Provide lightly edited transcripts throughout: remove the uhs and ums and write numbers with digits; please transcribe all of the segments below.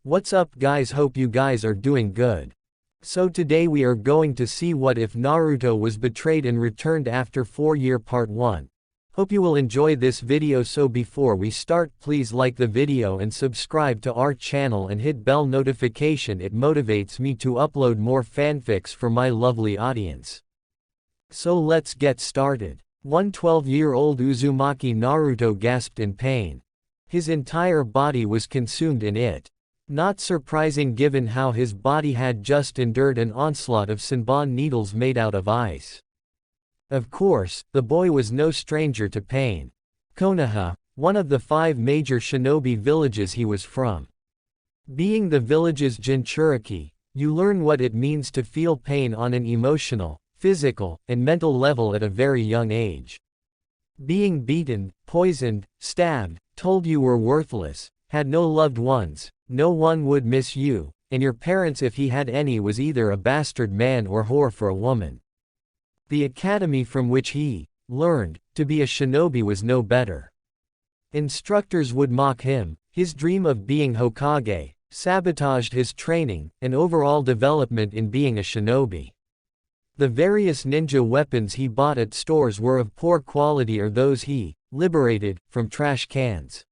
What's up guys, hope you guys are doing good. So today we are going to see what if Naruto was betrayed and returned after 4-year part 1. Hope you will enjoy this video, so before we start please like the video and subscribe to our channel and hit bell notification, it motivates me to upload more fanfics for my lovely audience. So let's get started. 12-year-old Uzumaki Naruto gasped in pain. His entire body was consumed in it. Not surprising given how his body had just endured an onslaught of Senbon needles made out of ice. Of course, the boy was no stranger to pain. Konoha, one of the 5 major shinobi villages he was from. Being the village's Jinchuriki, you learn what it means to feel pain on an emotional, physical, and mental level at a very young age. Being beaten, poisoned, stabbed, told you were worthless, had no loved ones, no one would miss you, and your parents, if he had any, was either a bastard man or whore for a woman. The academy from which he learned to be a shinobi was no better. Instructors would mock him, his dream of being Hokage, sabotaged his training and overall development in being a shinobi. The various ninja weapons he bought at stores were of poor quality or those he liberated from trash cans.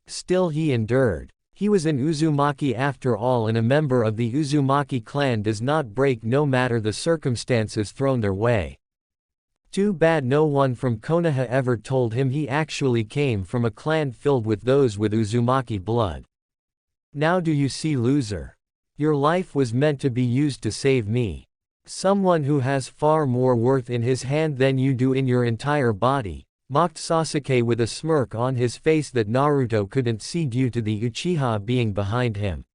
Still he endured. He was an Uzumaki after all, and a member of the Uzumaki clan does not break no matter the circumstances thrown their way. Too bad no one from Konoha ever told him he actually came from a clan filled with those with Uzumaki blood. Now do you see, loser? Your life was meant to be used to save me. Someone who has far more worth in his hand than you do in your entire body, mocked Sasuke with a smirk on his face that Naruto couldn't see due to the Uchiha being behind him.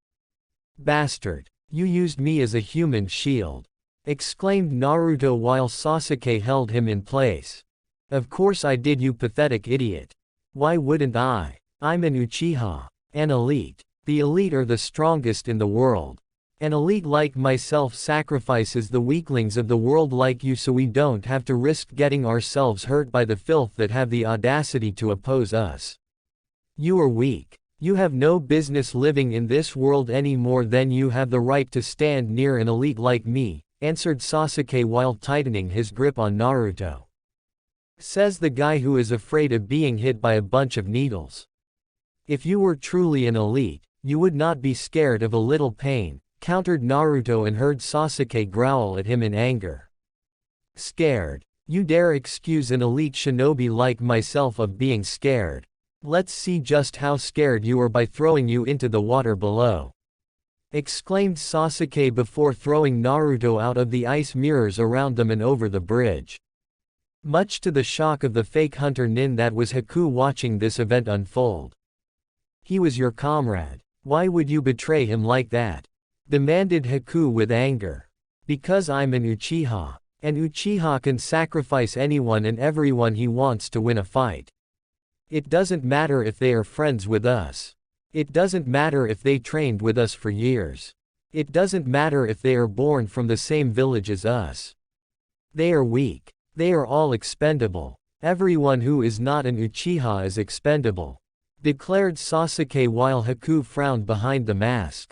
Bastard! You used me as a human shield! Exclaimed Naruto while Sasuke held him in place. Of course I did, you pathetic idiot. Why wouldn't I? I'm an Uchiha. An elite. The elite are the strongest in the world. An elite like myself sacrifices the weaklings of the world like you so we don't have to risk getting ourselves hurt by the filth that have the audacity to oppose us. You are weak. You have no business living in this world any more than you have the right to stand near an elite like me, answered Sasuke while tightening his grip on Naruto. Says the guy who is afraid of being hit by a bunch of needles. If you were truly an elite, you would not be scared of a little pain, countered Naruto and heard Sasuke growl at him in anger. Scared? You dare accuse an elite shinobi like myself of being scared? Let's see just how scared you are by throwing you into the water below. Exclaimed Sasuke before throwing Naruto out of the ice mirrors around them and over the bridge. Much to the shock of the fake hunter nin that was Haku watching this event unfold. He was your comrade. Why would you betray him like that? Demanded Haku with anger. Because I'm an Uchiha. An Uchiha can sacrifice anyone and everyone he wants to win a fight. It doesn't matter if they are friends with us. It doesn't matter if they trained with us for years. It doesn't matter if they are born from the same village as us. They are weak. They are all expendable. Everyone who is not an Uchiha is expendable, declared Sasuke while Haku frowned behind the mask.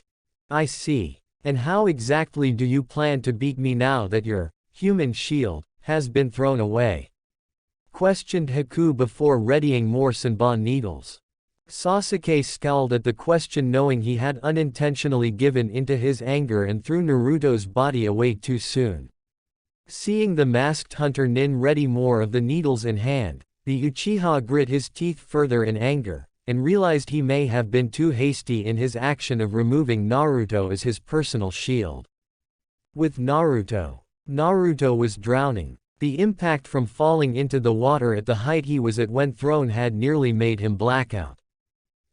I see. And how exactly do you plan to beat me now that your human shield has been thrown away? Questioned Haku before readying more Senbon needles. Sasuke scowled at the question, knowing he had unintentionally given into his anger and threw Naruto's body away too soon. Seeing the masked hunter nin ready more of the needles in hand, the Uchiha grit his teeth further in anger, and realized he may have been too hasty in his action of removing Naruto as his personal shield. With Naruto was drowning. The impact from falling into the water at the height he was at when thrown had nearly made him blackout.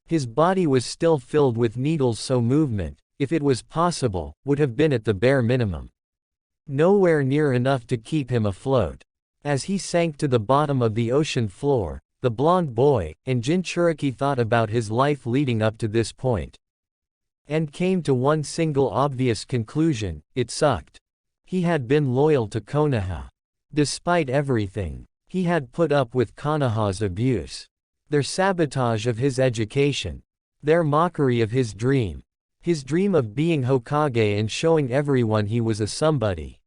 His body was still filled with needles, so movement, if it was possible, would have been at the bare minimum. Nowhere near enough to keep him afloat. As he sank to the bottom of the ocean floor, the blonde boy and Jinchuriki thought about his life leading up to this point. And came to one single obvious conclusion: it sucked. He had been loyal to Konoha. Despite everything, he had put up with Konoha's abuse. Their sabotage of his education. Their mockery of his dream. His dream of being Hokage and showing everyone he was a somebody.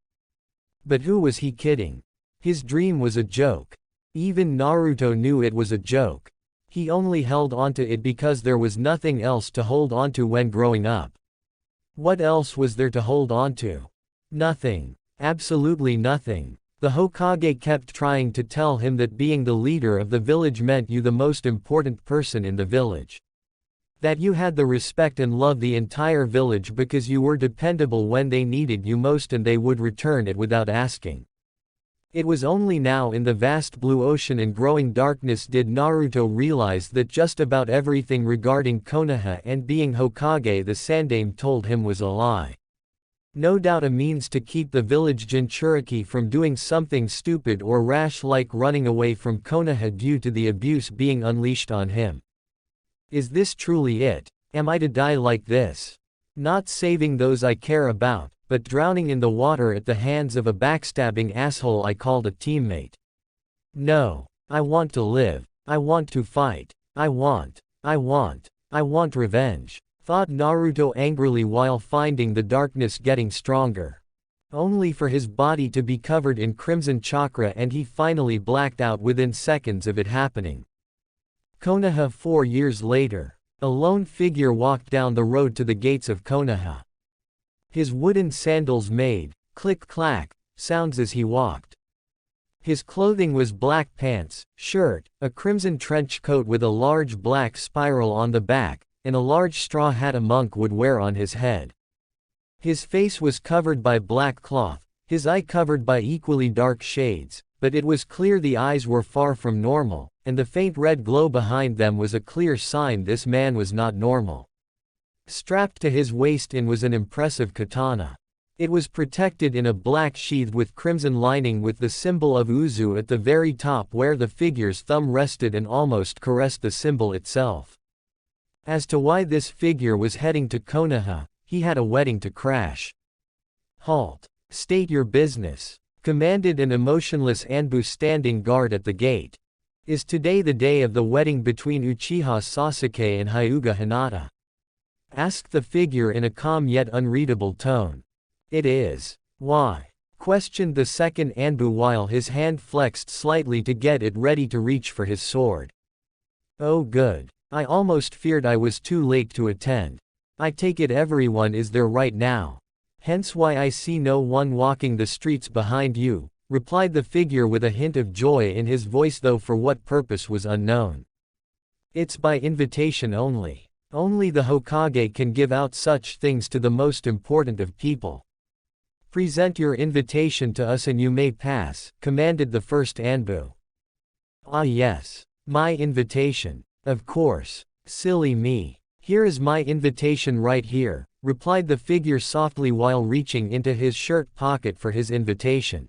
But who was he kidding? His dream was a joke. Even Naruto knew it was a joke. He only held onto it because there was nothing else to hold onto when growing up. What else was there to hold onto? Nothing. Absolutely nothing. The Hokage kept trying to tell him that being the leader of the village meant you the most important person in the village. That you had the respect and love the entire village because you were dependable when they needed you most and they would return it without asking. It was only now in the vast blue ocean and growing darkness did Naruto realize that just about everything regarding Konoha and being Hokage the Sandaime told him was a lie. No doubt a means to keep the village Jinchuriki from doing something stupid or rash like running away from Konoha due to the abuse being unleashed on him. Is this truly it? Am I to die like this? Not saving those I care about, but drowning in the water at the hands of a backstabbing asshole I called a teammate. No. I want to live. I want to fight. I want revenge, thought Naruto angrily while finding the darkness getting stronger. Only for his body to be covered in crimson chakra and he finally blacked out within seconds of it happening. Konoha 4 years later. A lone figure walked down the road to the gates of Konoha. His wooden sandals made click-clack sounds as he walked. His clothing was black pants, shirt, a crimson trench coat with a large black spiral on the back, and a large straw hat a monk would wear on his head. His face was covered by black cloth, his eye covered by equally dark shades, but it was clear the eyes were far from normal, and the faint red glow behind them was a clear sign this man was not normal. Strapped to his waist-in was an impressive katana. It was protected in a black sheath with crimson lining with the symbol of Uzu at the very top where the figure's thumb rested and almost caressed the symbol itself. As to why this figure was heading to Konoha, he had a wedding to crash. Halt. State your business, commanded an emotionless Anbu standing guard at the gate. Is today the day of the wedding between Uchiha Sasuke and Hyuga Hinata? Asked the figure in a calm yet unreadable tone. It is. Why? Questioned the second Anbu while his hand flexed slightly to get it ready to reach for his sword. Oh good. I almost feared I was too late to attend. I take it everyone is there right now. Hence why I see no one walking the streets behind you, replied the figure with a hint of joy in his voice though for what purpose was unknown. It's by invitation only. Only the Hokage can give out such things to the most important of people. Present your invitation to us and you may pass, commanded the first Anbu. Ah yes. My invitation. Of course. Silly me. Here is my invitation right here, replied the figure softly while reaching into his shirt pocket for his invitation.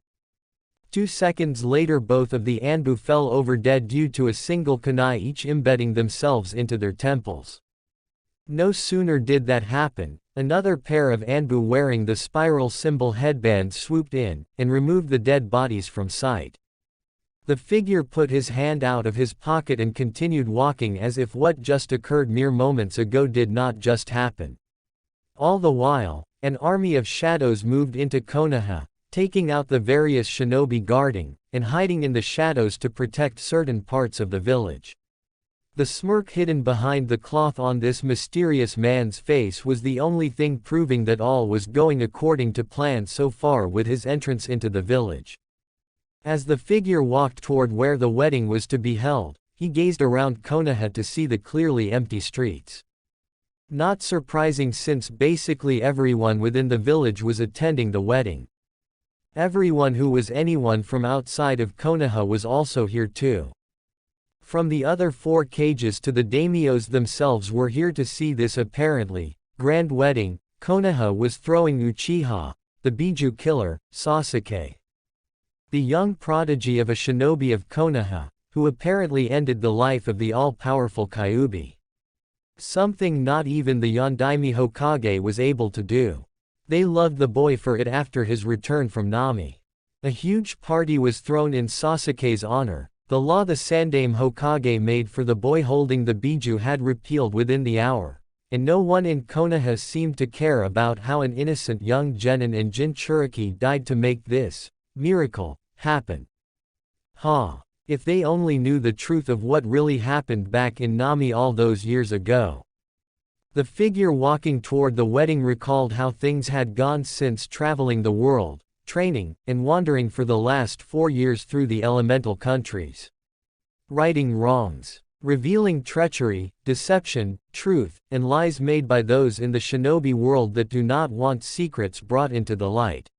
2 seconds later both of the Anbu fell over dead due to a single kunai each embedding themselves into their temples. No sooner did that happen, another pair of Anbu wearing the spiral symbol headband swooped in, and removed the dead bodies from sight. The figure put his hand out of his pocket and continued walking as if what just occurred mere moments ago did not just happen. All the while, an army of shadows moved into Konoha, taking out the various shinobi guarding, and hiding in the shadows to protect certain parts of the village. The smirk hidden behind the cloth on this mysterious man's face was the only thing proving that all was going according to plan so far with his entrance into the village. As the figure walked toward where the wedding was to be held, he gazed around Konoha to see the clearly empty streets. Not surprising since basically everyone within the village was attending the wedding. Everyone who was anyone from outside of Konoha was also here too. From the other 4 cages to the daimyos themselves were here to see this apparently grand wedding. Konoha was throwing Uchiha, the Biju killer, Sasuke. The young prodigy of a shinobi of Konoha, who apparently ended the life of the all-powerful Kyuubi. Something not even the Yondaime Hokage was able to do. They loved the boy for it after his return from Nami. A huge party was thrown in Sasuke's honor, The law the Sandaime Hokage made for the boy holding the Biju had repealed within the hour, and no one in Konoha seemed to care about how an innocent young genin and Jinchuriki died to make this miracle happen. If they only knew the truth of what really happened back in Nami all those years ago. The figure walking toward the wedding recalled how things had gone since traveling the world, training, and wandering for the last 4 years through the elemental countries. Righting wrongs. Revealing treachery, deception, truth, and lies made by those in the shinobi world that do not want secrets brought into the light.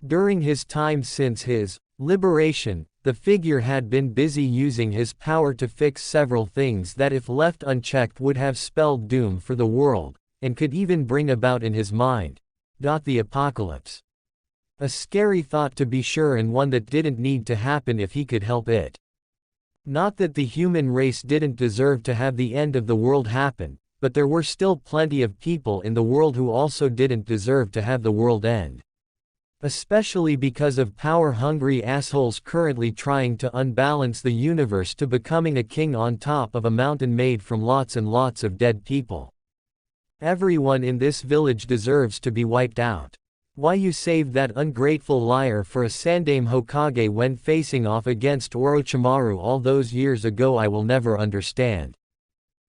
During his time since his liberation, the figure had been busy using his power to fix several things that if left unchecked would have spelled doom for the world, and could even bring about in his mind the apocalypse. A scary thought to be sure, and one that didn't need to happen if he could help it. Not that the human race didn't deserve to have the end of the world happen, but there were still plenty of people in the world who also didn't deserve to have the world end. Especially because of power-hungry assholes currently trying to unbalance the universe to becoming a king on top of a mountain made from lots and lots of dead people. Everyone in this village deserves to be wiped out. Why you saved that ungrateful liar for a Sandaime Hokage when facing off against Orochimaru all those years ago I will never understand.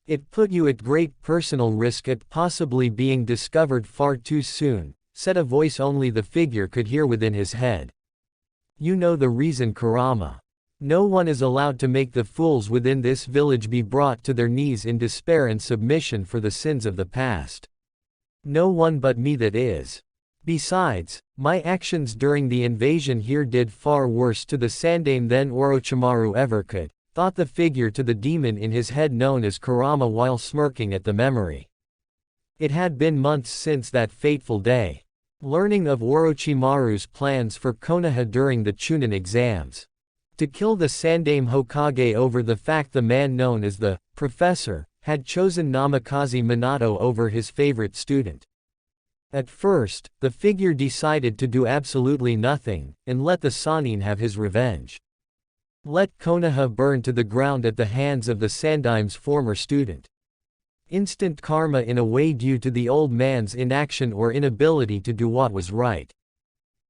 It put you at great personal risk at possibly being discovered far too soon, said a voice only the figure could hear within his head. You know the reason, Kurama. No one is allowed to make the fools within this village be brought to their knees in despair and submission for the sins of the past. No one but me that is. Besides, my actions during the invasion here did far worse to the Sandaime than Orochimaru ever could, thought the figure to the demon in his head known as Kurama while smirking at the memory. It had been months since that fateful day. Learning of Orochimaru's plans for Konoha during the Chunin exams. To kill the Sandaime Hokage over the fact the man known as the Professor had chosen Namikaze Minato over his favorite student. At first, the figure decided to do absolutely nothing, and let the Sannin have his revenge. Let Konoha burn to the ground at the hands of the Sandaime's former student. Instant karma in a way due to the old man's inaction or inability to do what was right.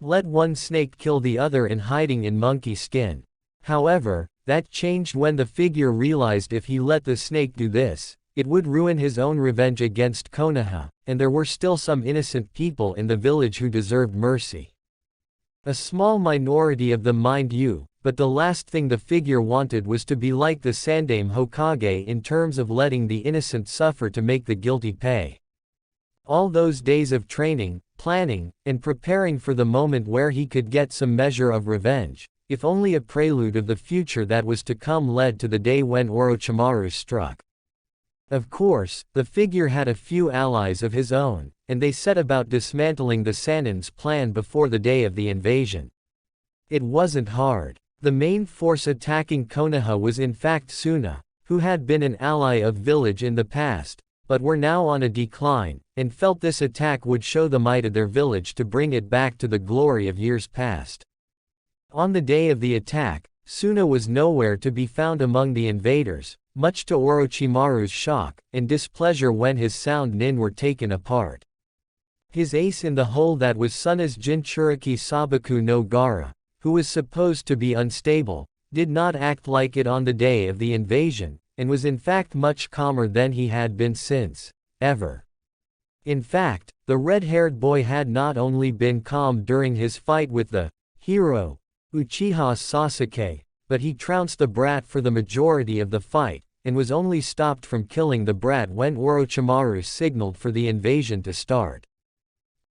Let one snake kill the other in hiding in monkey skin. However, that changed when the figure realized if he let the snake do this, it would ruin his own revenge against Konoha, and there were still some innocent people in the village who deserved mercy. A small minority of them, mind you, but the last thing the figure wanted was to be like the Sandaime Hokage in terms of letting the innocent suffer to make the guilty pay. All those days of training, planning, and preparing for the moment where he could get some measure of revenge, if only a prelude of the future that was to come, led to the day when Orochimaru struck. Of course, the figure had a few allies of his own, and they set about dismantling the Sannin's plan before the day of the invasion. It wasn't hard. The main force attacking Konoha was in fact Suna, who had been an ally of village in the past, but were now on a decline, and felt this attack would show the might of their village to bring it back to the glory of years past. On the day of the attack, Suna was nowhere to be found among the invaders, much to Orochimaru's shock and displeasure when his sound nin were taken apart. His ace in the hole that was Suna's Jinchuriki Sabaku no Gaara, who was supposed to be unstable, did not act like it on the day of the invasion, and was in fact much calmer than he had been since, ever. In fact, the red-haired boy had not only been calm during his fight with the hero, Uchiha Sasuke, but he trounced the brat for the majority of the fight, and was only stopped from killing the brat when Orochimaru signaled for the invasion to start.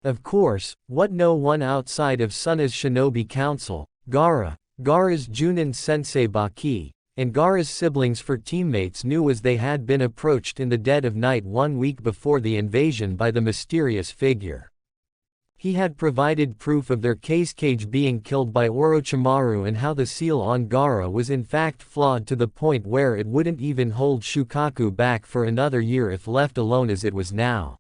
Of course, what no one outside of Suna's shinobi council, Gaara's Junin sensei Baki, and Gaara's siblings for teammates knew was they had been approached in the dead of night 1 week before the invasion by the mysterious figure. He had provided proof of their cage being killed by Orochimaru and how the seal on Gaara was in fact flawed to the point where it wouldn't even hold Shukaku back for another year if left alone as it was now.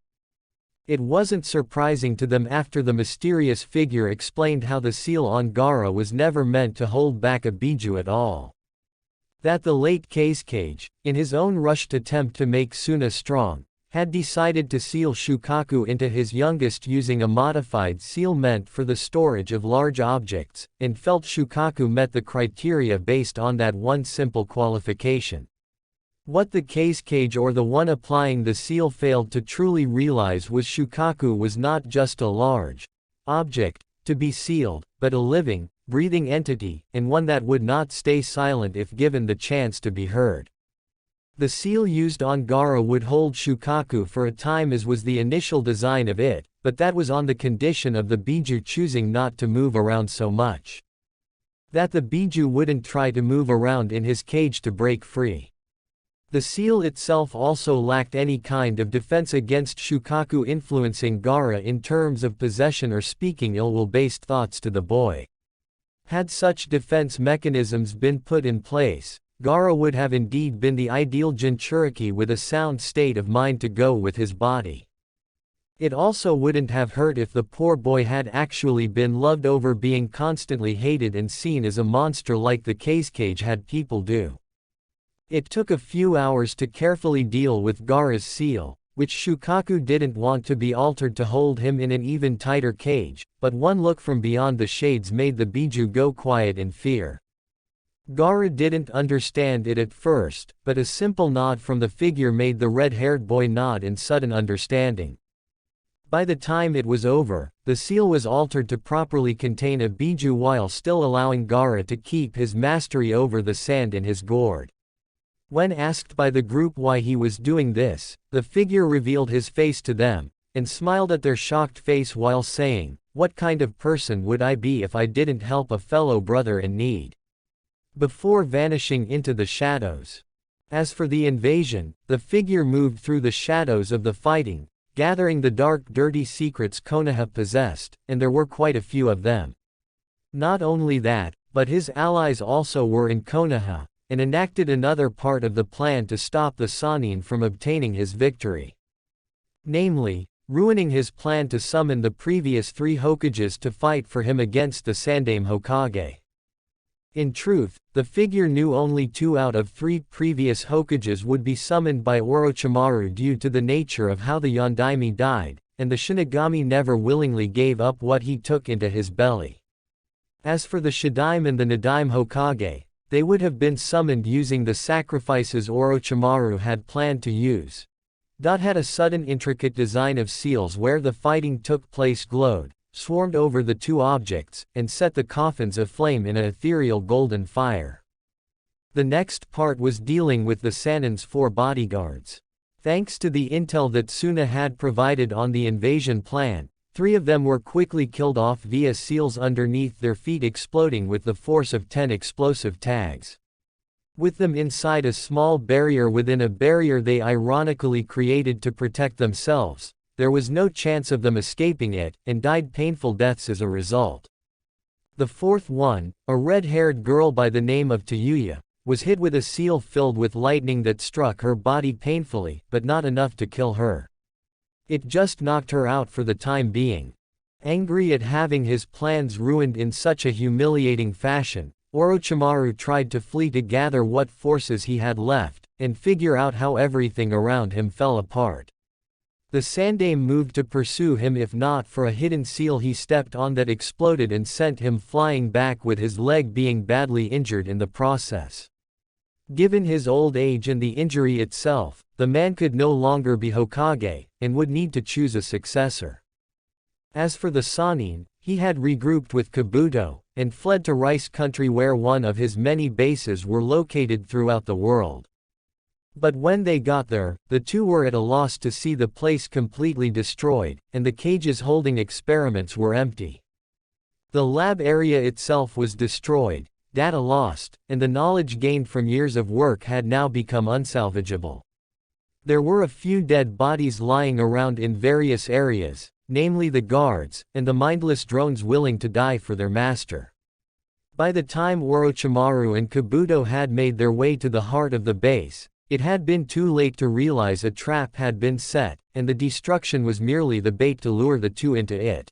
It wasn't surprising to them after the mysterious figure explained how the seal on Gaara was never meant to hold back a Biju at all. That the late Kazekage, in his own rushed attempt to make Suna strong, had decided to seal Shukaku into his youngest using a modified seal meant for the storage of large objects, and felt Shukaku met the criteria based on that one simple qualification. What the Kazekage or the one applying the seal failed to truly realize was Shukaku was not just a large object to be sealed, but a living, breathing entity, and one that would not stay silent if given the chance to be heard. The seal used on Gaara would hold Shukaku for a time as was the initial design of it, but that was on the condition of the Biju choosing not to move around so much. That the Biju wouldn't try to move around in his cage to break free. The seal itself also lacked any kind of defense against Shukaku influencing Gaara in terms of possession or speaking ill-will-based thoughts to the boy. Had such defense mechanisms been put in place, Gaara would have indeed been the ideal Jinchuriki with a sound state of mind to go with his body. It also wouldn't have hurt if the poor boy had actually been loved over being constantly hated and seen as a monster like the Kazekage had people do. It took a few hours to carefully deal with Gaara's seal, which Shukaku didn't want to be altered to hold him in an even tighter cage, but one look from beyond the shades made the Biju go quiet in fear. Gaara didn't understand it at first, but a simple nod from the figure made the red-haired boy nod in sudden understanding. By the time it was over, the seal was altered to properly contain a Biju while still allowing Gaara to keep his mastery over the sand in his gourd. When asked by the group why he was doing this, the figure revealed his face to them, and smiled at their shocked face while saying, "What kind of person would I be if I didn't help a fellow brother in need?" Before vanishing into the shadows. As for the invasion, the figure moved through the shadows of the fighting, gathering the dark dirty secrets Konoha possessed, and there were quite a few of them. Not only that, but his allies also were in Konoha, and enacted another part of the plan to stop the Sannin from obtaining his victory. Namely, ruining his plan to summon the previous 3 Hokages to fight for him against the Sandaime Hokage. In truth, the figure knew only 2 out of 3 previous Hokages would be summoned by Orochimaru due to the nature of how the Yondaime died, and the Shinigami never willingly gave up what he took into his belly. As for the Shidaime and the Nadaime Hokage, they would have been summoned using the sacrifices Orochimaru had planned to use. Had a sudden intricate design of seals where the fighting took place glowed, swarmed over the 2 objects, and set the coffins aflame in an ethereal golden fire. The next part was dealing with the Sannin's 4 bodyguards. Thanks to the intel that Suna had provided on the invasion plan, 3 of them were quickly killed off via seals underneath their feet exploding with the force of 10 explosive tags. With them inside a small barrier within a barrier they ironically created to protect themselves, there was no chance of them escaping it, and died painful deaths as a result. The 4th one, a red-haired girl by the name of Tayuya, was hit with a seal filled with lightning that struck her body painfully, but not enough to kill her. It just knocked her out for the time being. Angry at having his plans ruined in such a humiliating fashion, Orochimaru tried to flee to gather what forces he had left, and figure out how everything around him fell apart. The Sandaime moved to pursue him if not for a hidden seal he stepped on that exploded and sent him flying back with his leg being badly injured in the process. Given his old age and the injury itself, the man could no longer be Hokage, and would need to choose a successor. As for the Sannin, he had regrouped with Kabuto, and fled to Rice Country where one of his many bases were located throughout the world. But when they got there, the 2 were at a loss to see the place completely destroyed, and the cages holding experiments were empty. The lab area itself was destroyed, data lost, and the knowledge gained from years of work had now become unsalvageable. There were a few dead bodies lying around in various areas, namely the guards, and the mindless drones willing to die for their master. By the time Orochimaru and Kabuto had made their way to the heart of the base, it had been too late to realize a trap had been set, and the destruction was merely the bait to lure the 2 into it.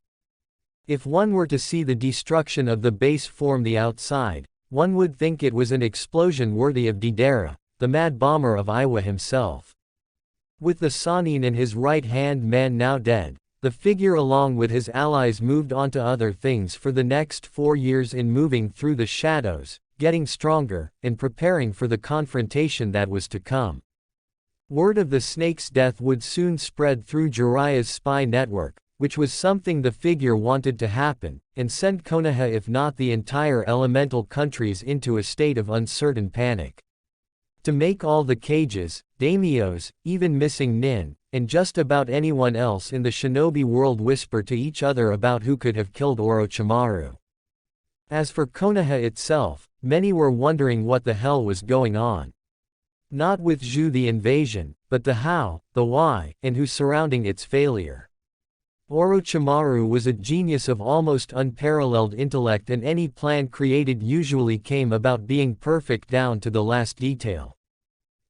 If one were to see the destruction of the base from the outside, One would think it was an explosion worthy of Deidara, the mad bomber of Iwa himself. With the Sannin and his right-hand man now dead, the figure along with his allies moved on to other things for the next 4 years in moving through the shadows, getting stronger, and preparing for the confrontation that was to come. Word of the snake's death would soon spread through Jiraiya's spy network, which was something the figure wanted to happen, and send Konoha if not the entire elemental countries into a state of uncertain panic. To make all the cages, daimyos, even missing Nin, and just about anyone else in the shinobi world whisper to each other about who could have killed Orochimaru. As for Konoha itself, many were wondering what the hell was going on. Not with Zhu the invasion, but the how, the why, and who surrounding its failure. Orochimaru was a genius of almost unparalleled intellect, and any plan created usually came about being perfect down to the last detail.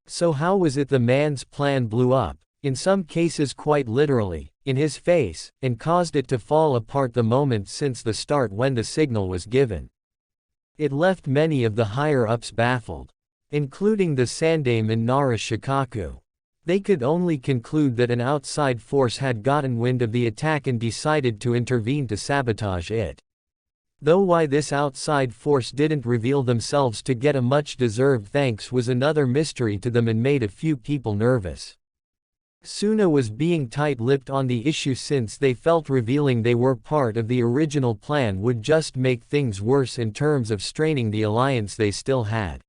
So how was it the man's plan blew up, in some cases quite literally, in his face, and caused it to fall apart the moment since the start when the signal was given? It left many of the higher-ups baffled, including the Sandaime and Nara Shikaku. They could only conclude that an outside force had gotten wind of the attack and decided to intervene to sabotage it. Though why this outside force didn't reveal themselves to get a much-deserved thanks was another mystery to them and made a few people nervous. Suna was being tight-lipped on the issue since they felt revealing they were part of the original plan would just make things worse in terms of straining the alliance they still had.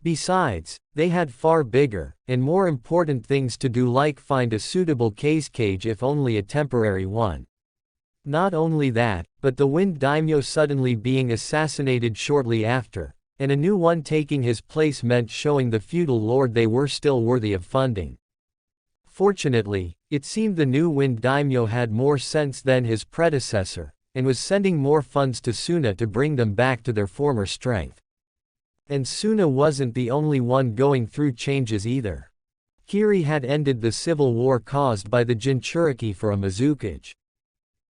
Besides, they had far bigger, and more important things to do, like find a suitable cage if only a temporary one. Not only that, but the Wind Daimyo suddenly being assassinated shortly after, and a new one taking his place meant showing the feudal lord they were still worthy of funding. Fortunately, it seemed the new Wind Daimyo had more sense than his predecessor, and was sending more funds to Suna to bring them back to their former strength. And Suna wasn't the only one going through changes either. Kiri had ended the civil war caused by the Jinchuriki for a Mizukage.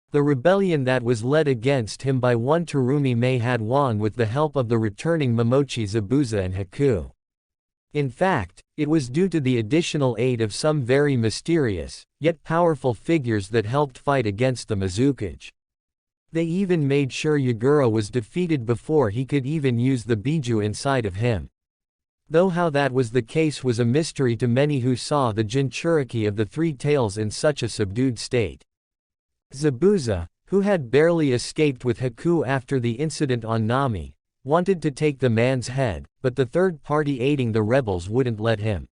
The rebellion that was led against him by one Terumi Mei had won with the help of the returning Momochi Zabuza and Haku. In fact, it was due to the additional aid of some very mysterious, yet powerful figures that helped fight against the Mizukage. They even made sure Yagura was defeated before he could even use the Biju inside of him. Though how that was the case was a mystery to many who saw the Jinchuriki of the Three Tails in such a subdued state. Zabuza, who had barely escaped with Haku after the incident on Nami, wanted to take the man's head, but the third party aiding the rebels wouldn't let him.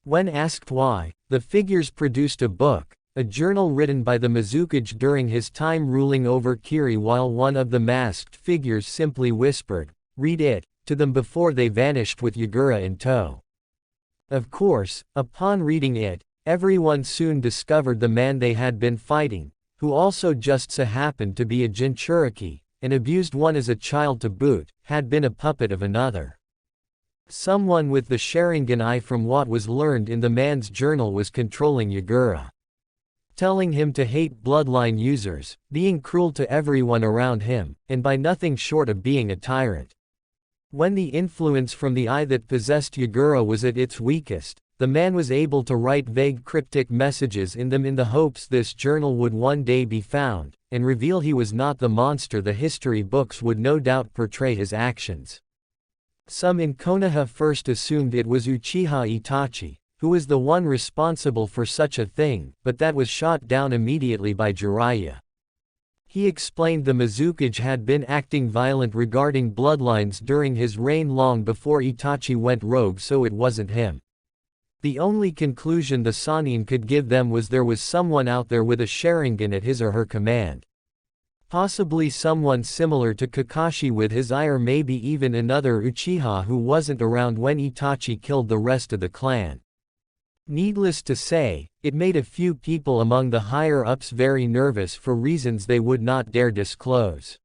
When asked why, the figures produced a book, a journal written by the Mizukage during his time ruling over Kiri, while one of the masked figures simply whispered, "Read it," to them before they vanished with Yagura in tow. Of course, upon reading it, everyone soon discovered the man they had been fighting, who also just so happened to be a Jinchuriki, and abused one as a child to boot, had been a puppet of another. Someone with the Sharingan eye, from what was learned in the man's journal, was controlling Yagura. Telling him to hate bloodline users, being cruel to everyone around him, and by nothing short of being a tyrant. When the influence from the eye that possessed Yagura was at its weakest, the man was able to write vague cryptic messages in them in the hopes this journal would one day be found, and reveal he was not the monster the history books would no doubt portray his actions. Some in Konoha first assumed it was Uchiha Itachi, who was the one responsible for such a thing, but that was shot down immediately by Jiraiya. He explained the Mizukage had been acting violent regarding bloodlines during his reign long before Itachi went rogue, so it wasn't him. The only conclusion the Sannin could give them was there was someone out there with a Sharingan at his or her command. Possibly someone similar to Kakashi with his eye, or maybe even another Uchiha who wasn't around when Itachi killed the rest of the clan. Needless to say, it made a few people among the higher-ups very nervous for reasons they would not dare disclose.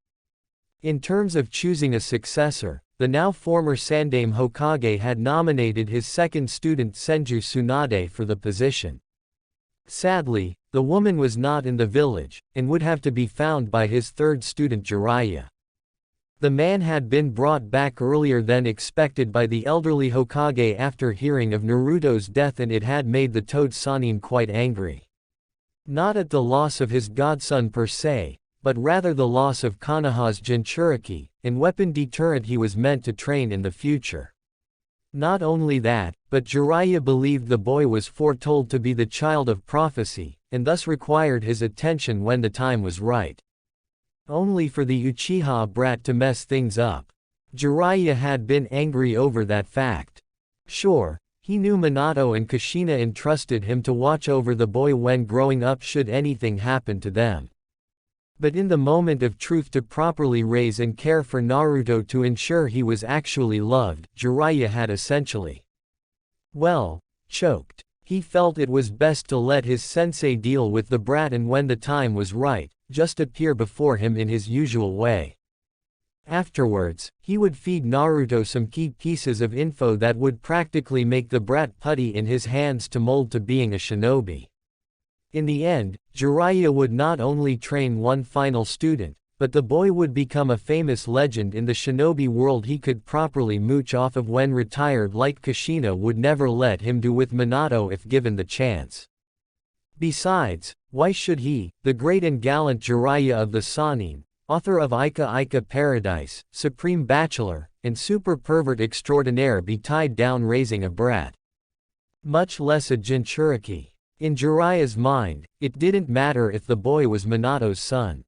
In terms of choosing a successor, the now former Sandaime Hokage had nominated his second student Senju Tsunade for the position. Sadly, the woman was not in the village, and would have to be found by his third student Jiraiya. The man had been brought back earlier than expected by the elderly Hokage after hearing of Naruto's death, and it had made the Toad Sannin quite angry. Not at the loss of his godson per se, but rather the loss of Konoha's Jinchuriki, and weapon deterrent he was meant to train in the future. Not only that, but Jiraiya believed the boy was foretold to be the child of prophecy, and thus required his attention when the time was right. Only for the Uchiha brat to mess things up. Jiraiya had been angry over that fact. Sure, he knew Minato and Kushina entrusted him to watch over the boy when growing up should anything happen to them. But in the moment of truth, to properly raise and care for Naruto to ensure he was actually loved, Jiraiya had essentially, well, choked. He felt it was best to let his sensei deal with the brat, and when the time was right, just appear before him in his usual way. Afterwards, he would feed Naruto some key pieces of info that would practically make the brat putty in his hands to mold to being a shinobi. In the end, Jiraiya would not only train one final student, but the boy would become a famous legend in the shinobi world he could properly mooch off of when retired, like Kushina would never let him do with Minato if given the chance. Besides, why should he, the great and gallant Jiraiya of the Sannin, author of Ika Ika Paradise, Supreme Bachelor, and Super Pervert Extraordinaire, be tied down raising a brat? Much less a Jinchuriki. In Jiraiya's mind, it didn't matter if the boy was Minato's son.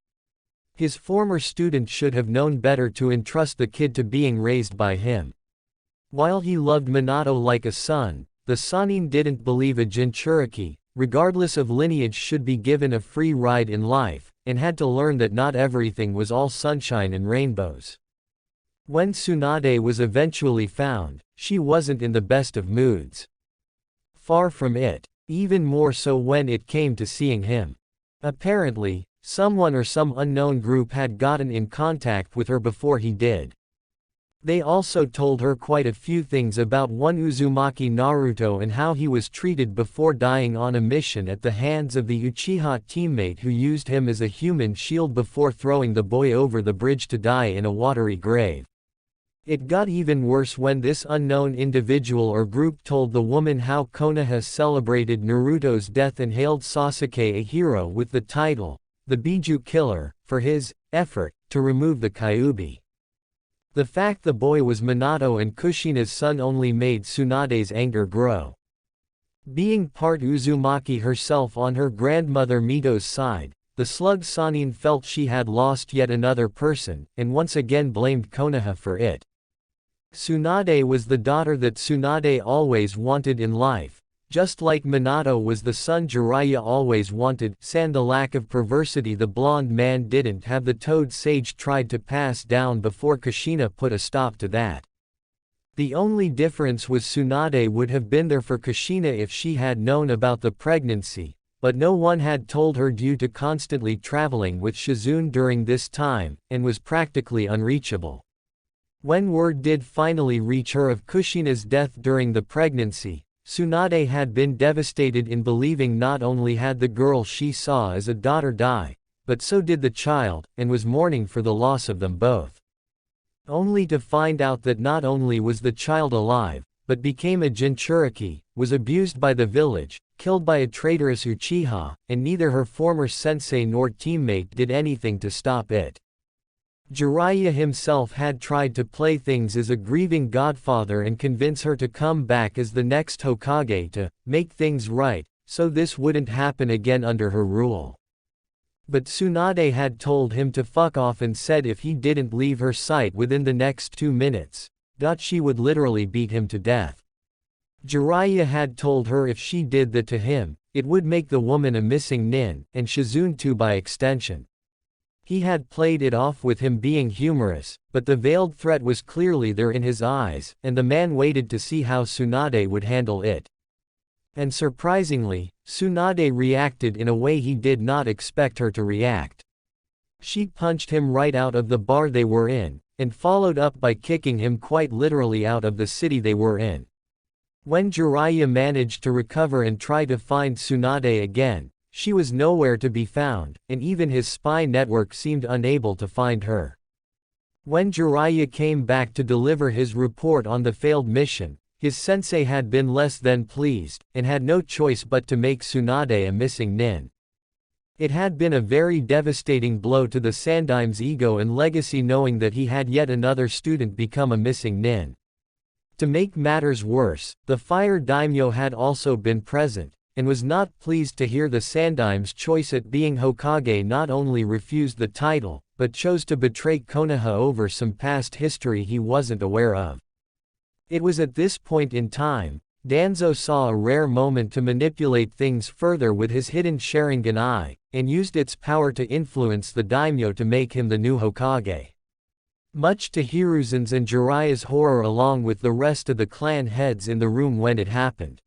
His former student should have known better to entrust the kid to being raised by him. While he loved Minato like a son, the Sannin didn't believe a Jinchuriki, regardless of lineage, should be given a free ride in life, and had to learn that not everything was all sunshine and rainbows. When Tsunade was eventually found, she wasn't in the best of moods. Far from it. Even more so when it came to seeing him. Apparently, someone or some unknown group had gotten in contact with her before he did. They also told her quite a few things about one Uzumaki Naruto and how he was treated before dying on a mission at the hands of the Uchiha teammate who used him as a human shield before throwing the boy over the bridge to die in a watery grave. It got even worse when this unknown individual or group told the woman how Konoha celebrated Naruto's death and hailed Sasuke a hero with the title, the Biju Killer, for his effort to remove the Kyuubi. The fact the boy was Minato and Kushina's son only made Tsunade's anger grow. Being part Uzumaki herself on her grandmother Mito's side, the slug Sannin felt she had lost yet another person, and once again blamed Konoha for it. Tsunade was the daughter that Tsunade always wanted in life, just like Minato was the son Jiraiya always wanted. The lack of perversity the blonde man didn't have, the Toad Sage tried to pass down before Kushina put a stop to that. The only difference was Tsunade would have been there for Kushina if she had known about the pregnancy, but no one had told her due to constantly traveling with Shizune during this time, and was practically unreachable. When word did finally reach her of Kushina's death during the pregnancy, Tsunade had been devastated in believing not only had the girl she saw as a daughter die, but so did the child, and was mourning for the loss of them both. Only to find out that not only was the child alive, but became a Jinchuriki, was abused by the village, killed by a traitorous Uchiha, and neither her former sensei nor teammate did anything to stop it. Jiraiya himself had tried to play things as a grieving godfather and convince her to come back as the next Hokage to make things right, so this wouldn't happen again under her rule. But Tsunade had told him to fuck off and said if he didn't leave her sight within the next 2 minutes, she would literally beat him to death. Jiraiya had told her if she did that to him, it would make the woman a missing nin, and Shizune too by extension. He had played it off with him being humorous, but the veiled threat was clearly there in his eyes, and the man waited to see how Tsunade would handle it. And surprisingly, Tsunade reacted in a way he did not expect her to react. She punched him right out of the bar they were in, and followed up by kicking him quite literally out of the city they were in. When Jiraiya managed to recover and try to find Tsunade again, she was nowhere to be found, and even his spy network seemed unable to find her. When Jiraiya came back to deliver his report on the failed mission, his sensei had been less than pleased, and had no choice but to make Tsunade a missing nin. It had been a very devastating blow to the Sandaim's ego and legacy knowing that he had yet another student become a missing nin. To make matters worse, the Fire Daimyo had also been present, and was not pleased to hear the Sandaim's choice at being Hokage not only refused the title, but chose to betray Konoha over some past history he wasn't aware of. It was at this point in time, Danzo saw a rare moment to manipulate things further with his hidden Sharingan eye, and used its power to influence the daimyo to make him the new Hokage. Much to Hiruzen's and Jiraiya's horror along with the rest of the clan heads in the room when it happened.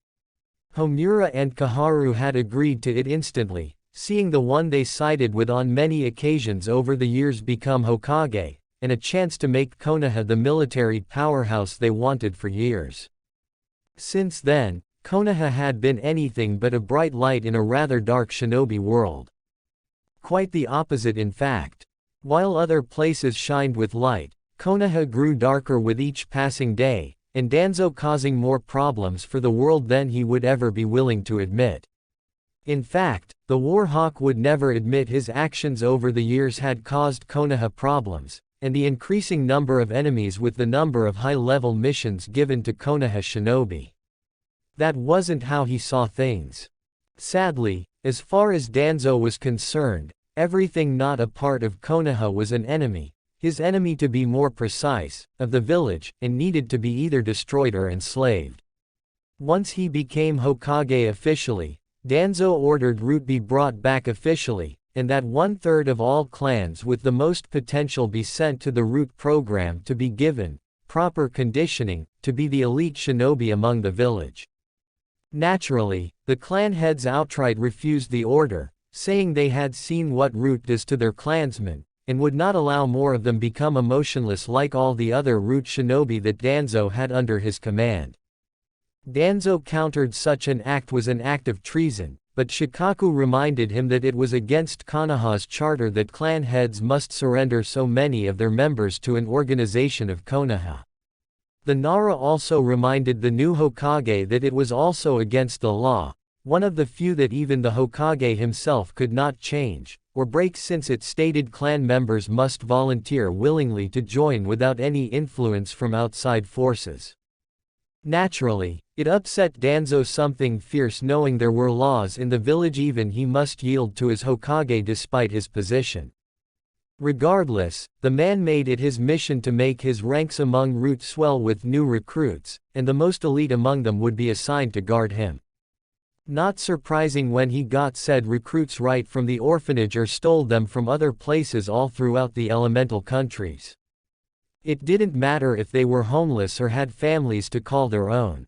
Homura and Kaharu had agreed to it instantly, seeing the one they sided with on many occasions over the years become Hokage, and a chance to make Konoha the military powerhouse they wanted for years. Since then, Konoha had been anything but a bright light in a rather dark shinobi world. Quite the opposite in fact. While other places shined with light, Konoha grew darker with each passing day, and Danzo causing more problems for the world than he would ever be willing to admit. In fact, the War Hawk would never admit his actions over the years had caused Konoha problems, and the increasing number of enemies with the number of high-level missions given to Konoha shinobi. That wasn't how he saw things. Sadly, as far as Danzo was concerned, everything not a part of Konoha was an enemy, his enemy to be more precise, of the village, and needed to be either destroyed or enslaved. Once he became Hokage officially, Danzo ordered Root be brought back officially, and that 1/3 of all clans with the most potential be sent to the Root program to be given proper conditioning to be the elite shinobi among the village. Naturally, the clan heads outright refused the order, saying they had seen what Root does to their clansmen, and would not allow more of them become emotionless like all the other Root shinobi that Danzo had under his command. Danzo countered such an act was an act of treason, but Shikaku reminded him that it was against Konoha's charter that clan heads must surrender so many of their members to an organization of Konoha. The Nara also reminded the new Hokage that it was also against the law, one of the few that even the Hokage himself could not change, or break since it stated clan members must volunteer willingly to join without any influence from outside forces. Naturally, it upset Danzo something fierce knowing there were laws in the village even he must yield to his Hokage despite his position. Regardless, the man made it his mission to make his ranks among Root swell with new recruits, and the most elite among them would be assigned to guard him. Not surprising when he got said recruits right from the orphanage or stole them from other places all throughout the elemental countries. It didn't matter if they were homeless or had families to call their own.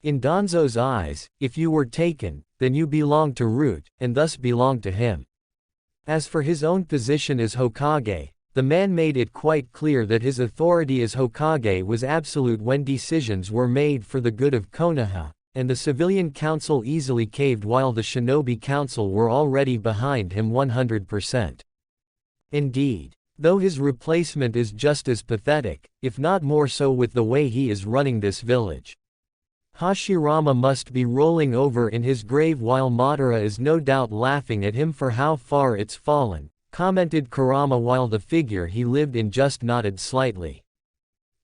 In Danzo's eyes, if you were taken, then you belonged to Root, and thus belonged to him. As for his own position as Hokage, the man made it quite clear that his authority as Hokage was absolute when decisions were made for the good of Konoha, and the civilian council easily caved while the shinobi council were already behind him 100%. Indeed, though his replacement is just as pathetic, if not more so with the way he is running this village. Hashirama must be rolling over in his grave while Madara is no doubt laughing at him for how far it's fallen, commented Kurama while the figure he lived in just nodded slightly.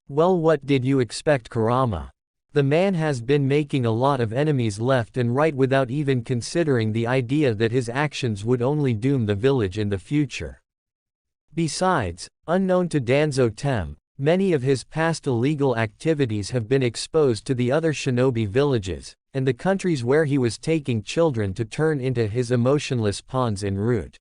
Well, what did you expect, Kurama? The man has been making a lot of enemies left and right without even considering the idea that his actions would only doom the village in the future. Besides, unknown to Danzo Tem, many of his past illegal activities have been exposed to the other shinobi villages, and the countries where he was taking children to turn into his emotionless pawns en route.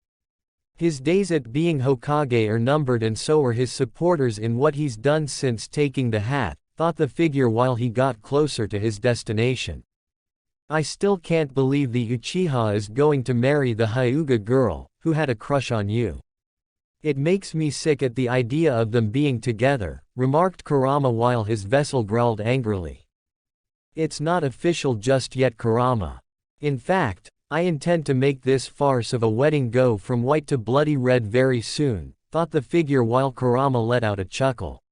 His days at being Hokage are numbered, and so are his supporters in what he's done since taking the hat, thought the figure while he got closer to his destination. I still can't believe the Uchiha is going to marry the Hyuga girl, who had a crush on you. It makes me sick at the idea of them being together, remarked Kurama while his vessel growled angrily. It's not official just yet, Kurama. In fact, I intend to make this farce of a wedding go from white to bloody red very soon, thought the figure while Kurama let out a chuckle.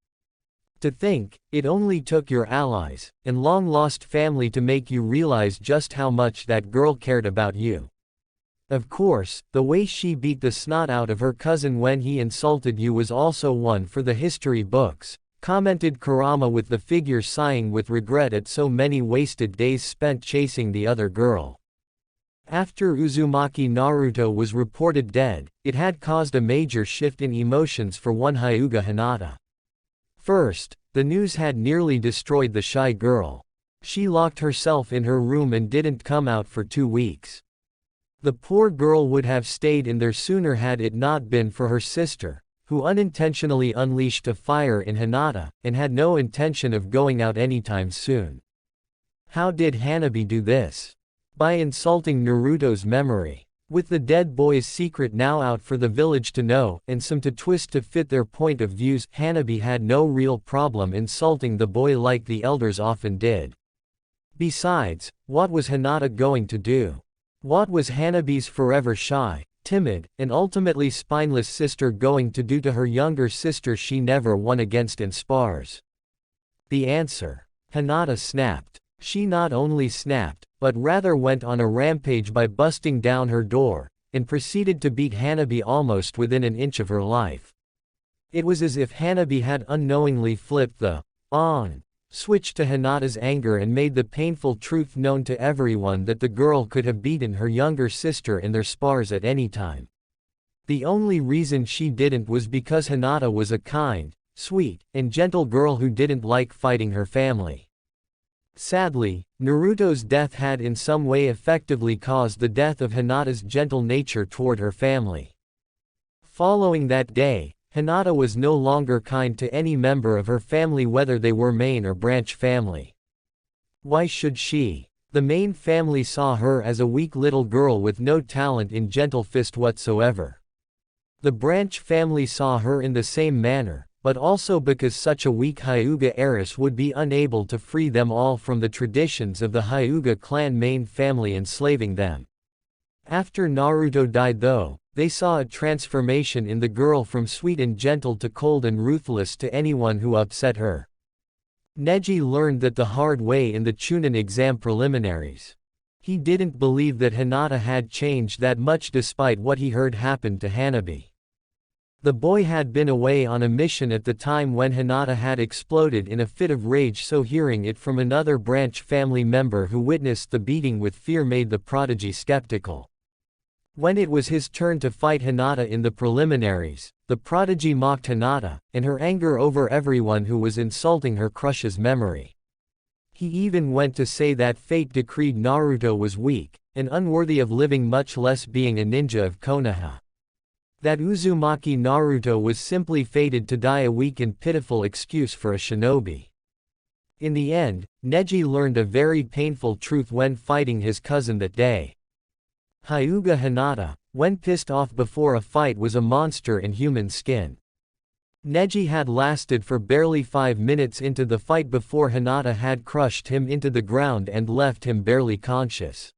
To think, it only took your allies, and long-lost family to make you realize just how much that girl cared about you. Of course, the way she beat the snot out of her cousin when he insulted you was also one for the history books, commented Kurama with the figure sighing with regret at so many wasted days spent chasing the other girl. After Uzumaki Naruto was reported dead, it had caused a major shift in emotions for one Hyuga Hinata. First, the news had nearly destroyed the shy girl. She locked herself in her room and didn't come out for 2 weeks. The poor girl would have stayed in there sooner had it not been for her sister, who unintentionally unleashed a fire in Hinata, and had no intention of going out anytime soon. How did Hanabi do this? By insulting Naruto's memory. With the dead boy's secret now out for the village to know, and some to twist to fit their point of views, Hanabi had no real problem insulting the boy like the elders often did. Besides, what was Hinata going to do? What was Hanabi's forever shy, timid, and ultimately spineless sister going to do to her younger sister she never won against in spars? The answer. Hinata snapped. She not only snapped, but rather went on a rampage by busting down her door, and proceeded to beat Hanabi almost within an inch of her life. It was as if Hanabi had unknowingly flipped the on switch to Hinata's anger and made the painful truth known to everyone that the girl could have beaten her younger sister in their spars at any time. The only reason she didn't was because Hinata was a kind, sweet, and gentle girl who didn't like fighting her family. Sadly, Naruto's death had in some way effectively caused the death of Hinata's gentle nature toward her family. Following that day, Hinata was no longer kind to any member of her family whether they were main or branch family. Why should she? The main family saw her as a weak little girl with no talent in gentle fist whatsoever. The branch family saw her in the same manner, but also because such a weak Hyuga heiress would be unable to free them all from the traditions of the Hyuga clan main family enslaving them. After Naruto died though, they saw a transformation in the girl from sweet and gentle to cold and ruthless to anyone who upset her. Neji learned that the hard way in the Chunin exam preliminaries. He didn't believe that Hinata had changed that much despite what he heard happened to Hanabi. The boy had been away on a mission at the time when Hinata had exploded in a fit of rage, so hearing it from another branch family member who witnessed the beating with fear made the prodigy skeptical. When it was his turn to fight Hinata in the preliminaries, the prodigy mocked Hinata, and her anger over everyone who was insulting her crushes memory. He even went to say that fate decreed Naruto was weak, and unworthy of living much less being a ninja of Konoha. That Uzumaki Naruto was simply fated to die a weak and pitiful excuse for a shinobi. In the end, Neji learned a very painful truth when fighting his cousin that day. Hyuga Hinata, when pissed off before a fight, was a monster in human skin. Neji had lasted for barely 5 minutes into the fight before Hinata had crushed him into the ground and left him barely conscious.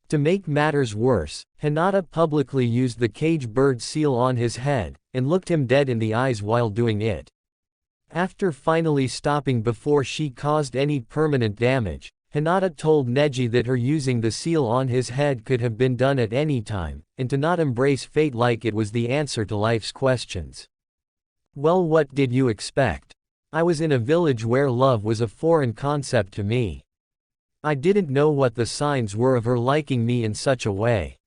To make matters worse, Hinata publicly used the cage bird seal on his head, and looked him dead in the eyes while doing it. After finally stopping before she caused any permanent damage, Hinata told Neji that her using the seal on his head could have been done at any time, and to not embrace fate like it was the answer to life's questions. Well, what did you expect? I was in a village where love was a foreign concept to me. I didn't know what the signs were of her liking me in such a way.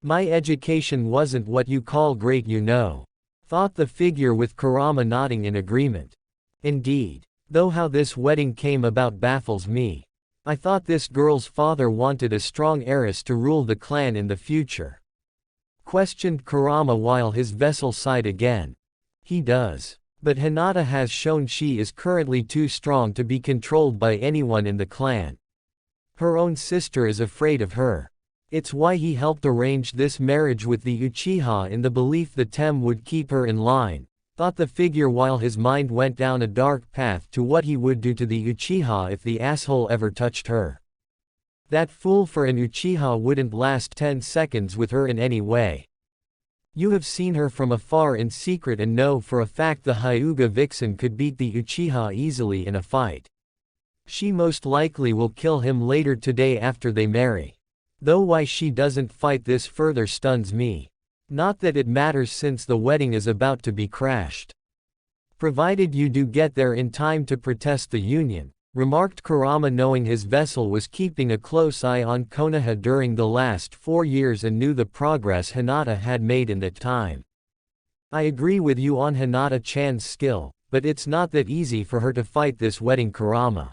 My education wasn't what you call great, you know. Thought the figure with Kurama nodding in agreement. Indeed. Though how this wedding came about baffles me. I thought this girl's father wanted a strong heiress to rule the clan in the future. Questioned Kurama while his vessel sighed again. He does. But Hinata has shown she is currently too strong to be controlled by anyone in the clan. Her own sister is afraid of her. It's why he helped arrange this marriage with the Uchiha in the belief the Tem would keep her in line, thought the figure while his mind went down a dark path to what he would do to the Uchiha if the asshole ever touched her. That fool for an Uchiha wouldn't last 10 seconds with her in any way. You have seen her from afar in secret and know for a fact the Hyuga vixen could beat the Uchiha easily in a fight. She most likely will kill him later today after they marry. Though why she doesn't fight this further stuns me. Not that it matters since the wedding is about to be crashed. Provided you do get there in time to protest the union, remarked Kurama, knowing his vessel was keeping a close eye on Konoha during the last 4 years and knew the progress Hinata had made in that time. I agree with you on Hinata-chan's skill, but it's not that easy for her to fight this wedding, Kurama.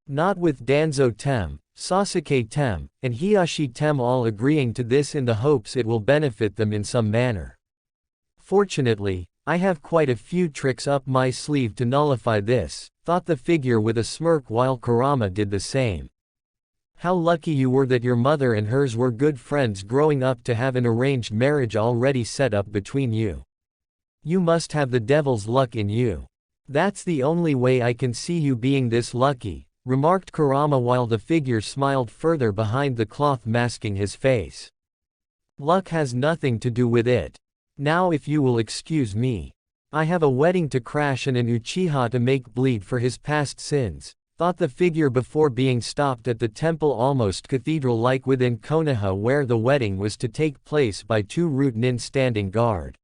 Not with Danzo Tem, Sasuke Tem, and Hiyashi Tem all agreeing to this in the hopes it will benefit them in some manner. Fortunately, I have quite a few tricks up my sleeve to nullify this, thought the figure with a smirk while Kurama did the same. How lucky you were that your mother and hers were good friends growing up to have an arranged marriage already set up between you. You must have the devil's luck in you. That's the only way I can see you being this lucky, remarked Kurama while the figure smiled further behind the cloth masking his face. Luck has nothing to do with it. Now if you will excuse me. I have a wedding to crash and an Uchiha to make bleed for his past sins, thought the figure before being stopped at the temple almost cathedral-like within Konoha where the wedding was to take place by 2 root nin standing guard.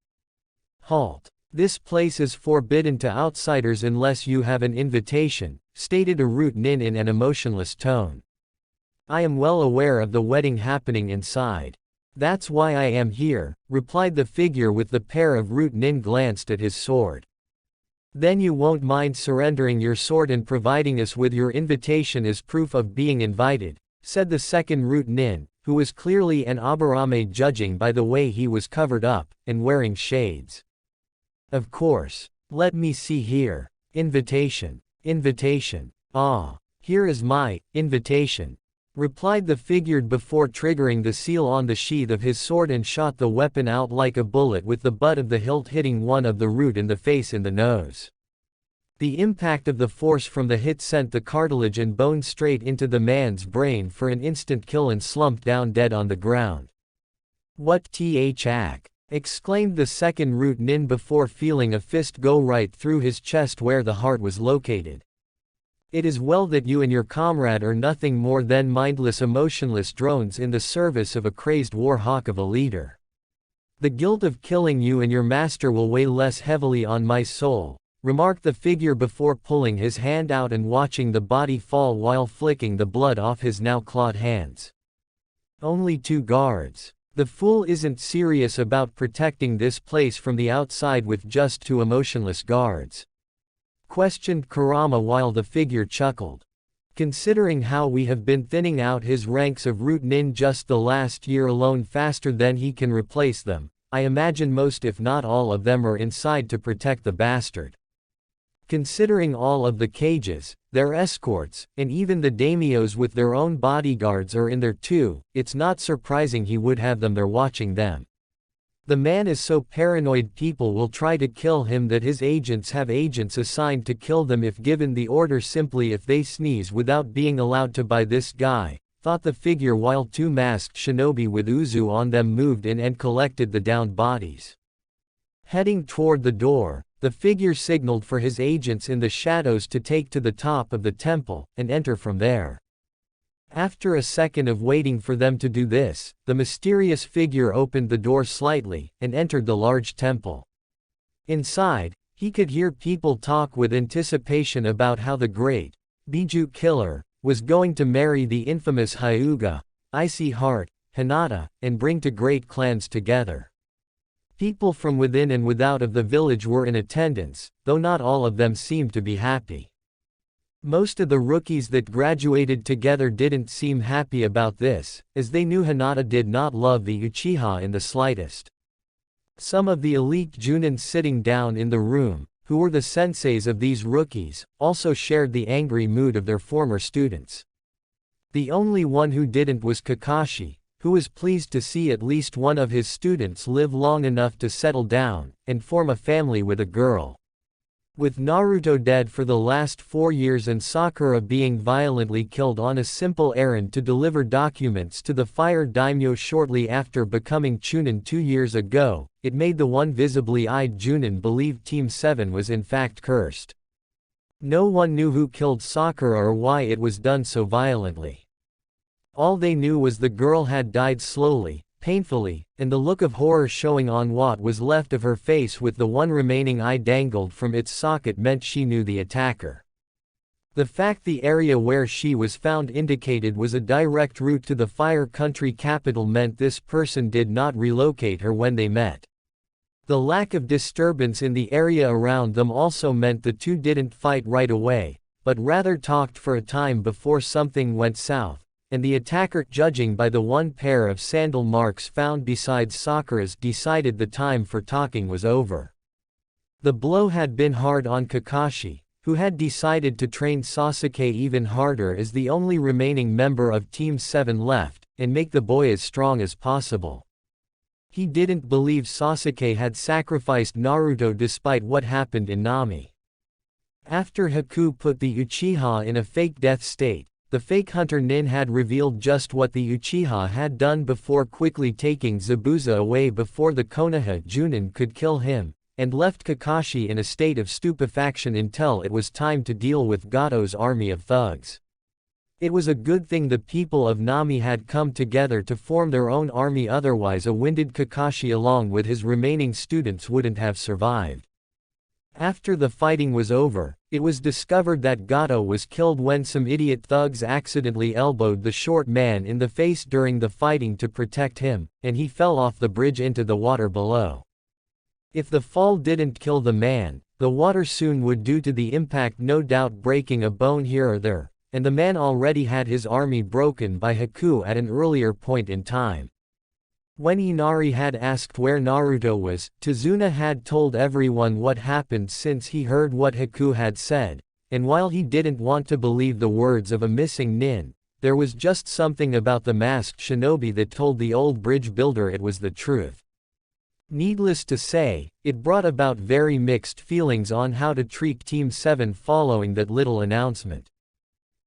Halt. This place is forbidden to outsiders unless you have an invitation, stated a root nin in an emotionless tone. I am well aware of the wedding happening inside. That's why I am here, replied the figure with the pair of root nin glanced at his sword. Then you won't mind surrendering your sword and providing us with your invitation as proof of being invited, said the second root nin, who was clearly an Aburame judging by the way he was covered up, and wearing shades. Of course. Let me see here. Invitation. Invitation. Ah. Here is my invitation, replied the figure before triggering the seal on the sheath of his sword and shot the weapon out like a bullet with the butt of the hilt hitting one of the root in the face in the nose. The impact of the force from the hit sent the cartilage and bone straight into the man's brain for an instant kill and slumped down dead on the ground. What the exclaimed the second root nin before feeling a fist go right through his chest where the heart was located. It is well that you and your comrade are nothing more than mindless emotionless drones in the service of a crazed war hawk of a leader. The guilt of killing you and your master will weigh less heavily on my soul, remarked the figure before pulling his hand out and watching the body fall while flicking the blood off his now clawed hands. Only 2 guards. The fool isn't serious about protecting this place from the outside with just 2 emotionless guards, questioned Kurama while the figure chuckled. Considering how we have been thinning out his ranks of root nin just the last year alone faster than he can replace them, I imagine most if not all of them are inside to protect the bastard. Considering all of the cages, their escorts, and even the daimyos with their own bodyguards are in there too, it's not surprising he would have them there watching them. The man is so paranoid people will try to kill him that his agents have agents assigned to kill them if given the order simply if they sneeze without being allowed to by this guy, thought the figure while 2 masked shinobi with Uzu on them moved in and collected the downed bodies. Heading toward the door, the figure signaled for his agents in the shadows to take to the top of the temple, and enter from there. After a second of waiting for them to do this, the mysterious figure opened the door slightly, and entered the large temple. Inside, he could hear people talk with anticipation about how the great Biju killer was going to marry the infamous Hyuga, Icy Heart, Hinata, and bring 2 great clans together. People from within and without of the village were in attendance, though not all of them seemed to be happy. Most of the rookies that graduated together didn't seem happy about this, as they knew Hinata did not love the Uchiha in the slightest. Some of the elite Junins sitting down in the room, who were the senseis of these rookies, also shared the angry mood of their former students. The only one who didn't was Kakashi, who was pleased to see at least one of his students live long enough to settle down, and form a family with a girl. With Naruto dead for the last 4 years and Sakura being violently killed on a simple errand to deliver documents to the Fire Daimyo shortly after becoming Chunin 2 years ago, it made the one visibly eyed Junin believe Team 7 was in fact cursed. No one knew who killed Sakura or why it was done so violently. All they knew was the girl had died slowly, painfully, and the look of horror showing on what was left of her face with the one remaining eye dangled from its socket meant she knew the attacker. The fact the area where she was found indicated was a direct route to the Fire Country capital meant this person did not relocate her when they met. The lack of disturbance in the area around them also meant the two didn't fight right away, but rather talked for a time before something went south, and the attacker, judging by the one pair of sandal marks found beside Sakura's, decided the time for talking was over. The blow had been hard on Kakashi, who had decided to train Sasuke even harder as the only remaining member of Team 7 left, and make the boy as strong as possible. He didn't believe Sasuke had sacrificed Naruto despite what happened in Nami. After Haku put the Uchiha in a fake death state, the fake hunter Nin had revealed just what the Uchiha had done before quickly taking Zabuza away before the Konoha Junin could kill him, and left Kakashi in a state of stupefaction until it was time to deal with Gato's army of thugs. It was a good thing the people of Nami had come together to form their own army, otherwise a winded Kakashi along with his remaining students wouldn't have survived. After the fighting was over, it was discovered that Gato was killed when some idiot thugs accidentally elbowed the short man in the face during the fighting to protect him, and he fell off the bridge into the water below. If the fall didn't kill the man, the water soon would due to the impact no doubt breaking a bone here or there, and the man already had his army broken by Haku at an earlier point in time. When Inari had asked where Naruto was, Tazuna had told everyone what happened since he heard what Haku had said, and while he didn't want to believe the words of a missing nin, there was just something about the masked shinobi that told the old bridge builder it was the truth. Needless to say, it brought about very mixed feelings on how to treat Team 7 following that little announcement.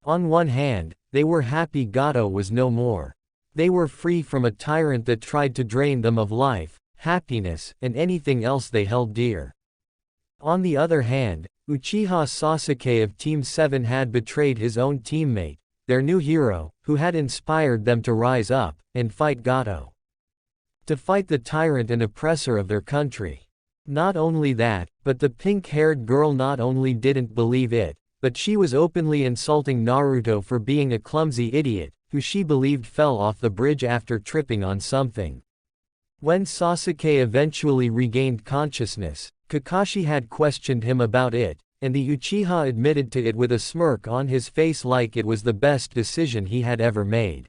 On one hand, they were happy Gato was no more. They were free from a tyrant that tried to drain them of life, happiness, and anything else they held dear. On the other hand, Uchiha Sasuke of Team 7 had betrayed his own teammate, their new hero, who had inspired them to rise up and fight Gato. To fight the tyrant and oppressor of their country. Not only that, but the pink-haired girl not only didn't believe it, but she was openly insulting Naruto for being a clumsy idiot, who she believed fell off the bridge after tripping on something. When Sasuke eventually regained consciousness, Kakashi had questioned him about it, and the Uchiha admitted to it with a smirk on his face like it was the best decision he had ever made.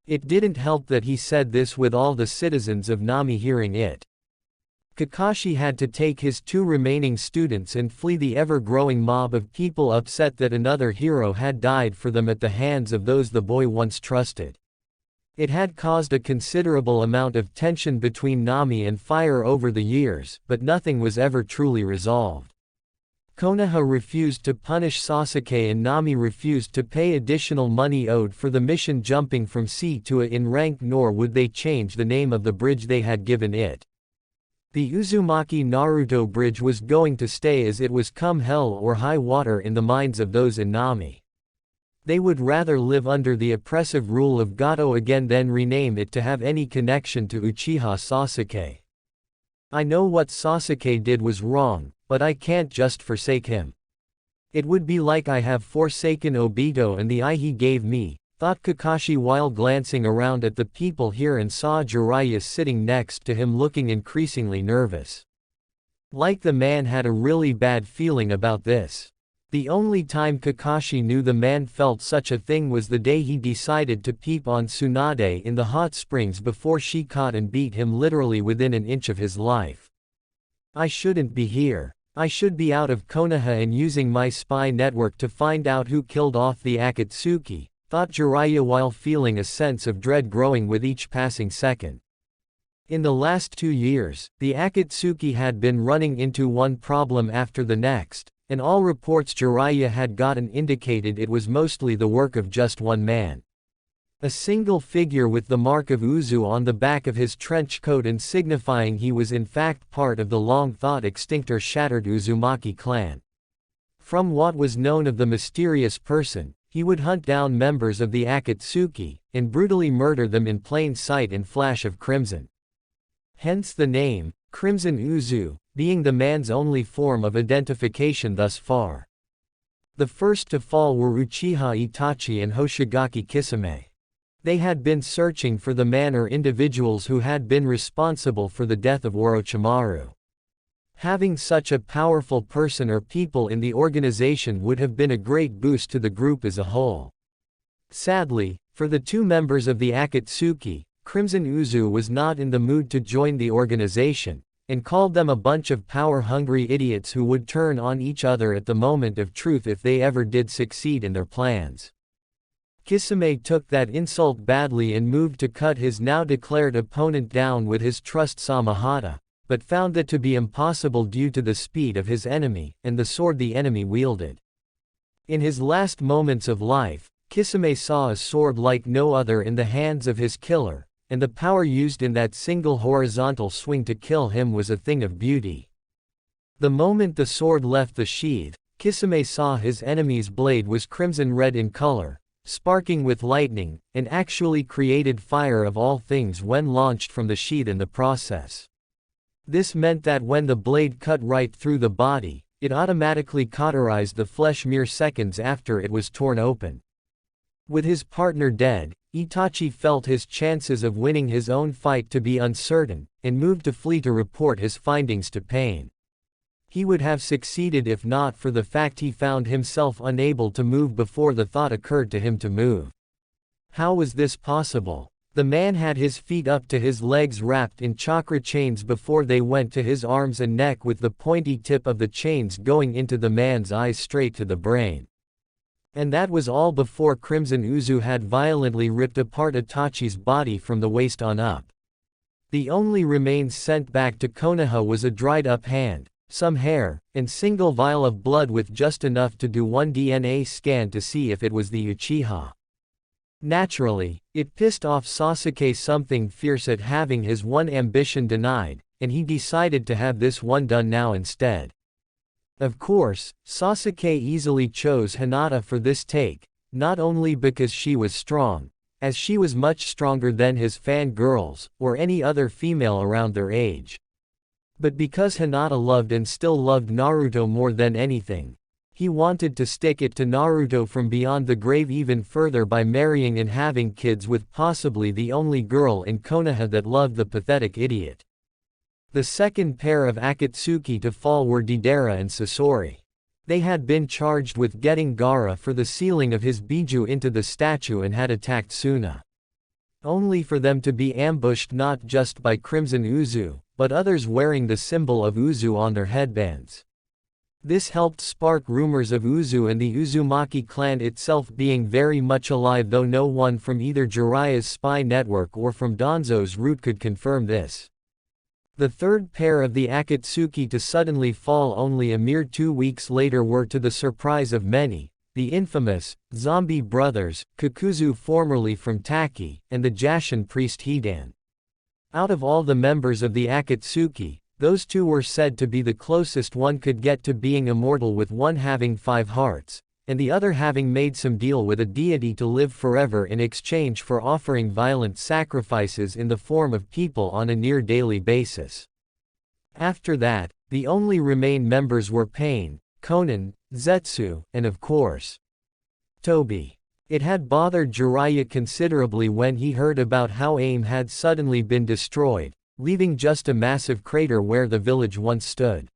It didn't help that he said this with all the citizens of Nami hearing it. Kakashi had to take his two remaining students and flee the ever-growing mob of people upset that another hero had died for them at the hands of those the boy once trusted. It had caused a considerable amount of tension between Nami and Fire over the years, but nothing was ever truly resolved. Konoha refused to punish Sasuke and Nami refused to pay additional money owed for the mission jumping from C to A in rank, nor would they change the name of the bridge they had given it. The Uzumaki Naruto bridge was going to stay as it was, come hell or high water, in the minds of those in Nami. They would rather live under the oppressive rule of Gato again than rename it to have any connection to Uchiha Sasuke. I know what Sasuke did was wrong, but I can't just forsake him. It would be like I have forsaken Obito and the eye he gave me, thought Kakashi while glancing around at the people here and saw Jiraiya sitting next to him looking increasingly nervous. Like the man had a really bad feeling about this. The only time Kakashi knew the man felt such a thing was the day he decided to peep on Tsunade in the hot springs before she caught and beat him literally within an inch of his life. I shouldn't be here. I should be out of Konoha and using my spy network to find out who killed off the Akatsuki, thought Jiraiya while feeling a sense of dread growing with each passing second. In the last 2 years, the Akatsuki had been running into one problem after the next, and all reports Jiraiya had gotten indicated it was mostly the work of just one man. A single figure with the mark of Uzu on the back of his trench coat and signifying he was in fact part of the long-thought extinct or shattered Uzumaki clan. From what was known of the mysterious person, he would hunt down members of the Akatsuki, and brutally murder them in plain sight and flash of crimson. Hence the name, Crimson Uzu, being the man's only form of identification thus far. The first to fall were Uchiha Itachi and Hoshigaki Kisame. They had been searching for the man or individuals who had been responsible for the death of Orochimaru. Having such a powerful person or people in the organization would have been a great boost to the group as a whole. Sadly, for the two members of the Akatsuki, Crimson Uzu was not in the mood to join the organization, and called them a bunch of power-hungry idiots who would turn on each other at the moment of truth if they ever did succeed in their plans. Kisame took that insult badly and moved to cut his now declared opponent down with his trust Samahata, but found that to be impossible due to the speed of his enemy, and the sword the enemy wielded. In his last moments of life, Kisame saw a sword like no other in the hands of his killer, and the power used in that single horizontal swing to kill him was a thing of beauty. The moment the sword left the sheath, Kisame saw his enemy's blade was crimson red in color, sparking with lightning, and actually created fire of all things when launched from the sheath in the process. This meant that when the blade cut right through the body, it automatically cauterized the flesh mere seconds after it was torn open. With his partner dead, Itachi felt his chances of winning his own fight to be uncertain, and moved to flee to report his findings to Pain. He would have succeeded if not for the fact he found himself unable to move before the thought occurred to him to move. How was this possible? The man had his feet up to his legs wrapped in chakra chains before they went to his arms and neck, with the pointy tip of the chains going into the man's eyes straight to the brain. And that was all before Crimson Uzu had violently ripped apart Itachi's body from the waist on up. The only remains sent back to Konoha was a dried-up hand, some hair, and single vial of blood with just enough to do one DNA scan to see if it was the Uchiha. Naturally, it pissed off Sasuke something fierce at having his one ambition denied, and he decided to have this one done now instead. Of course, Sasuke easily chose Hinata for this take, not only because she was strong, as she was much stronger than his fangirls, or any other female around their age, but because Hinata loved and still loved Naruto more than anything. He wanted to stick it to Naruto from beyond the grave even further by marrying and having kids with possibly the only girl in Konoha that loved the pathetic idiot. The second pair of Akatsuki to fall were Deidara and Sasori. They had been charged with getting Gaara for the sealing of his Biju into the statue and had attacked Suna. Only for them to be ambushed not just by Crimson Uzu, but others wearing the symbol of Uzu on their headbands. This helped spark rumors of Uzu and the Uzumaki clan itself being very much alive, though no one from either Jiraiya's spy network or from Danzo's route could confirm this. The third pair of the Akatsuki to suddenly fall only a mere 2 weeks later were, to the surprise of many, the infamous zombie brothers, Kakuzu formerly from Taki, and the Jashin priest Hidan. Out of all the members of the Akatsuki, those two were said to be the closest one could get to being immortal, with one having 5 hearts, and the other having made some deal with a deity to live forever in exchange for offering violent sacrifices in the form of people on a near daily basis. After that, the only remained members were Pain, Konan, Zetsu, and of course, Tobi. It had bothered Jiraiya considerably when he heard about how AIM had suddenly been destroyed, leaving just a massive crater where the village once stood.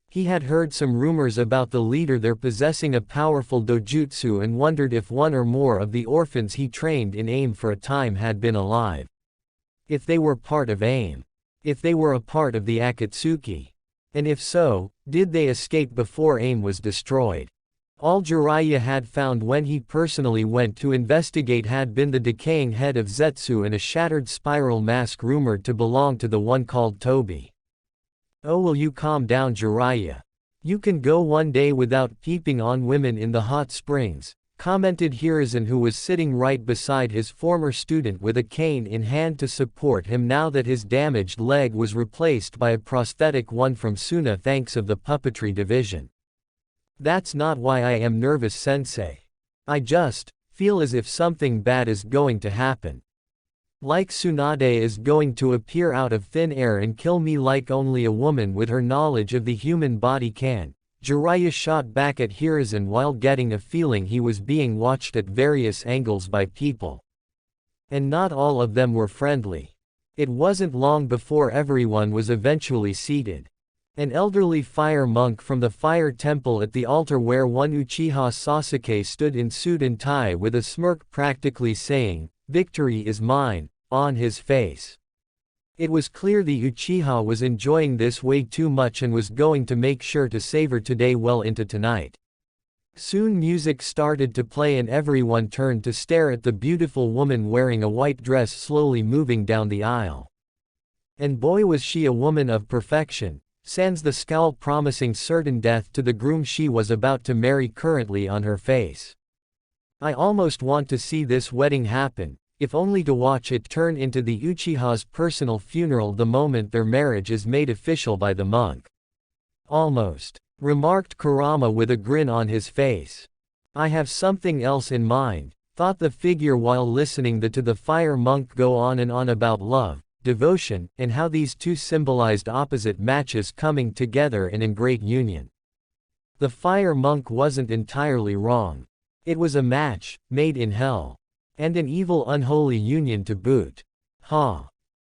He had heard some rumors about the leader there possessing a powerful dojutsu and wondered if one or more of the orphans he trained in AIM for a time had been alive. If they were part of AIM. If they were a part of the Akatsuki. And if so, did they escape before AIM was destroyed? All Jiraiya had found when he personally went to investigate had been the decaying head of Zetsu and a shattered spiral mask rumored to belong to the one called Tobi. Oh, will you calm down, Jiraiya? You can go one day without peeping on women in the hot springs, commented Hiruzen, who was sitting right beside his former student with a cane in hand to support him now that his damaged leg was replaced by a prosthetic one from Suna thanks of the puppetry division. That's not why I am nervous, sensei. I just feel as if something bad is going to happen. Like Tsunade is going to appear out of thin air and kill me like only a woman with her knowledge of the human body can. Jiraiya shot back at Hiruzen while getting a feeling he was being watched at various angles by people. And not all of them were friendly. It wasn't long before everyone was eventually seated. An elderly fire monk from the fire temple at the altar where one Uchiha Sasuke stood in suit and tie with a smirk practically saying, "Victory is mine," on his face. It was clear the Uchiha was enjoying this way too much and was going to make sure to savor today well into tonight. Soon music started to play and everyone turned to stare at the beautiful woman wearing a white dress slowly moving down the aisle. And boy was she a woman of perfection, sans the scowl promising certain death to the groom she was about to marry currently on her face. I almost want to see this wedding happen, if only to watch it turn into the Uchiha's personal funeral the moment their marriage is made official by the monk. Almost, remarked Kurama with a grin on his face. I have something else in mind, thought the figure while listening to the fire monk go on and on about love, devotion, and how these two symbolized opposite matches coming together and in great union. The fire monk wasn't entirely wrong. It was a match, made in hell. And an evil unholy union to boot.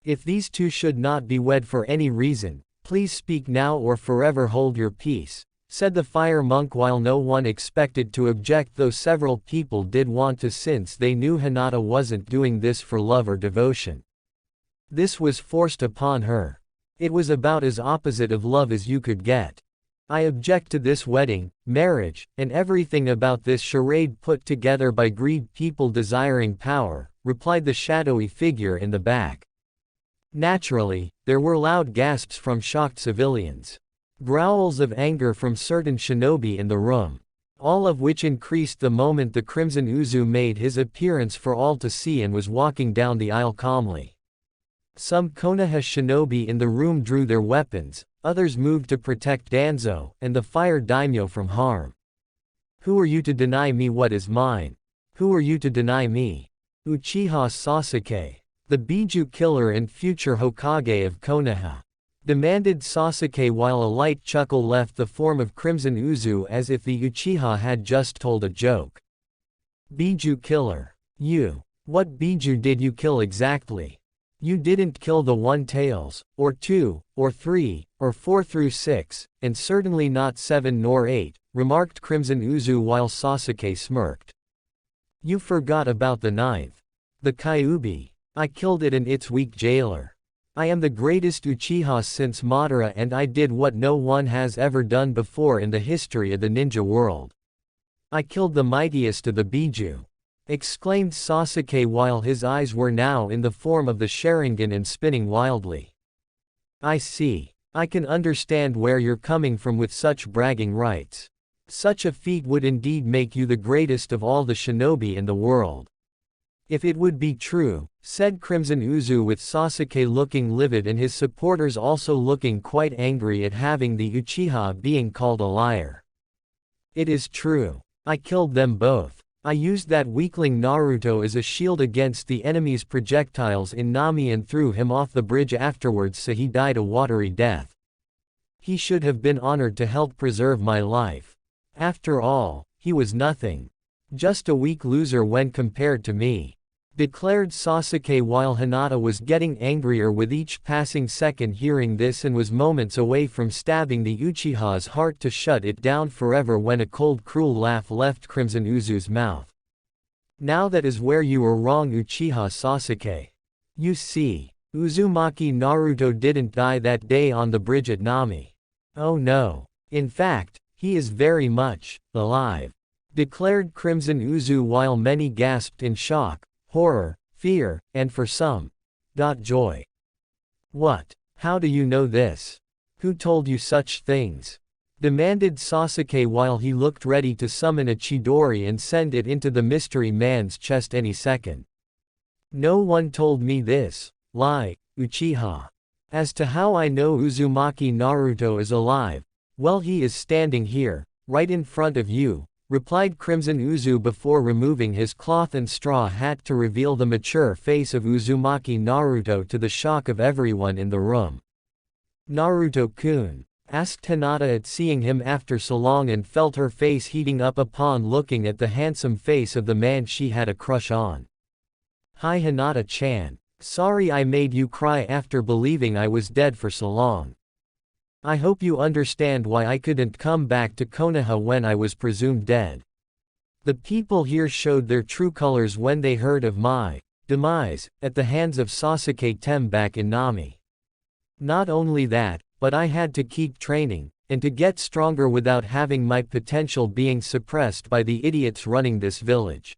If these two should not be wed for any reason, please speak now or forever hold your peace, said the fire monk while no one expected to object, though several people did want to since they knew Hinata wasn't doing this for love or devotion. This was forced upon her. It was about as opposite of love as you could get. I object to this wedding, marriage, and everything about this charade put together by greed, people desiring power, replied the shadowy figure in the back. Naturally, there were loud gasps from shocked civilians. Growls of anger from certain shinobi in the room. All of which increased the moment the Crimson Uzu made his appearance for all to see and was walking down the aisle calmly. Some Konoha shinobi in the room drew their weapons, others moved to protect Danzo and the fire daimyo from harm. Who are you to deny me what is mine? Who are you to deny me? Uchiha Sasuke, the Biju killer and future Hokage of Konoha, demanded Sasuke while a light chuckle left the form of Crimson Uzu as if the Uchiha had just told a joke. Biju killer. You. What Biju did you kill exactly? You didn't kill the 1 tails, or 2, or 3, or 4 through 6, and certainly not 7 nor 8, remarked Crimson Uzu while Sasuke smirked. You forgot about the 9th. The Kyuubi. I killed it and its weak jailer. I am the greatest Uchiha since Madara and I did what no one has ever done before in the history of the ninja world. I killed the mightiest of the Biju. Exclaimed Sasuke while his eyes were now in the form of the Sharingan and spinning wildly. I see. I can understand where you're coming from with such bragging rights. Such a feat would indeed make you the greatest of all the shinobi in the world. If it would be true, said Crimson Uzu with Sasuke looking livid and his supporters also looking quite angry at having the Uchiha being called a liar. It is true. I killed them both. I used that weakling Naruto as a shield against the enemy's projectiles in Nami and threw him off the bridge afterwards so he died a watery death. He should have been honored to help preserve my life. After all, he was nothing. Just a weak loser when compared to me. Declared Sasuke while Hinata was getting angrier with each passing second, hearing this, and was moments away from stabbing the Uchiha's heart to shut it down forever when a cold cruel laugh left Crimson Uzu's mouth. Now that is where you were wrong, Uchiha Sasuke. You see, Uzumaki Naruto didn't die that day on the bridge at Nami. Oh no. In fact, he is very much alive. Declared Crimson Uzu while many gasped in shock, horror, fear, and for some, joy. What? How do you know this? Who told you such things? demanded Sasuke while he looked ready to summon a Chidori and send it into the mystery man's chest any second. No one told me this. Lie, Uchiha. As to how I know Uzumaki Naruto is alive, well, he is standing here, right in front of you, replied Crimson Uzu before removing his cloth and straw hat to reveal the mature face of Uzumaki Naruto to the shock of everyone in the room. Naruto-kun? Asked Hinata at seeing him after so long and felt her face heating up upon looking at the handsome face of the man she had a crush on. Hi Hinata-chan. Sorry I made you cry after believing I was dead for so long. I hope you understand why I couldn't come back to Konoha when I was presumed dead. The people here showed their true colors when they heard of my demise at the hands of Sasuke Tem back in Nami. Not only that, but I had to keep training, and to get stronger without having my potential being suppressed by the idiots running this village.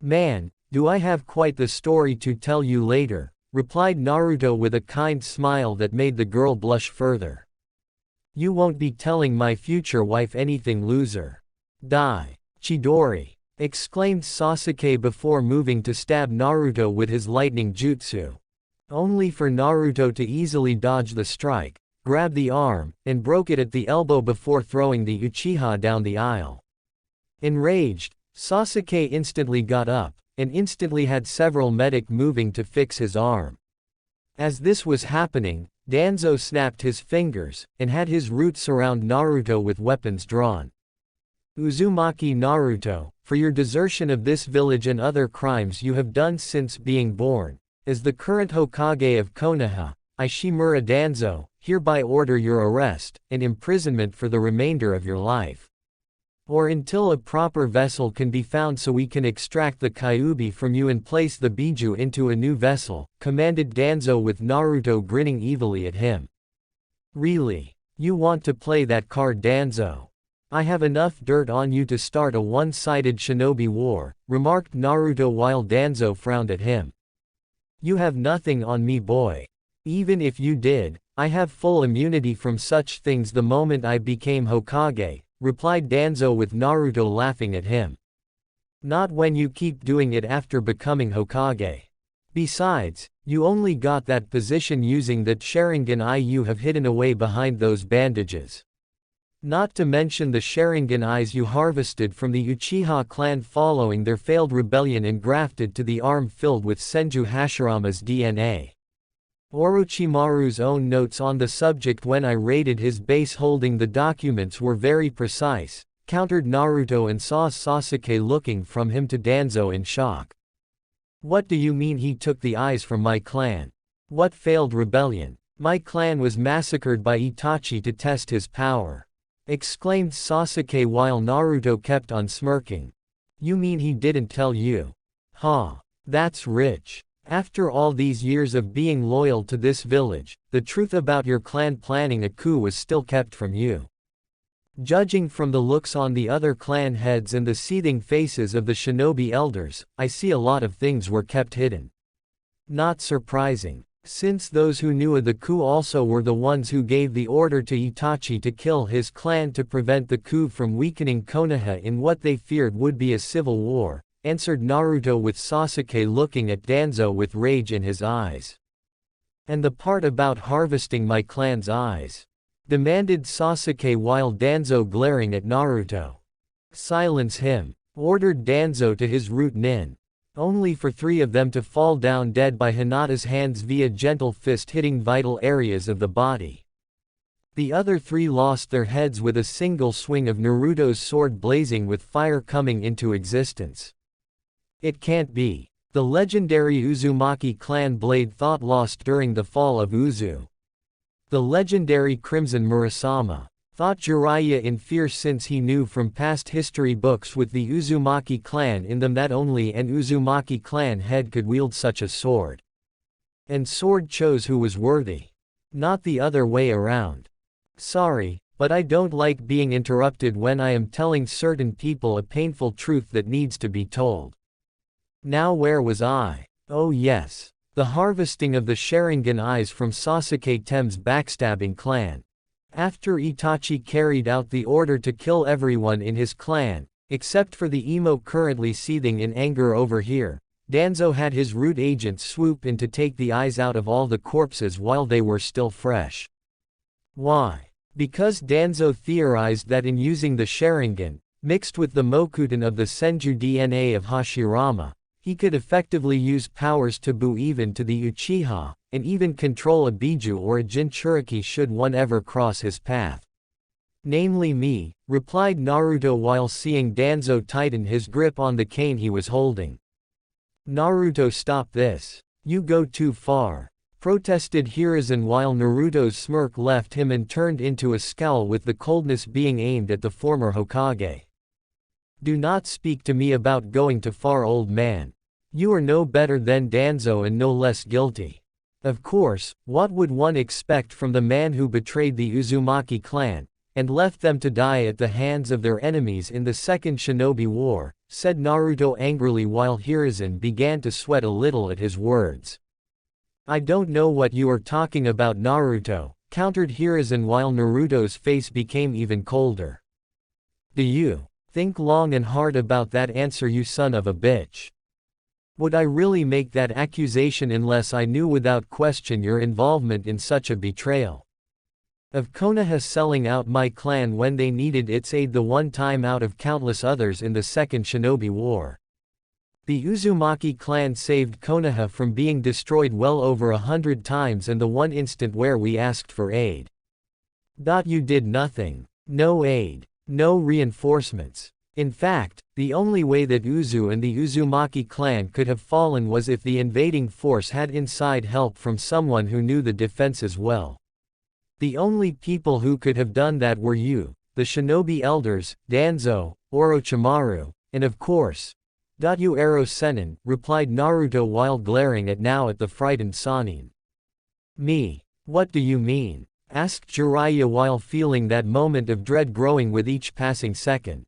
Man, do I have quite the story to tell you later, replied Naruto with a kind smile that made the girl blush further. You won't be telling my future wife anything, loser. Die. Chidori, exclaimed Sasuke before moving to stab Naruto with his lightning jutsu. Only for Naruto to easily dodge the strike, grab the arm, and broke it at the elbow before throwing the Uchiha down the aisle. Enraged, Sasuke instantly got up, and instantly had several medic moving to fix his arm. As this was happening, Danzo snapped his fingers, and had his roots surround Naruto with weapons drawn. Uzumaki Naruto, for your desertion of this village and other crimes you have done since being born, as the current Hokage of Konoha, I Shimura Danzo, hereby order your arrest, and imprisonment for the remainder of your life. Or until a proper vessel can be found so we can extract the Kyuubi from you and place the Biju into a new vessel, commanded Danzo with Naruto grinning evilly at him. Really? You want to play that card, Danzo? I have enough dirt on you to start a one-sided shinobi war, remarked Naruto while Danzo frowned at him. You have nothing on me, boy. Even if you did, I have full immunity from such things the moment I became Hokage, replied Danzo with Naruto laughing at him. Not when you keep doing it after becoming Hokage. Besides, you only got that position using that Sharingan you have hidden away behind those bandages. Not to mention the Sharingan eyes you harvested from the Uchiha clan following their failed rebellion and grafted to the arm filled with Senju Hashirama's DNA. Orochimaru's own notes on the subject when I raided his base holding the documents were very precise, countered Naruto and saw Sasuke looking from him to Danzo in shock. What do you mean he took the eyes from my clan? What failed rebellion? My clan was massacred by Itachi to test his power, exclaimed Sasuke while Naruto kept on smirking. You mean he didn't tell you? Huh. That's rich. After all these years of being loyal to this village, the truth about your clan planning a coup was still kept from you. Judging from the looks on the other clan heads and the seething faces of the shinobi elders, I see a lot of things were kept hidden. Not surprising, since those who knew of the coup also were the ones who gave the order to Itachi to kill his clan to prevent the coup from weakening Konoha in what they feared would be a civil war, answered Naruto with Sasuke looking at Danzo with rage in his eyes. And the part about harvesting my clan's eyes? Demanded Sasuke while Danzo glaring at Naruto. Silence him, ordered Danzo to his root nin. Only for 3 of them to fall down dead by Hinata's hands via gentle fist hitting vital areas of the body. The other 3 lost their heads with a single swing of Naruto's sword blazing with fire coming into existence. It can't be. The legendary Uzumaki clan blade thought lost during the fall of Uzu. The legendary Crimson Murasama thought Jiraiya in fear since he knew from past history books with the Uzumaki clan in them that only an Uzumaki clan head could wield such a sword. And sword chose who was worthy. Not the other way around. Sorry, but I don't like being interrupted when I am telling certain people a painful truth that needs to be told. Now where was I? Oh yes. The harvesting of the Sharingan eyes from Sasuke Tem's backstabbing clan. After Itachi carried out the order to kill everyone in his clan, except for the emo currently seething in anger over here, Danzo had his root agents swoop in to take the eyes out of all the corpses while they were still fresh. Why? Because Danzo theorized that in using the Sharingan, mixed with the Mokuton of the Senju DNA of Hashirama, he could effectively use powers taboo even to the Uchiha, and even control a Biju or a Jinchuriki should one ever cross his path. Namely me, replied Naruto while seeing Danzo tighten his grip on the cane he was holding. Naruto, stop this. You go too far, protested Hiruzen while Naruto's smirk left him and turned into a scowl with the coldness being aimed at the former Hokage. Do not speak to me about going too far, old man. You are no better than Danzo and no less guilty. Of course, what would one expect from the man who betrayed the Uzumaki clan, and left them to die at the hands of their enemies in the Second Shinobi War, said Naruto angrily while Hiruzen began to sweat a little at his words. I don't know what you are talking about, Naruto, countered Hiruzen while Naruto's face became even colder. Do you think long and hard about that answer, you son of a bitch? Would I really make that accusation unless I knew without question your involvement in such a betrayal? Of Konoha selling out my clan when they needed its aid the one time out of countless others in the Second Shinobi War. The Uzumaki clan saved Konoha from being destroyed well over 100 times and the one instant where we asked for aid. You did nothing. No aid. No reinforcements. In fact, the only way that Uzu and the Uzumaki clan could have fallen was if the invading force had inside help from someone who knew the defenses well. The only people who could have done that were you, the shinobi elders, Danzo, Orochimaru, and of course, Ero Sennin, replied Naruto while glaring at the frightened Sannin. Me? What do you mean? Asked Jiraiya while feeling that moment of dread growing with each passing second.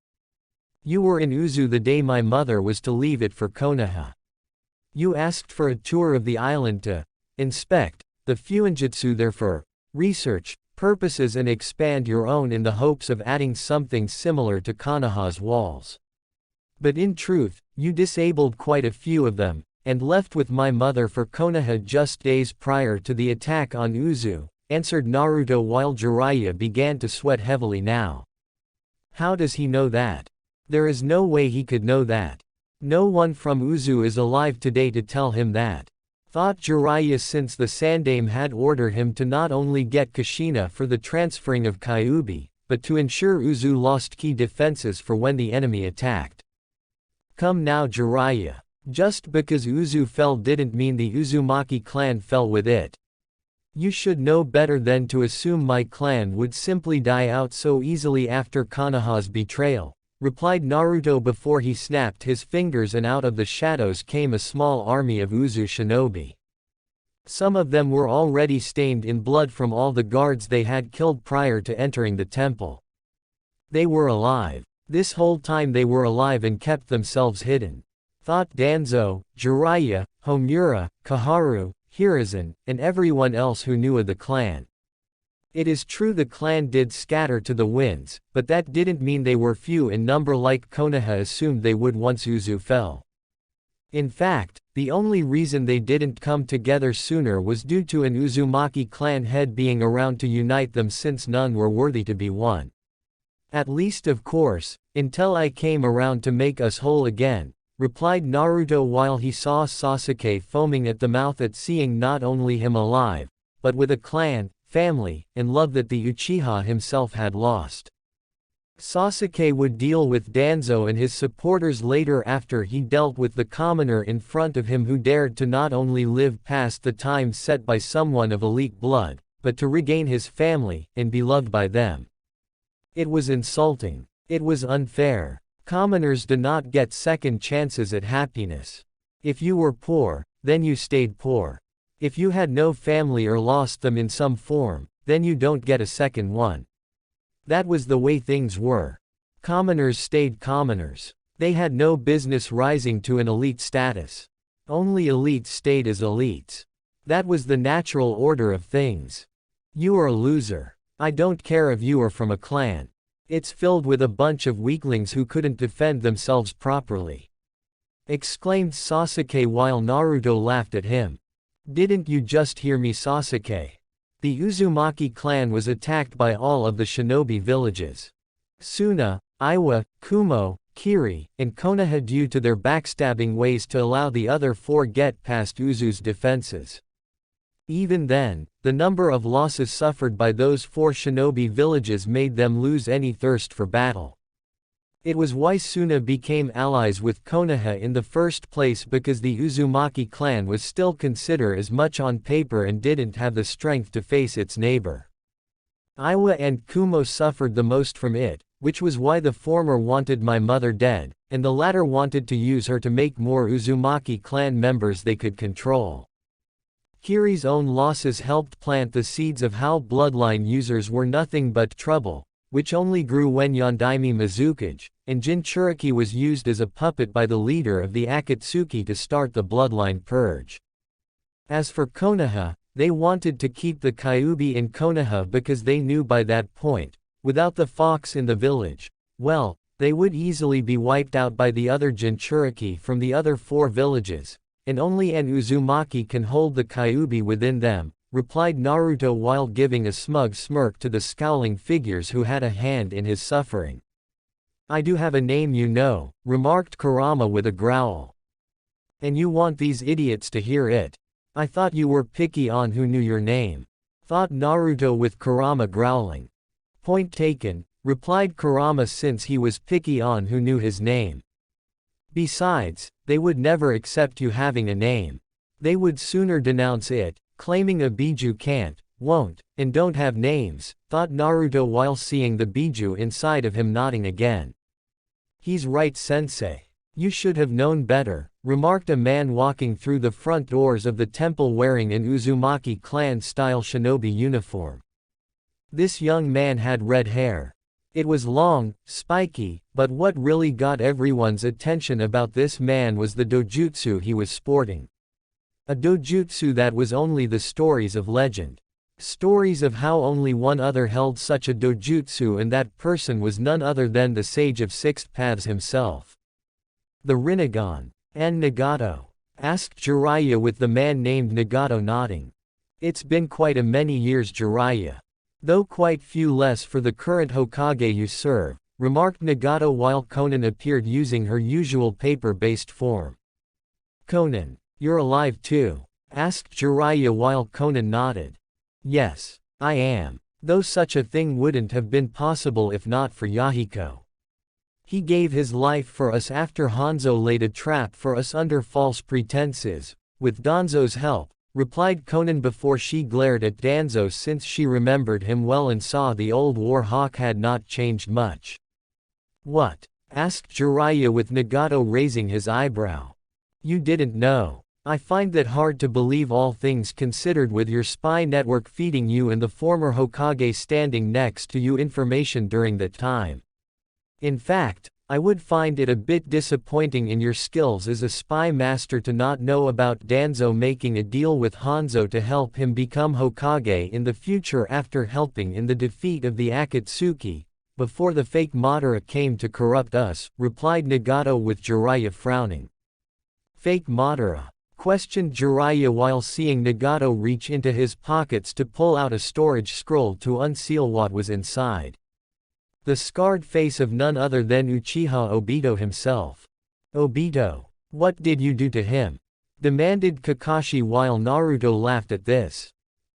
You were in Uzu the day my mother was to leave it for Konoha. You asked for a tour of the island to inspect the Fuinjutsu there for research purposes and expand your own in the hopes of adding something similar to Konoha's walls. But in truth, you disabled quite a few of them, and left with my mother for Konoha just days prior to the attack on Uzu, answered Naruto while Jiraiya began to sweat heavily now. How does he know that? There is no way he could know that. No one from Uzu is alive today to tell him that. Thought Jiraiya, since the Sandaime had ordered him to not only get Kushina for the transferring of Kyuubi, but to ensure Uzu lost key defenses for when the enemy attacked. Come now, Jiraiya. Just because Uzu fell didn't mean the Uzumaki clan fell with it. You should know better than to assume my clan would simply die out so easily after Konoha's betrayal, replied Naruto before he snapped his fingers and out of the shadows came a small army of Uzu shinobi. Some of them were already stained in blood from all the guards they had killed prior to entering the temple. They were alive. This whole time they were alive and kept themselves hidden. Thought Danzo, Jiraiya, Homura, Kaharu, Hiruzen, and everyone else who knew of the clan. It is true the clan did scatter to the winds, but that didn't mean they were few in number like Konoha assumed they would once Uzu fell. In fact, the only reason they didn't come together sooner was due to an Uzumaki clan head being around to unite them since none were worthy to be one. At least of course, until I came around to make us whole again, replied Naruto while he saw Sasuke foaming at the mouth at seeing not only him alive, but with a clan, family, and love that the Uchiha himself had lost. Sasuke would deal with Danzo and his supporters later after he dealt with the commoner in front of him who dared to not only live past the time set by someone of elite blood, but to regain his family, and be loved by them. It was insulting. It was unfair. Commoners do not get second chances at happiness. If you were poor, then you stayed poor. If you had no family or lost them in some form, then you don't get a second one. That was the way things were. Commoners stayed commoners. They had no business rising to an elite status. Only elites stayed as elites. That was the natural order of things. You are a loser. I don't care if you are from a clan. It's filled with a bunch of weaklings who couldn't defend themselves properly," exclaimed Sasuke while Naruto laughed at him. "Didn't you just hear me, Sasuke? The Uzumaki clan was attacked by all of the shinobi villages. Suna, Iwa, Kumo, Kiri, and Konoha due to their backstabbing ways to allow the other four get past Uzu's defenses. Even then, the number of losses suffered by those four shinobi villages made them lose any thirst for battle. It was why Suna became allies with Konoha in the first place, because the Uzumaki clan was still considered as much on paper and didn't have the strength to face its neighbor. Iwa and Kumo suffered the most from it, which was why the former wanted my mother dead, and the latter wanted to use her to make more Uzumaki clan members they could control. Kiri's own losses helped plant the seeds of how bloodline users were nothing but trouble, which only grew when Yondaime Mizukage, and Jinchuriki was used as a puppet by the leader of the Akatsuki to start the bloodline purge. As for Konoha, they wanted to keep the Kyuubi in Konoha because they knew by that point, without the fox in the village, well, they would easily be wiped out by the other Jinchuriki from the other four villages. And only an Uzumaki can hold the Kyuubi within them, replied Naruto while giving a smug smirk to the scowling figures who had a hand in his suffering. I do have a name, you know, remarked Kurama with a growl. And you want these idiots to hear it? I thought you were picky on who knew your name, thought Naruto with Kurama growling. Point taken, replied Kurama, since he was picky on who knew his name. Besides, they would never accept you having a name. They would sooner denounce it, claiming a Biju can't, won't, and don't have names, thought Naruto while seeing the Biju inside of him nodding again. He's right, sensei. You should have known better, remarked a man walking through the front doors of the temple wearing an Uzumaki clan-style shinobi uniform. This young man had red hair. It was long, spiky, but what really got everyone's attention about this man was the dojutsu he was sporting. A dojutsu that was only the stories of legend. Stories of how only one other held such a dojutsu, and that person was none other than the Sage of Six Paths himself. The Rinnegan. And Nagato? Asked Jiraiya with the man named Nagato nodding. It's been quite a many years, Jiraiya. Though quite few less for the current Hokage you serve, remarked Nagato while Konan appeared using her usual paper-based form. Konan, you're alive too? Asked Jiraiya while Konan nodded. Yes, I am. Though such a thing wouldn't have been possible if not for Yahiko. He gave his life for us after Hanzo laid a trap for us under false pretenses, with Danzo's help, replied Konan before she glared at Danzo, since she remembered him well and saw the old war hawk had not changed much. What? Asked Jiraiya with Nagato raising his eyebrow. You didn't know? I find that hard to believe, all things considered, with your spy network feeding you and the former Hokage standing next to you information during that time. In fact, I would find it a bit disappointing in your skills as a spy master to not know about Danzo making a deal with Hanzo to help him become Hokage in the future after helping in the defeat of the Akatsuki, before the fake Madara came to corrupt us, replied Nagato with Jiraiya frowning. Fake Madara? Questioned Jiraiya while seeing Nagato reach into his pockets to pull out a storage scroll to unseal what was inside. The scarred face of none other than Uchiha Obito himself. Obito, what did you do to him? Demanded Kakashi while Naruto laughed at this.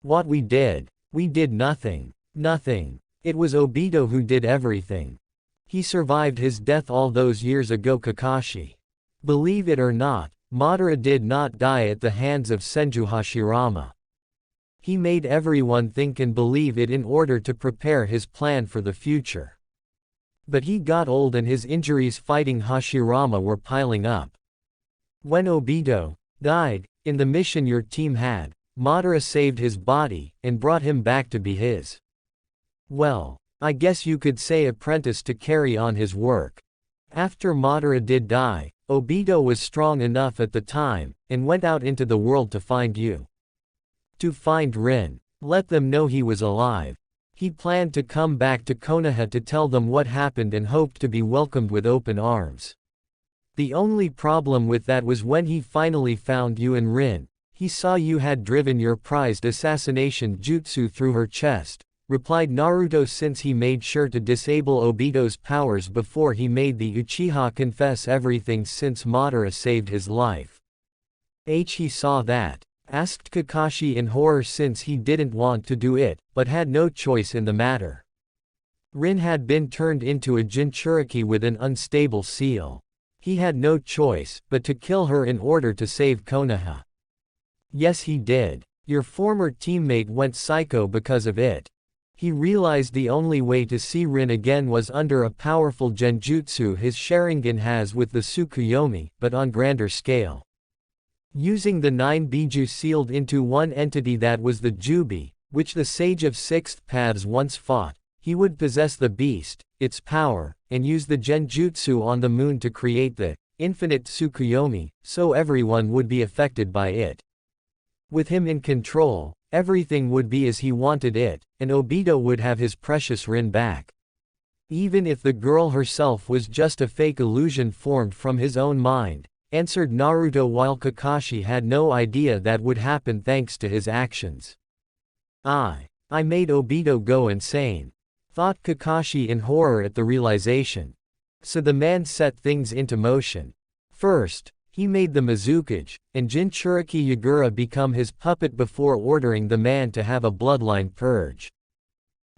What we did? We did nothing. Nothing. It was Obito who did everything. He survived his death all those years ago, Kakashi. Believe it or not, Madara did not die at the hands of Senju Hashirama. He made everyone think and believe it in order to prepare his plan for the future. But he got old and his injuries fighting Hashirama were piling up. When Obito died, in the mission your team had, Madara saved his body, and brought him back to be his, well, I guess you could say, apprentice to carry on his work. After Madara did die, Obito was strong enough at the time, and went out into the world to find you. To find Rin. Let them know he was alive. He planned to come back to Konoha to tell them what happened and hoped to be welcomed with open arms. The only problem with that was when he finally found you and Rin. He saw you had driven your prized assassination jutsu through her chest, replied Naruto, since he made sure to disable Obito's powers before he made the Uchiha confess everything since Madara saved his life. He saw that? Asked Kakashi in horror, since he didn't want to do it, but had no choice in the matter. Rin had been turned into a Jinchuriki with an unstable seal. He had no choice but to kill her in order to save Konoha. Yes, he did. Your former teammate went psycho because of it. He realized the only way to see Rin again was under a powerful genjutsu his Sharingan has with the Tsukuyomi, but on grander scale. Using the 9 Biju sealed into one entity that was the Jubi, which the Sage of Sixth Paths once fought, he would possess the beast, its power, and use the genjutsu on the moon to create the infinite Tsukuyomi, so everyone would be affected by it. With him in control, everything would be as he wanted it, and Obito would have his precious Rin back. Even if the girl herself was just a fake illusion formed from his own mind, answered Naruto, while Kakashi had no idea that would happen thanks to his actions. I made Obito go insane, thought Kakashi in horror at the realization. So the man set things into motion. First, he made the Mizukage and Jinchuriki Yagura become his puppet before ordering the man to have a bloodline purge.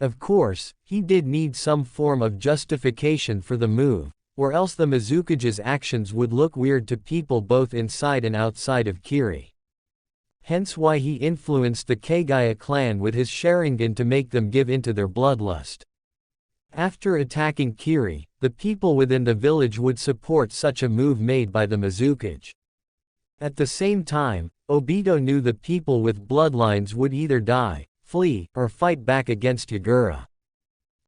Of course, he did need some form of justification for the move, or else the Mizukage's actions would look weird to people both inside and outside of Kiri. Hence why he influenced the Kagaya clan with his Sharingan to make them give into their bloodlust. After attacking Kiri, the people within the village would support such a move made by the Mizukage. At the same time, Obito knew the people with bloodlines would either die, flee, or fight back against Yagura.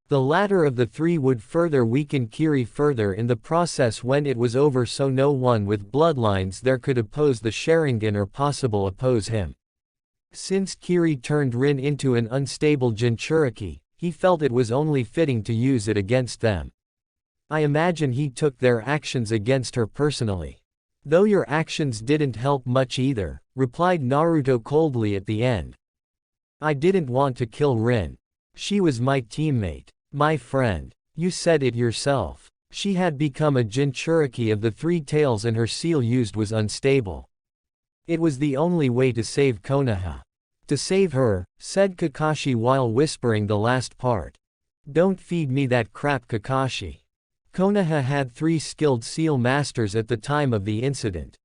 The latter of the three would further weaken Kiri further in the process when it was over, so no one with bloodlines there could oppose the Sharingan or possible oppose him. Since Kiri turned Rin into an unstable Jinchuriki, he felt it was only fitting to use it against them. I imagine he took their actions against her personally. Though your actions didn't help much either, replied Naruto coldly at the end. I didn't want to kill Rin. She was my teammate. My friend. You said it yourself. She had become a Jinchuriki of the three tails and her seal used was unstable. It was the only way to save Konoha. To save her, said Kakashi while whispering the last part. Don't feed me that crap, Kakashi. Konoha had 3 skilled seal masters at the time of the incident.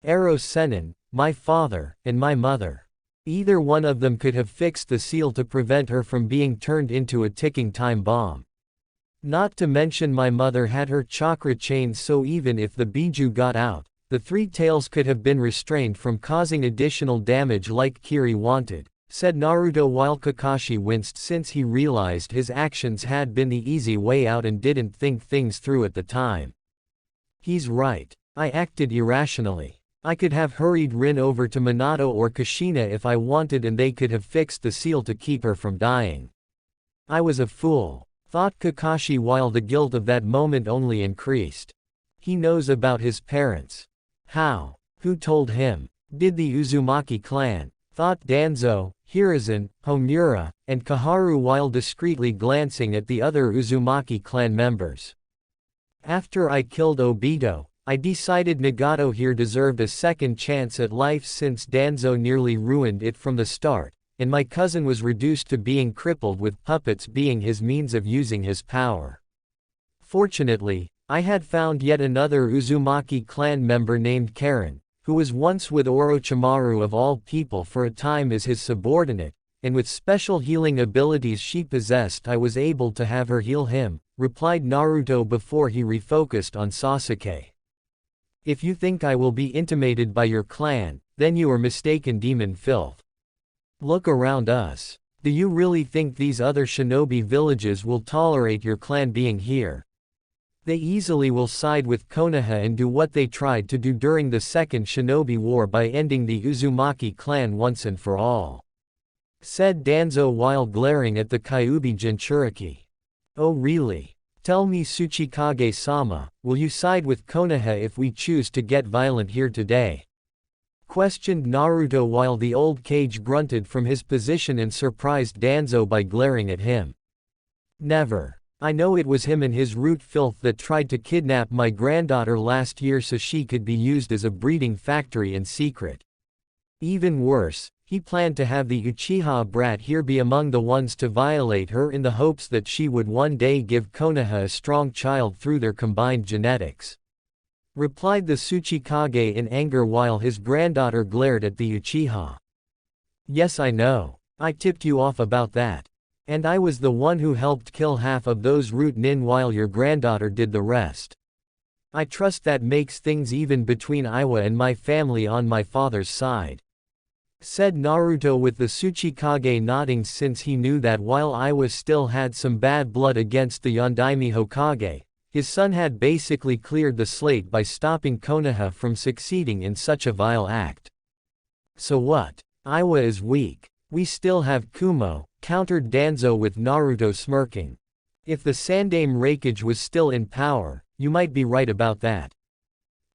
Ero Sennin, my father, and my mother. Either one of them could have fixed the seal to prevent her from being turned into a ticking time bomb. Not to mention my mother had her chakra chains, so even if the Biju got out, the 3 tails could have been restrained from causing additional damage like Kiri wanted, said Naruto while Kakashi winced since he realized his actions had been the easy way out and didn't think things through at the time. He's right. I acted irrationally. I could have hurried Rin over to Minato or Kushina if I wanted and they could have fixed the seal to keep her from dying. I was a fool, thought Kakashi while the guilt of that moment only increased. He knows about his parents. How? Who told him? Did the Uzumaki clan? Thought Danzo, Hiruzen, Homura, and Kaharu while discreetly glancing at the other Uzumaki clan members. After I killed Obito, I decided Nagato here deserved a second chance at life since Danzo nearly ruined it from the start, and my cousin was reduced to being crippled with puppets being his means of using his power. Fortunately, I had found yet another Uzumaki clan member named Karen, who was once with Orochimaru of all people for a time as his subordinate, and with special healing abilities she possessed I was able to have her heal him, replied Naruto before he refocused on Sasuke. If you think I will be intimidated by your clan, then you are mistaken, demon filth. Look around us. Do you really think these other shinobi villages will tolerate your clan being here? They easily will side with Konoha and do what they tried to do during the Second Shinobi War by ending the Uzumaki clan once and for all. said Danzo while glaring at the Kyuubi Jinchuriki. Oh really? Tell me Tsuchikage-sama, will you side with Konoha if we choose to get violent here today? Questioned Naruto while the old Kage grunted from his position and surprised Danzo by glaring at him. Never. I know it was him and his root filth that tried to kidnap my granddaughter last year so she could be used as a breeding factory in secret. Even worse, he planned to have the Uchiha brat here be among the ones to violate her in the hopes that she would one day give Konoha a strong child through their combined genetics. Replied the Tsuchikage in anger while his granddaughter glared at the Uchiha. Yes, I know. I tipped you off about that. And I was the one who helped kill half of those root nin while your granddaughter did the rest. I trust that makes things even between Iwa and my family on my father's side. Said Naruto with the Tsuchikage nodding since he knew that while Iwa still had some bad blood against the Yondaime Hokage, his son had basically cleared the slate by stopping Konoha from succeeding in such a vile act. So what? Iwa is weak. We still have Kumo, countered Danzo with Naruto smirking. If the Sandaime Raikage was still in power, you might be right about that.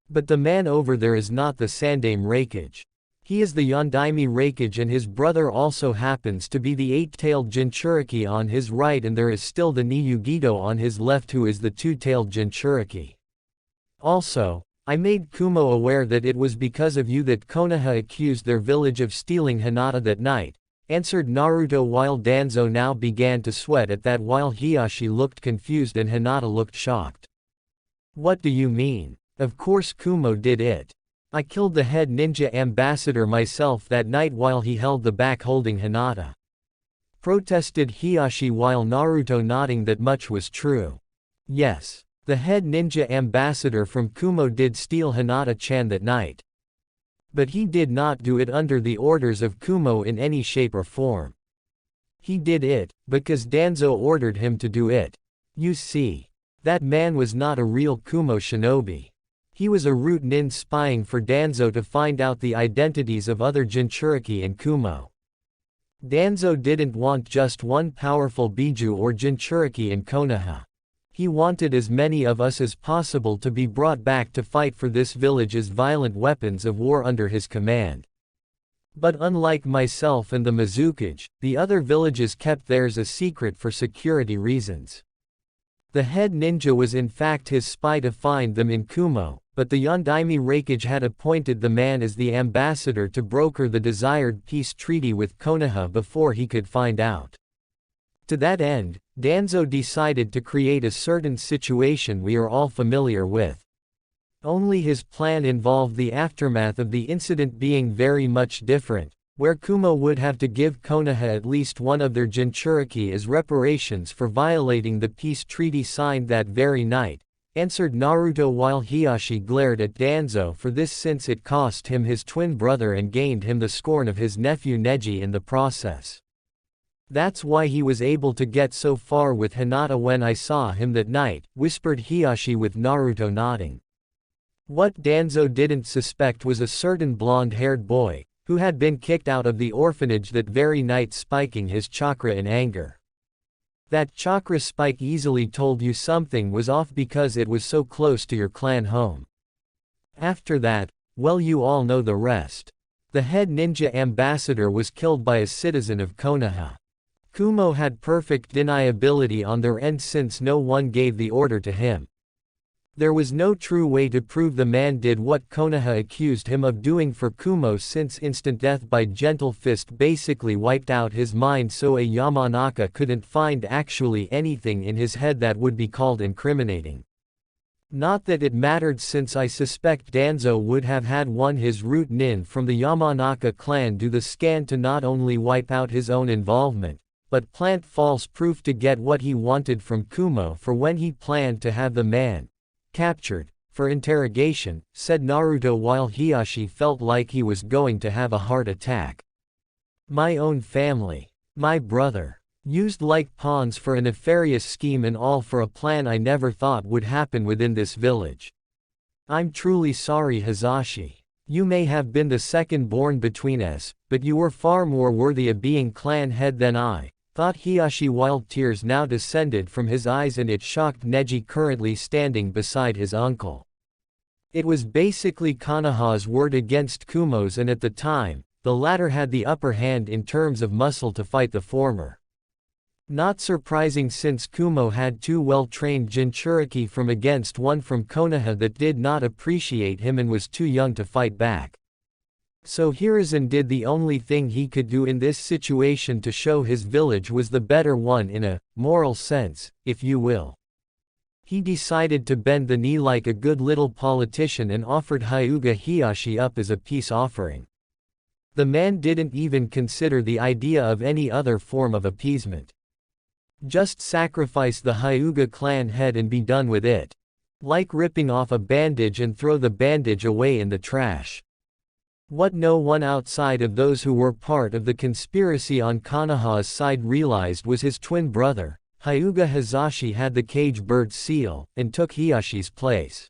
But the man over there is not the Sandaime Raikage. He is the Yondaime Raikage and his brother also happens to be the eight-tailed Jinchuriki on his right and there is still the Niyugido on his left who is the two-tailed Jinchuriki. Also, I made Kumo aware that it was because of you that Konoha accused their village of stealing Hinata that night, answered Naruto while Danzo now began to sweat at that while Hiyashi looked confused and Hinata looked shocked. What do you mean? Of course Kumo did it. I killed the head ninja ambassador myself that night while he held the back holding Hinata. Protested Hiyashi while Naruto nodding that much was true. Yes, the head ninja ambassador from Kumo did steal Hinata-chan that night. But he did not do it under the orders of Kumo in any shape or form. He did it, because Danzo ordered him to do it. You see. That man was not a real Kumo shinobi. He was a root nin spying for Danzo to find out the identities of other Jinchuriki and Kumo. Danzo didn't want just one powerful Biju or Jinchuriki in Konoha. He wanted as many of us as possible to be brought back to fight for this village as violent weapons of war under his command. But unlike myself and the Mizukage, the other villages kept theirs a secret for security reasons. The head ninja was in fact his spy to find them in Kumo, but the Yondaime Raikage had appointed the man as the ambassador to broker the desired peace treaty with Konoha before he could find out. To that end, Danzo decided to create a certain situation we are all familiar with. Only his plan involved the aftermath of the incident being very much different, where Kumo would have to give Konoha at least one of their Jinchuriki as reparations for violating the peace treaty signed that very night, answered Naruto while Hiyashi glared at Danzo for this since it cost him his twin brother and gained him the scorn of his nephew Neji in the process. That's why he was able to get so far with Hinata when I saw him that night, whispered Hiyashi with Naruto nodding. What Danzo didn't suspect was a certain blonde-haired boy, who had been kicked out of the orphanage that very night spiking his chakra in anger. That chakra spike easily told you something was off because it was so close to your clan home. After that, well you all know the rest. The head ninja ambassador was killed by a citizen of Konoha. Kumo had perfect deniability on their end since no one gave the order to him. There was no true way to prove the man did what Konoha accused him of doing for Kumo since instant death by gentle fist basically wiped out his mind so a Yamanaka couldn't find actually anything in his head that would be called incriminating. Not that it mattered since I suspect Danzo would have had his root nin from the Yamanaka clan do the scan to not only wipe out his own involvement, but plant false proof to get what he wanted from Kumo for when he planned to have the man captured for interrogation, said Naruto while Hiyashi felt like he was going to have a heart attack. My own family. My brother. Used like pawns for a nefarious scheme and all for a plan I never thought would happen within this village. I'm truly sorry Hizashi. You may have been the second born between us, but you were far more worthy of being clan head than I, thought Hiyashi while tears now descended from his eyes, and it shocked Neji currently standing beside his uncle. It was basically Konoha's word against Kumo's, and at the time, the latter had the upper hand in terms of muscle to fight the former. Not surprising since Kumo had two well-trained Jinchuriki from against one from Konoha that did not appreciate him and was too young to fight back. So Hiruzen did the only thing he could do in this situation to show his village was the better one in a moral sense, if you will. He decided to bend the knee like a good little politician and offered Hyuga Hiyashi up as a peace offering. The man didn't even consider the idea of any other form of appeasement. Just sacrifice the Hyuga clan head and be done with it. Like ripping off a bandage and throw the bandage away in the trash. What no one outside of those who were part of the conspiracy on Konoha's side realized was his twin brother, Hyuga Hazashi, had the cage bird seal, and took Hiyashi's place.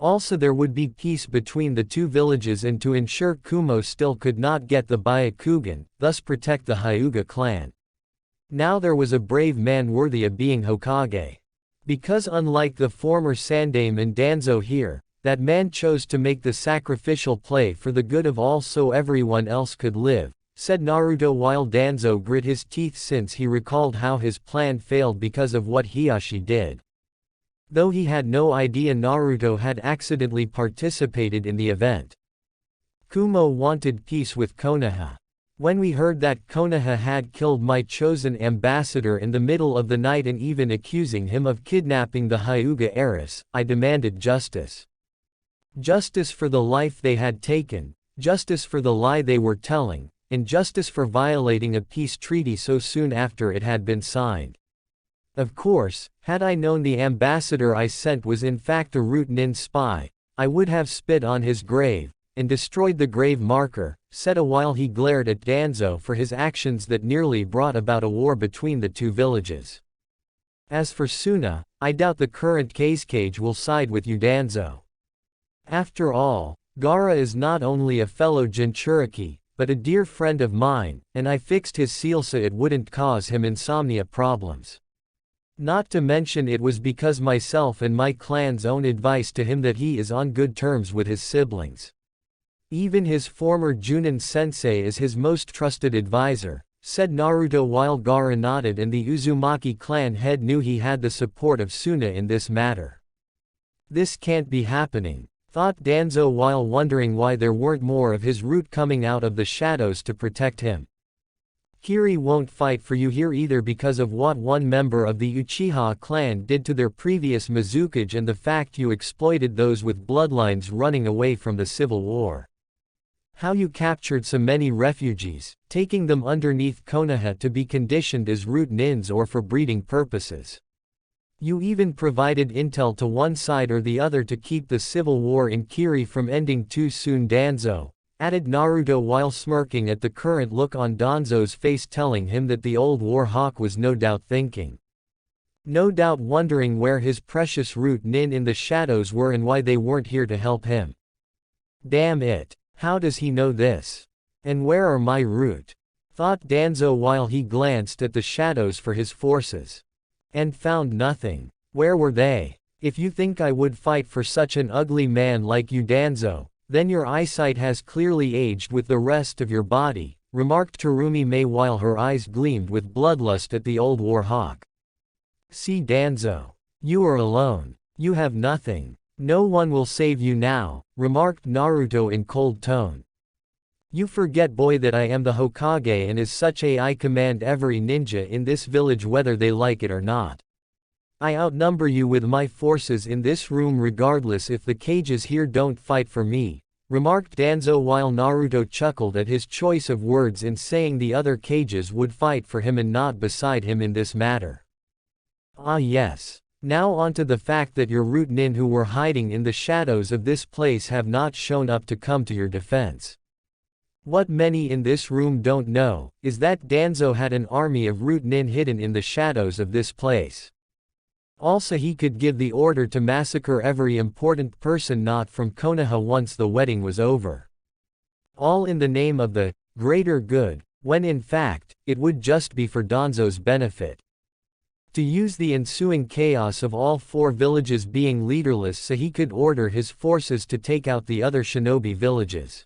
Also there would be peace between the two villages, and to ensure Kumo still could not get the Byakugan, thus protect the Hyuga clan. Now there was a brave man worthy of being Hokage. Because unlike the former Sandaime and Danzo here, that man chose to make the sacrificial play for the good of all so everyone else could live, said Naruto while Danzo grit his teeth since he recalled how his plan failed because of what Hiyashi did. Though he had no idea Naruto had accidentally participated in the event. Kumo wanted peace with Konoha. When we heard that Konoha had killed my chosen ambassador in the middle of the night and even accusing him of kidnapping the Hyuga heiress, I demanded justice. Justice for the life they had taken, justice for the lie they were telling, and justice for violating a peace treaty so soon after it had been signed. Of course, had I known the ambassador I sent was in fact a Root Nin spy, I would have spit on his grave, and destroyed the grave marker, said while he glared at Danzo for his actions that nearly brought about a war between the two villages. As for Suna, I doubt the current Kazekage will side with you, Danzo. After all, Gaara is not only a fellow Jinchuriki, but a dear friend of mine, and I fixed his seal so it wouldn't cause him insomnia problems. Not to mention it was because myself and my clan's own advice to him that he is on good terms with his siblings. Even his former Junin sensei is his most trusted advisor, said Naruto while Gaara nodded, and the Uzumaki clan head knew he had the support of Suna in this matter. This can't be happening, thought Danzo while wondering why there weren't more of his root coming out of the shadows to protect him. Kiri won't fight for you here either because of what one member of the Uchiha clan did to their previous Mizukage and the fact you exploited those with bloodlines running away from the civil war. How you captured so many refugees, taking them underneath Konoha to be conditioned as root nins or for breeding purposes. You even provided intel to one side or the other to keep the civil war in Kiri from ending too soon, Danzo, added Naruto while smirking at the current look on Danzo's face, telling him that the old war hawk was no doubt thinking. No doubt wondering where his precious root nin in the shadows were and why they weren't here to help him. Damn it. How does he know this? And where are my root? Thought Danzo while he glanced at the shadows for his forces. And found nothing. Where were they? If you think I would fight for such an ugly man like you, Danzo, then your eyesight has clearly aged with the rest of your body, remarked Terumi May while her eyes gleamed with bloodlust at the old war hawk. See, Danzo. You are alone. You have nothing. No one will save you now, remarked Naruto in cold tone. You forget, boy, that I am the Hokage, and as such I command every ninja in this village whether they like it or not. I outnumber you with my forces in this room regardless if the cages here don't fight for me, remarked Danzo while Naruto chuckled at his choice of words in saying the other cages would fight for him and not beside him in this matter. Ah yes. Now onto the fact that your root nin who were hiding in the shadows of this place have not shown up to come to your defense. What many in this room don't know, is that Danzo had an army of root nin hidden in the shadows of this place. Also he could give the order to massacre every important person not from Konoha once the wedding was over. All in the name of the greater good, when in fact, it would just be for Danzo's benefit. To use the ensuing chaos of all 4 villages being leaderless so he could order his forces to take out the other shinobi villages.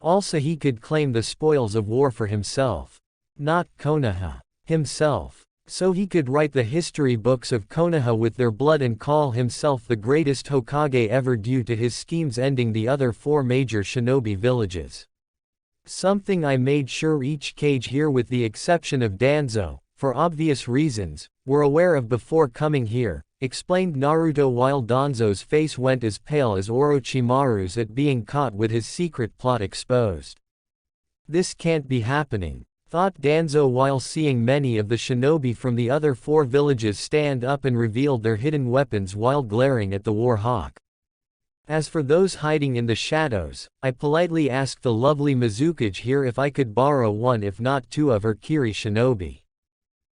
Also he could claim the spoils of war for himself. Not Konoha. Himself. So he could write the history books of Konoha with their blood and call himself the greatest Hokage ever due to his schemes ending the other 4 major shinobi villages. Something I made sure each cage here with the exception of Danzo, for obvious reasons, were aware of before coming here, explained Naruto while Danzo's face went as pale as Orochimaru's at being caught with his secret plot exposed. This can't be happening, thought Danzo while seeing many of the shinobi from the other 4 villages stand up and revealed their hidden weapons while glaring at the war hawk. As for those hiding in the shadows, I politely asked the lovely Mizukage here if I could borrow 1 if not 2 of her Kiri shinobi.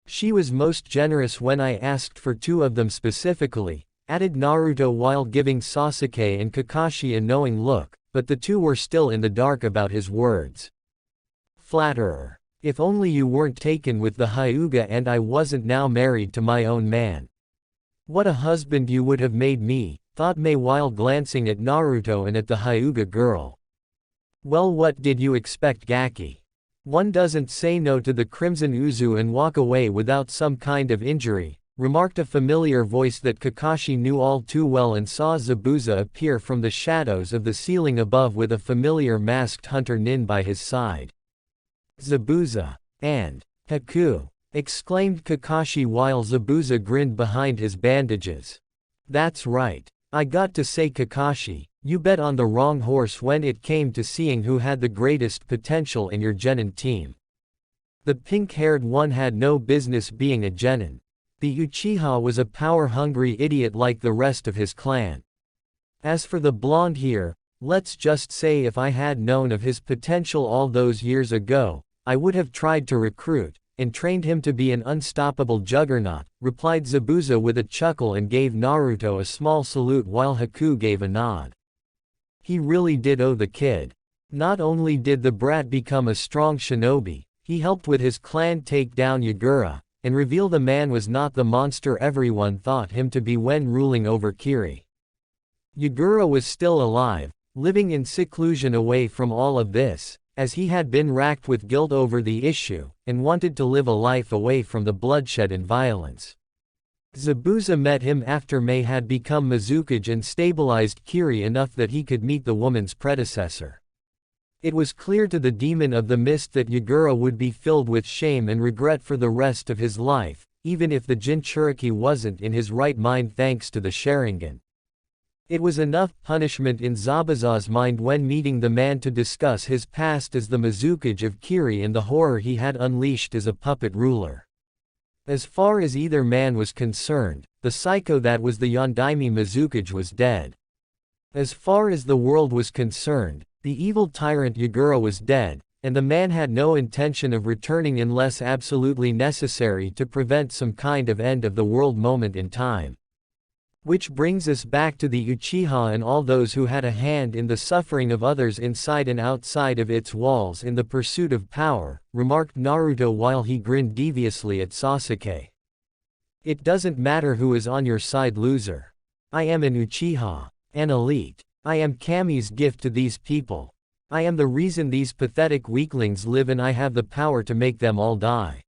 She was most generous when I asked for 2 of them specifically, added Naruto while giving Sasuke and Kakashi a knowing look, but the 2 were still in the dark about his words. Flatterer. If only you weren't taken with the Hyuga and I wasn't now married to my own man. What a husband you would have made me, thought Mei while glancing at Naruto and at the Hyuga girl. Well, what did you expect, Gaki? One doesn't say no to the Crimson Uzu and walk away without some kind of injury, remarked a familiar voice that Kakashi knew all too well and saw Zabuza appear from the shadows of the ceiling above with a familiar masked hunter Nin by his side. Zabuza. And Haku! Exclaimed Kakashi while Zabuza grinned behind his bandages. That's right. I got to say, Kakashi, you bet on the wrong horse when it came to seeing who had the greatest potential in your genin team. The pink-haired one had no business being a genin. The Uchiha was a power-hungry idiot like the rest of his clan. As for the blonde here, let's just say if I had known of his potential all those years ago, I would have tried to recruit and trained him to be an unstoppable juggernaut, replied Zabuza with a chuckle and gave Naruto a small salute while Haku gave a nod. He really did owe the kid. Not only did the brat become a strong shinobi, he helped with his clan take down Yagura, and reveal the man was not the monster everyone thought him to be when ruling over Kiri. Yagura was still alive, living in seclusion away from all of this, as he had been racked with guilt over the issue, and wanted to live a life away from the bloodshed and violence. Zabuza met him after Mei had become Mizukage and stabilized Kiri enough that he could meet the woman's predecessor. It was clear to the demon of the mist that Yagura would be filled with shame and regret for the rest of his life, even if the Jinchuriki wasn't in his right mind thanks to the Sharingan. It was enough punishment in Zabuza's mind when meeting the man to discuss his past as the Mizukage of Kiri and the horror he had unleashed as a puppet ruler. As far as either man was concerned, the psycho that was the Yondaime Mizukage was dead. As far as the world was concerned, the evil tyrant Yagura was dead, and the man had no intention of returning unless absolutely necessary to prevent some kind of end of the world moment in time. Which brings us back to the Uchiha and all those who had a hand in the suffering of others inside and outside of its walls in the pursuit of power, remarked Naruto while he grinned deviously at Sasuke. It doesn't matter who is on your side, loser. I am an Uchiha, an elite. I am Kami's gift to these people. I am the reason these pathetic weaklings live and I have the power to make them all die.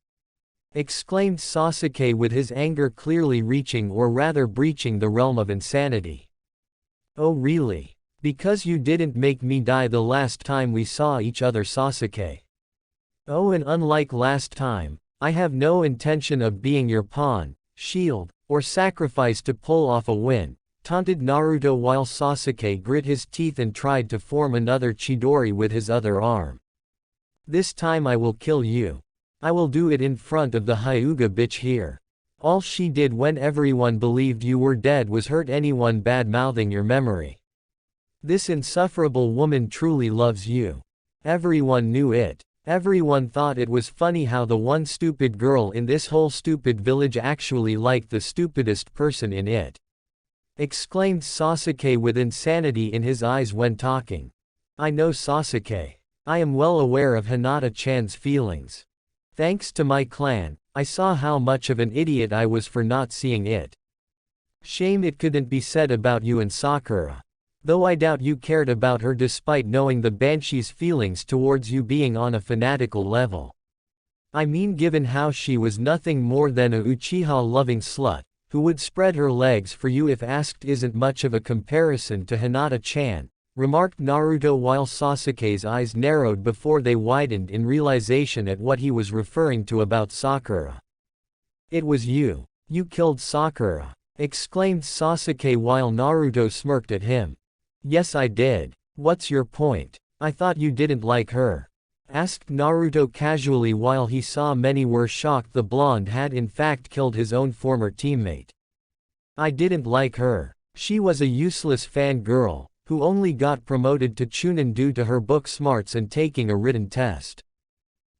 Exclaimed Sasuke with his anger clearly reaching or rather breaching the realm of insanity. Oh really? Because you didn't make me die the last time we saw each other, Sasuke. Oh, and unlike last time, I have no intention of being your pawn, shield, or sacrifice to pull off a win, taunted Naruto while Sasuke grit his teeth and tried to form another Chidori with his other arm. This time I will kill you. I will do it in front of the Hyuga bitch here. All she did when everyone believed you were dead was hurt anyone bad-mouthing your memory. This insufferable woman truly loves you. Everyone knew it. Everyone thought it was funny how the one stupid girl in this whole stupid village actually liked the stupidest person in it. Exclaimed Sasuke with insanity in his eyes when talking. I know Sasuke. I am well aware of Hinata-chan's feelings. Thanks to my clan, I saw how much of an idiot I was for not seeing it. Shame it couldn't be said about you and Sakura. Though I doubt you cared about her despite knowing the Banshee's feelings towards you being on a fanatical level. I mean, given how she was nothing more than a Uchiha-loving slut, who would spread her legs for you if asked, isn't much of a comparison to Hinata-chan, remarked Naruto while Sasuke's eyes narrowed before they widened in realization at what he was referring to about Sakura. It was you. You killed Sakura, exclaimed Sasuke while Naruto smirked at him. Yes, I did. What's your point? I thought you didn't like her, asked Naruto casually while he saw many were shocked the blonde had in fact killed his own former teammate. I didn't like her. She was a useless fangirl, who only got promoted to Chunin due to her book smarts and taking a written test.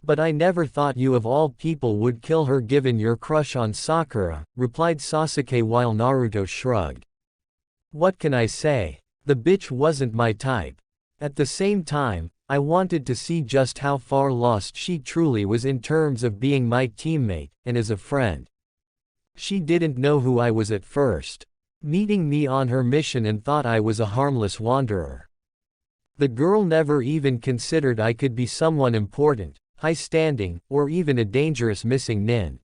But I never thought you of all people would kill her given your crush on Sakura, replied Sasuke while Naruto shrugged. What can I say? The bitch wasn't my type. At the same time, I wanted to see just how far lost she truly was in terms of being my teammate, and as a friend. She didn't know who I was at first, meeting me on her mission and thought I was a harmless wanderer. The girl never even considered I could be someone important, high-standing, or even a dangerous missing nin.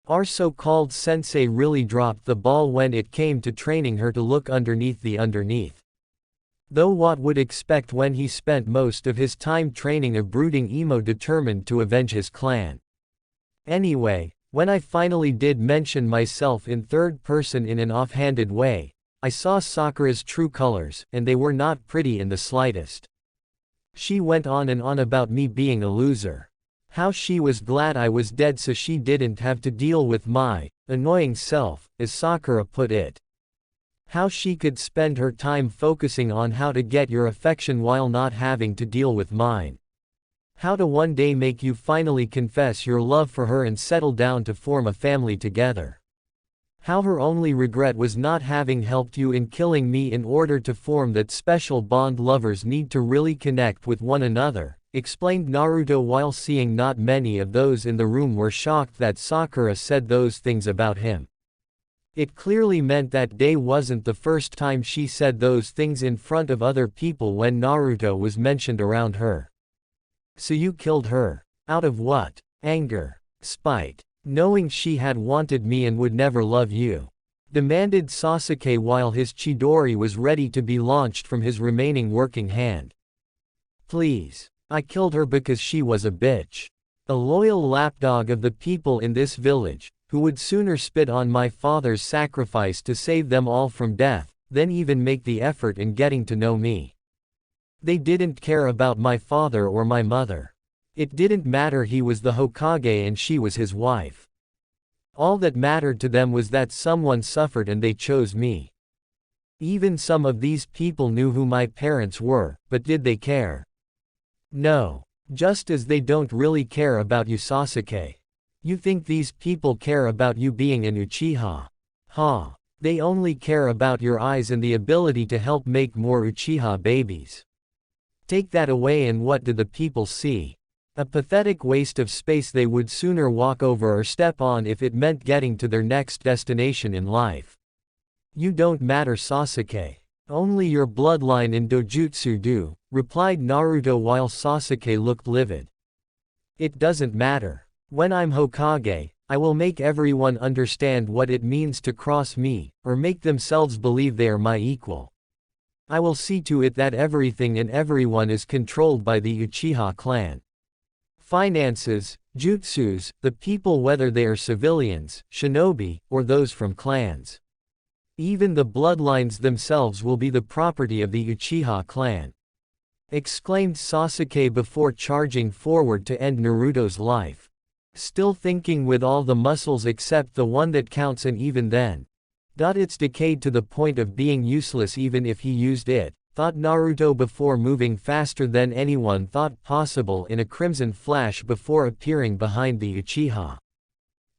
Our so-called sensei really dropped the ball when it came to training her to look underneath the underneath. Though what would expect when he spent most of his time training a brooding emo determined to avenge his clan. Anyway, when I finally did mention myself in third person in an offhanded way, I saw Sakura's true colors, and they were not pretty in the slightest. She went on and on about me being a loser. How she was glad I was dead so she didn't have to deal with my annoying self, as Sakura put it. How she could spend her time focusing on how to get your affection while not having to deal with mine. How to one day make you finally confess your love for her and settle down to form a family together. How her only regret was not having helped you in killing me in order to form that special bond lovers need to really connect with one another, explained Naruto while seeing not many of those in the room were shocked that Sakura said those things about him. It clearly meant that day wasn't the first time she said those things in front of other people when Naruto was mentioned around her. So you killed her. Out of what? Anger? Spite? Knowing she had wanted me and would never love you? Demanded Sasuke while his Chidori was ready to be launched from his remaining working hand. Please. I killed her because she was a bitch. A loyal lapdog of the people in this village, who would sooner spit on my father's sacrifice to save them all from death, than even make the effort in getting to know me. They didn't care about my father or my mother. It didn't matter he was the Hokage and she was his wife. All that mattered to them was that someone suffered and they chose me. Even some of these people knew who my parents were, but did they care? No. Just as they don't really care about you, Sasuke. You think these people care about you being an Uchiha? Ha. They only care about your eyes and the ability to help make more Uchiha babies. Take that away and what do the people see? A pathetic waste of space they would sooner walk over or step on if it meant getting to their next destination in life. You don't matter, Sasuke. Only your bloodline in Dojutsu do, replied Naruto while Sasuke looked livid. It doesn't matter. When I'm Hokage, I will make everyone understand what it means to cross me, or make themselves believe they are my equal. I will see to it that everything and everyone is controlled by the Uchiha clan. Finances, jutsus, the people whether they are civilians, shinobi, or those from clans. Even the bloodlines themselves will be the property of the Uchiha clan. Exclaimed Sasuke before charging forward to end Naruto's life. Still thinking with all the muscles except the one that counts, and even then. It's decayed to the point of being useless even if he used it, thought Naruto before moving faster than anyone thought possible in a crimson flash before appearing behind the Uchiha.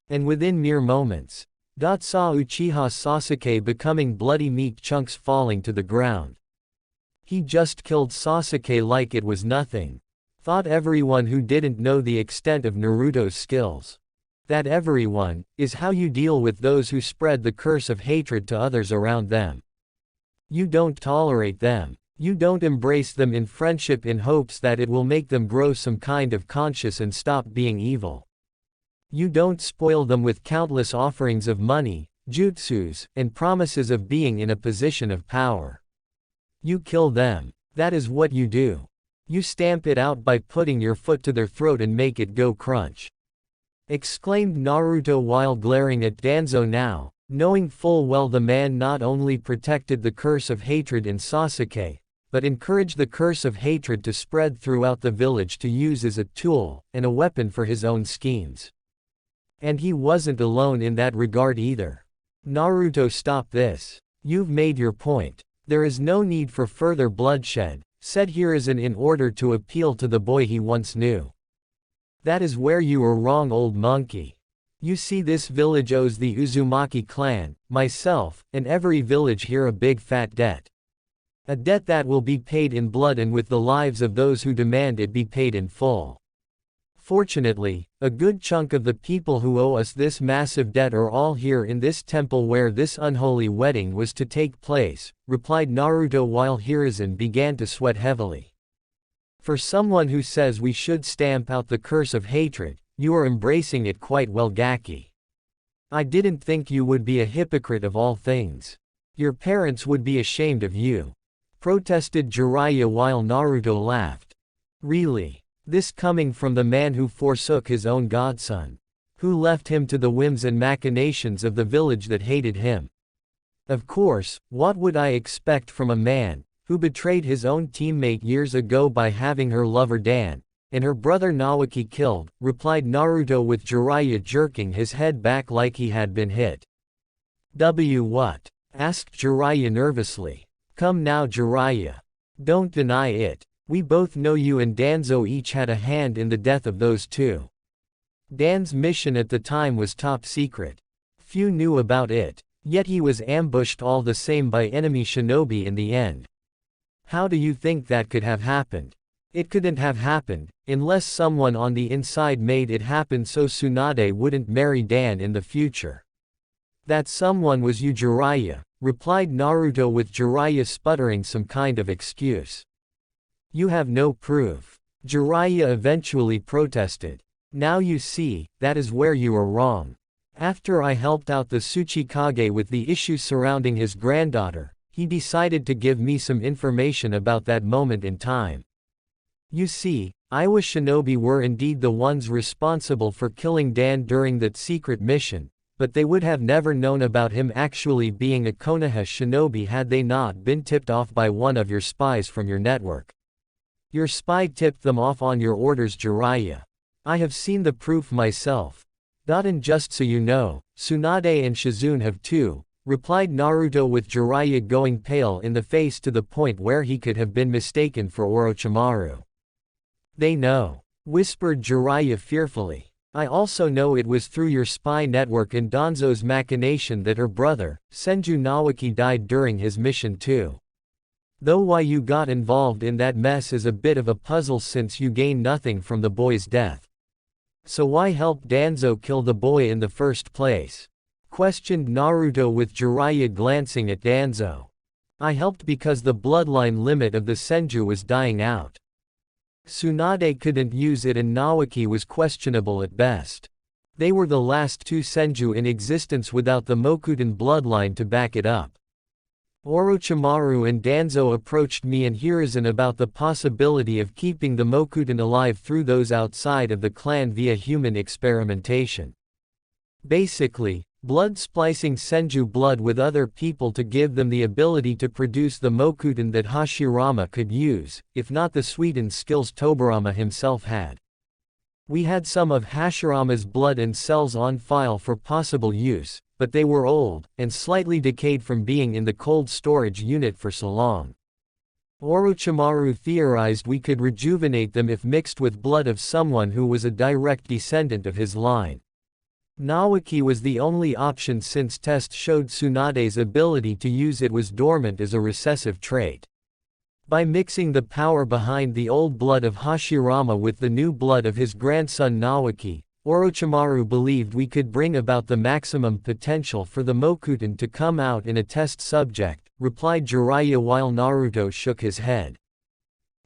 And within mere moments, saw Uchiha Sasuke becoming bloody meat chunks falling to the ground. He just killed Sasuke like it was nothing. Thought everyone who didn't know the extent of Naruto's skills. That everyone is how you deal with those who spread the curse of hatred to others around them. You don't tolerate them. You don't embrace them in friendship in hopes that it will make them grow some kind of conscience and stop being evil. You don't spoil them with countless offerings of money, jutsus, and promises of being in a position of power. You kill them. That is what you do. You stamp it out by putting your foot to their throat and make it go crunch. Exclaimed Naruto while glaring at Danzo now, knowing full well the man not only protected the curse of hatred in Sasuke, but encouraged the curse of hatred to spread throughout the village to use as a tool and a weapon for his own schemes. And he wasn't alone in that regard either. Naruto, stop this. You've made your point. There is no need for further bloodshed, said Hiruzen in order to appeal to the boy he once knew. That is where you are wrong, old monkey. You see, this village owes the Uzumaki clan, myself, and every village here a big fat debt. A debt that will be paid in blood and with the lives of those who demand it be paid in full. Fortunately, a good chunk of the people who owe us this massive debt are all here in this temple where this unholy wedding was to take place, replied Naruto while Hiruzen began to sweat heavily. For someone who says we should stamp out the curse of hatred, you are embracing it quite well, Gaki. I didn't think you would be a hypocrite of all things. Your parents would be ashamed of you. Protested Jiraiya while Naruto laughed. Really? This coming from the man who forsook his own godson. Who left him to the whims and machinations of the village that hated him. Of course, what would I expect from a man who betrayed his own teammate years ago by having her lover Dan and her brother Naoki killed, replied Naruto with Jiraiya jerking his head back like he had been hit. What? Asked Jiraiya nervously. Come now, Jiraiya. Don't deny it. We both know you and Danzo each had a hand in the death of those two. Dan's mission at the time was top secret. Few knew about it, yet he was ambushed all the same by enemy shinobi in the end. How do you think that could have happened? It couldn't have happened, unless someone on the inside made it happen so Tsunade wouldn't marry Dan in the future. That someone was you, Jiraiya, replied Naruto with Jiraiya sputtering some kind of excuse. You have no proof. Jiraiya eventually protested. Now you see, that is where you are wrong. After I helped out the Tsuchikage with the issues surrounding his granddaughter, he decided to give me some information about that moment in time. You see, Iowa shinobi were indeed the ones responsible for killing Dan during that secret mission, but they would have never known about him actually being a Konoha shinobi had they not been tipped off by one of your spies from your network. Your spy tipped them off on your orders, Jiraiya. I have seen the proof myself. And just so you know, Tsunade and Shizune have too, replied Naruto with Jiraiya going pale in the face to the point where he could have been mistaken for Orochimaru. They know, whispered Jiraiya fearfully. I also know it was through your spy network and Danzo's machination that her brother, Senju Naoki, died during his mission too. Though why you got involved in that mess is a bit of a puzzle since you gained nothing from the boy's death. So why help Danzo kill the boy in the first place? Questioned Naruto with Jiraiya glancing at Danzo. I helped because the bloodline limit of the Senju was dying out. Tsunade couldn't use it and Naoki was questionable at best. They were the last two Senju in existence without the Mokuden bloodline to back it up. Orochimaru and Danzo approached me and Hiruzen about the possibility of keeping the Mokuden alive through those outside of the clan via human experimentation. Basically, blood splicing Senju blood with other people to give them the ability to produce the Mokuden that Hashirama could use, if not the sweetened skills Tobirama himself had. We had some of Hashirama's blood and cells on file for possible use, but they were old, and slightly decayed from being in the cold storage unit for so long. Orochimaru theorized we could rejuvenate them if mixed with blood of someone who was a direct descendant of his line. Nawaki was the only option since tests showed Tsunade's ability to use it was dormant as a recessive trait. By mixing the power behind the old blood of Hashirama with the new blood of his grandson Nawaki, Orochimaru believed we could bring about the maximum potential for the Mokuton to come out in a test subject, replied Jiraiya while Naruto shook his head.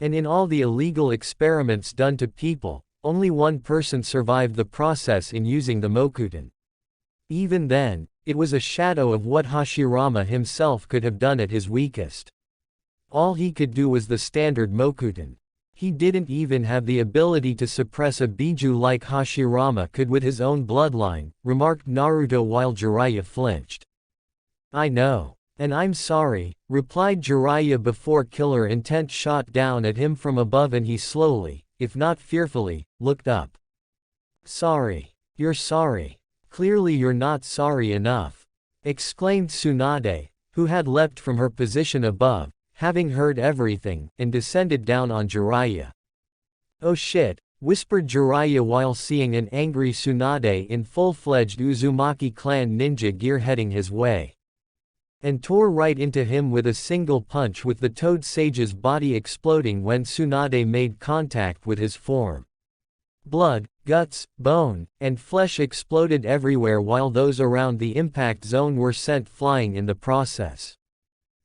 And in all the illegal experiments done to people, only one person survived the process in using the Mokuton. Even then, it was a shadow of what Hashirama himself could have done at his weakest. All he could do was the standard Mokuton. He didn't even have the ability to suppress a Biju like Hashirama could with his own bloodline, remarked Naruto while Jiraiya flinched. I know. And I'm sorry, replied Jiraiya before Killer Intent shot down at him from above and he slowly, if not fearfully, looked up. Sorry. You're sorry. Clearly you're not sorry enough, exclaimed Tsunade, who had leapt from her position above, having heard everything, and descended down on Jiraiya. Oh shit, whispered Jiraiya while seeing an angry Tsunade in full-fledged Uzumaki clan ninja gear heading his way. And tore right into him with a single punch with the Toad Sage's body exploding when Tsunade made contact with his form. Blood, guts, bone, and flesh exploded everywhere while those around the impact zone were sent flying in the process.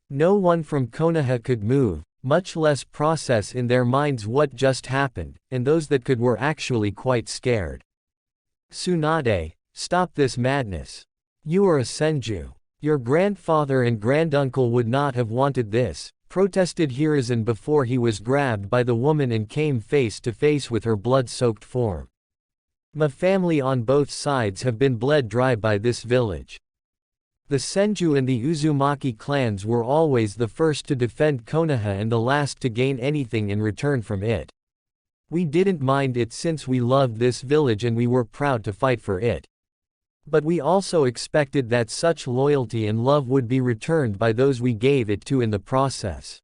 No one from Konoha could move, much less process in their minds what just happened, and those that could were actually quite scared. Tsunade, stop this madness. You are a Senju. Your grandfather and granduncle would not have wanted this, protested Hiruzen before he was grabbed by the woman and came face to face with her blood-soaked form. My family on both sides have been bled dry by this village. The Senju and the Uzumaki clans were always the first to defend Konoha and the last to gain anything in return from it. We didn't mind it since we loved this village and we were proud to fight for it. But we also expected that such loyalty and love would be returned by those we gave it to in the process.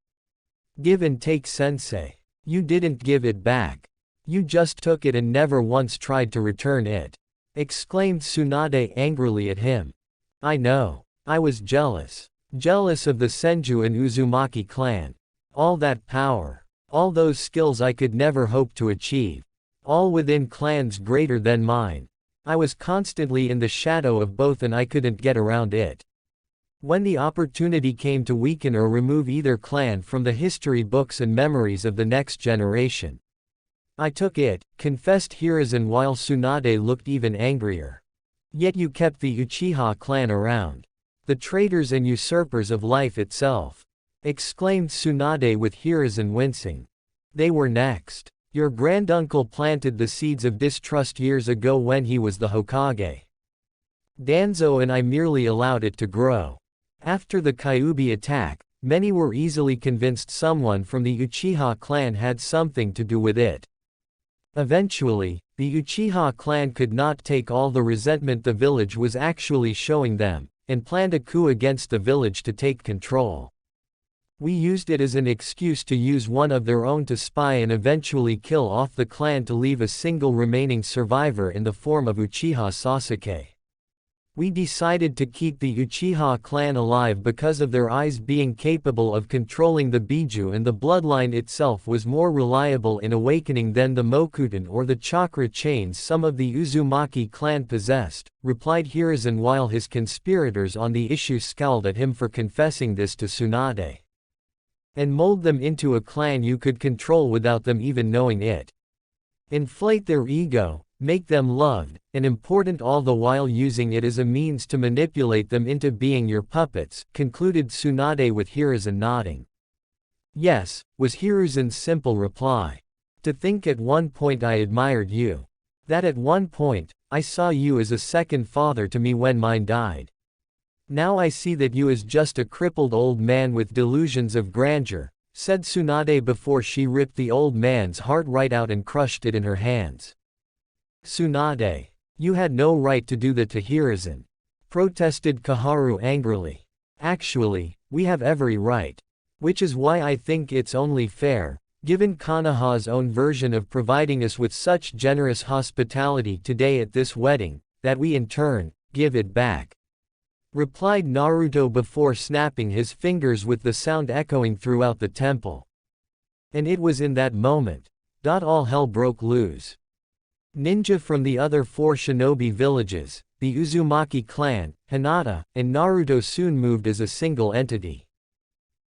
Give and take, sensei. You didn't give it back. You just took it and never once tried to return it, exclaimed Tsunade angrily at him. I know. I was jealous. Jealous of the Senju and Uzumaki clan. All that power. All those skills I could never hope to achieve. All within clans greater than mine. I was constantly in the shadow of both and I couldn't get around it. When the opportunity came to weaken or remove either clan from the history books and memories of the next generation, I took it, confessed Hiruzen while Tsunade looked even angrier. Yet you kept the Uchiha clan around. The traitors and usurpers of life itself, exclaimed Tsunade with Hiruzen wincing. They were next. Your granduncle planted the seeds of distrust years ago when he was the Hokage. Danzo and I merely allowed it to grow. After the Kyuubi attack, many were easily convinced someone from the Uchiha clan had something to do with it. Eventually, the Uchiha clan could not take all the resentment the village was actually showing them, and planned a coup against the village to take control. We used it as an excuse to use one of their own to spy and eventually kill off the clan to leave a single remaining survivor in the form of Uchiha Sasuke. We decided to keep the Uchiha clan alive because of their eyes being capable of controlling the Biju and the bloodline itself was more reliable in awakening than the Mokuton or the chakra chains some of the Uzumaki clan possessed, replied Hiruzen while his conspirators on the issue scowled at him for confessing this to Tsunade. And mold them into a clan you could control without them even knowing it. Inflate their ego, make them loved, and important all the while using it as a means to manipulate them into being your puppets, concluded Tsunade with Hiruzen nodding. Yes, was Hiruzen's simple reply. To think at one point I admired you. That at one point, I saw you as a second father to me when mine died. Now I see that you is just a crippled old man with delusions of grandeur, said Tsunade before she ripped the old man's heart right out and crushed it in her hands. Tsunade, you had no right to do that to Hiruzen, protested Kaharu angrily. Actually, we have every right. Which is why I think it's only fair, given Konoha's own version of providing us with such generous hospitality today at this wedding, that we in turn, give it back," replied Naruto before snapping his fingers with the sound echoing throughout the temple. And it was in that moment, all hell broke loose. Ninja from the other 4 shinobi villages, the Uzumaki clan, Hinata, and Naruto soon moved as a single entity.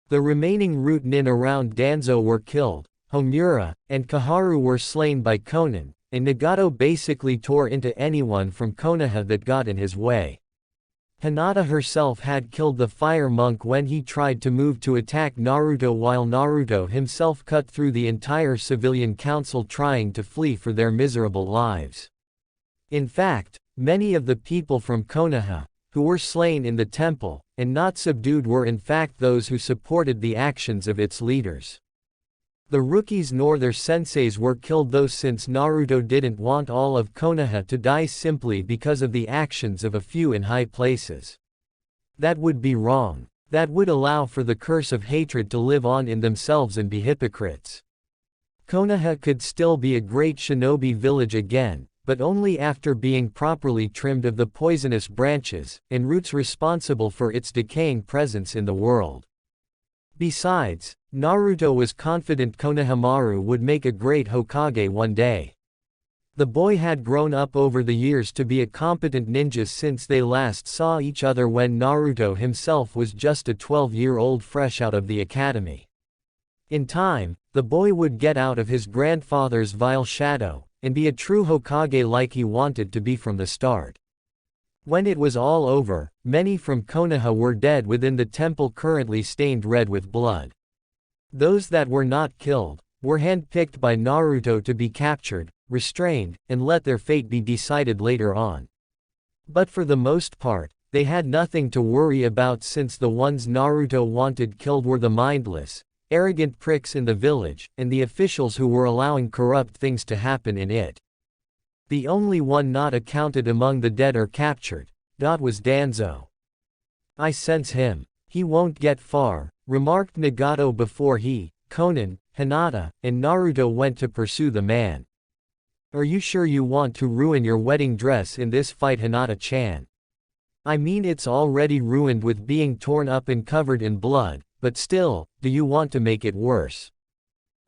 The remaining root nin around Danzo were killed, Homura and Kaharu were slain by Konan, and Nagato basically tore into anyone from Konoha that got in his way. Hinata herself had killed the fire monk when he tried to move to attack Naruto, while Naruto himself cut through the entire civilian council trying to flee for their miserable lives. In fact, many of the people from Konoha, who were slain in the temple, and not subdued, were in fact those who supported the actions of its leaders. The rookies nor their senseis were killed, though, since Naruto didn't want all of Konoha to die simply because of the actions of a few in high places. That would be wrong. That would allow for the curse of hatred to live on in themselves and be hypocrites. Konoha could still be a great shinobi village again, but only after being properly trimmed of the poisonous branches and roots responsible for its decaying presence in the world. Besides, Naruto was confident Konohamaru would make a great Hokage one day. The boy had grown up over the years to be a competent ninja since they last saw each other when Naruto himself was just a 12-year-old fresh out of the academy. In time, the boy would get out of his grandfather's vile shadow, and be a true Hokage like he wanted to be from the start. When it was all over, many from Konoha were dead within the temple currently stained red with blood. Those that were not killed, were handpicked by Naruto to be captured, restrained, and let their fate be decided later on. But for the most part, they had nothing to worry about, since the ones Naruto wanted killed were the mindless, arrogant pricks in the village, and the officials who were allowing corrupt things to happen in it. The only one not accounted among the dead or captured, was Danzo. "I sense him. He won't get far," remarked Nagato before he, Konan, Hinata, and Naruto went to pursue the man. "Are you sure you want to ruin your wedding dress in this fight, Hinata-chan? I mean, it's already ruined with being torn up and covered in blood, but still, do you want to make it worse?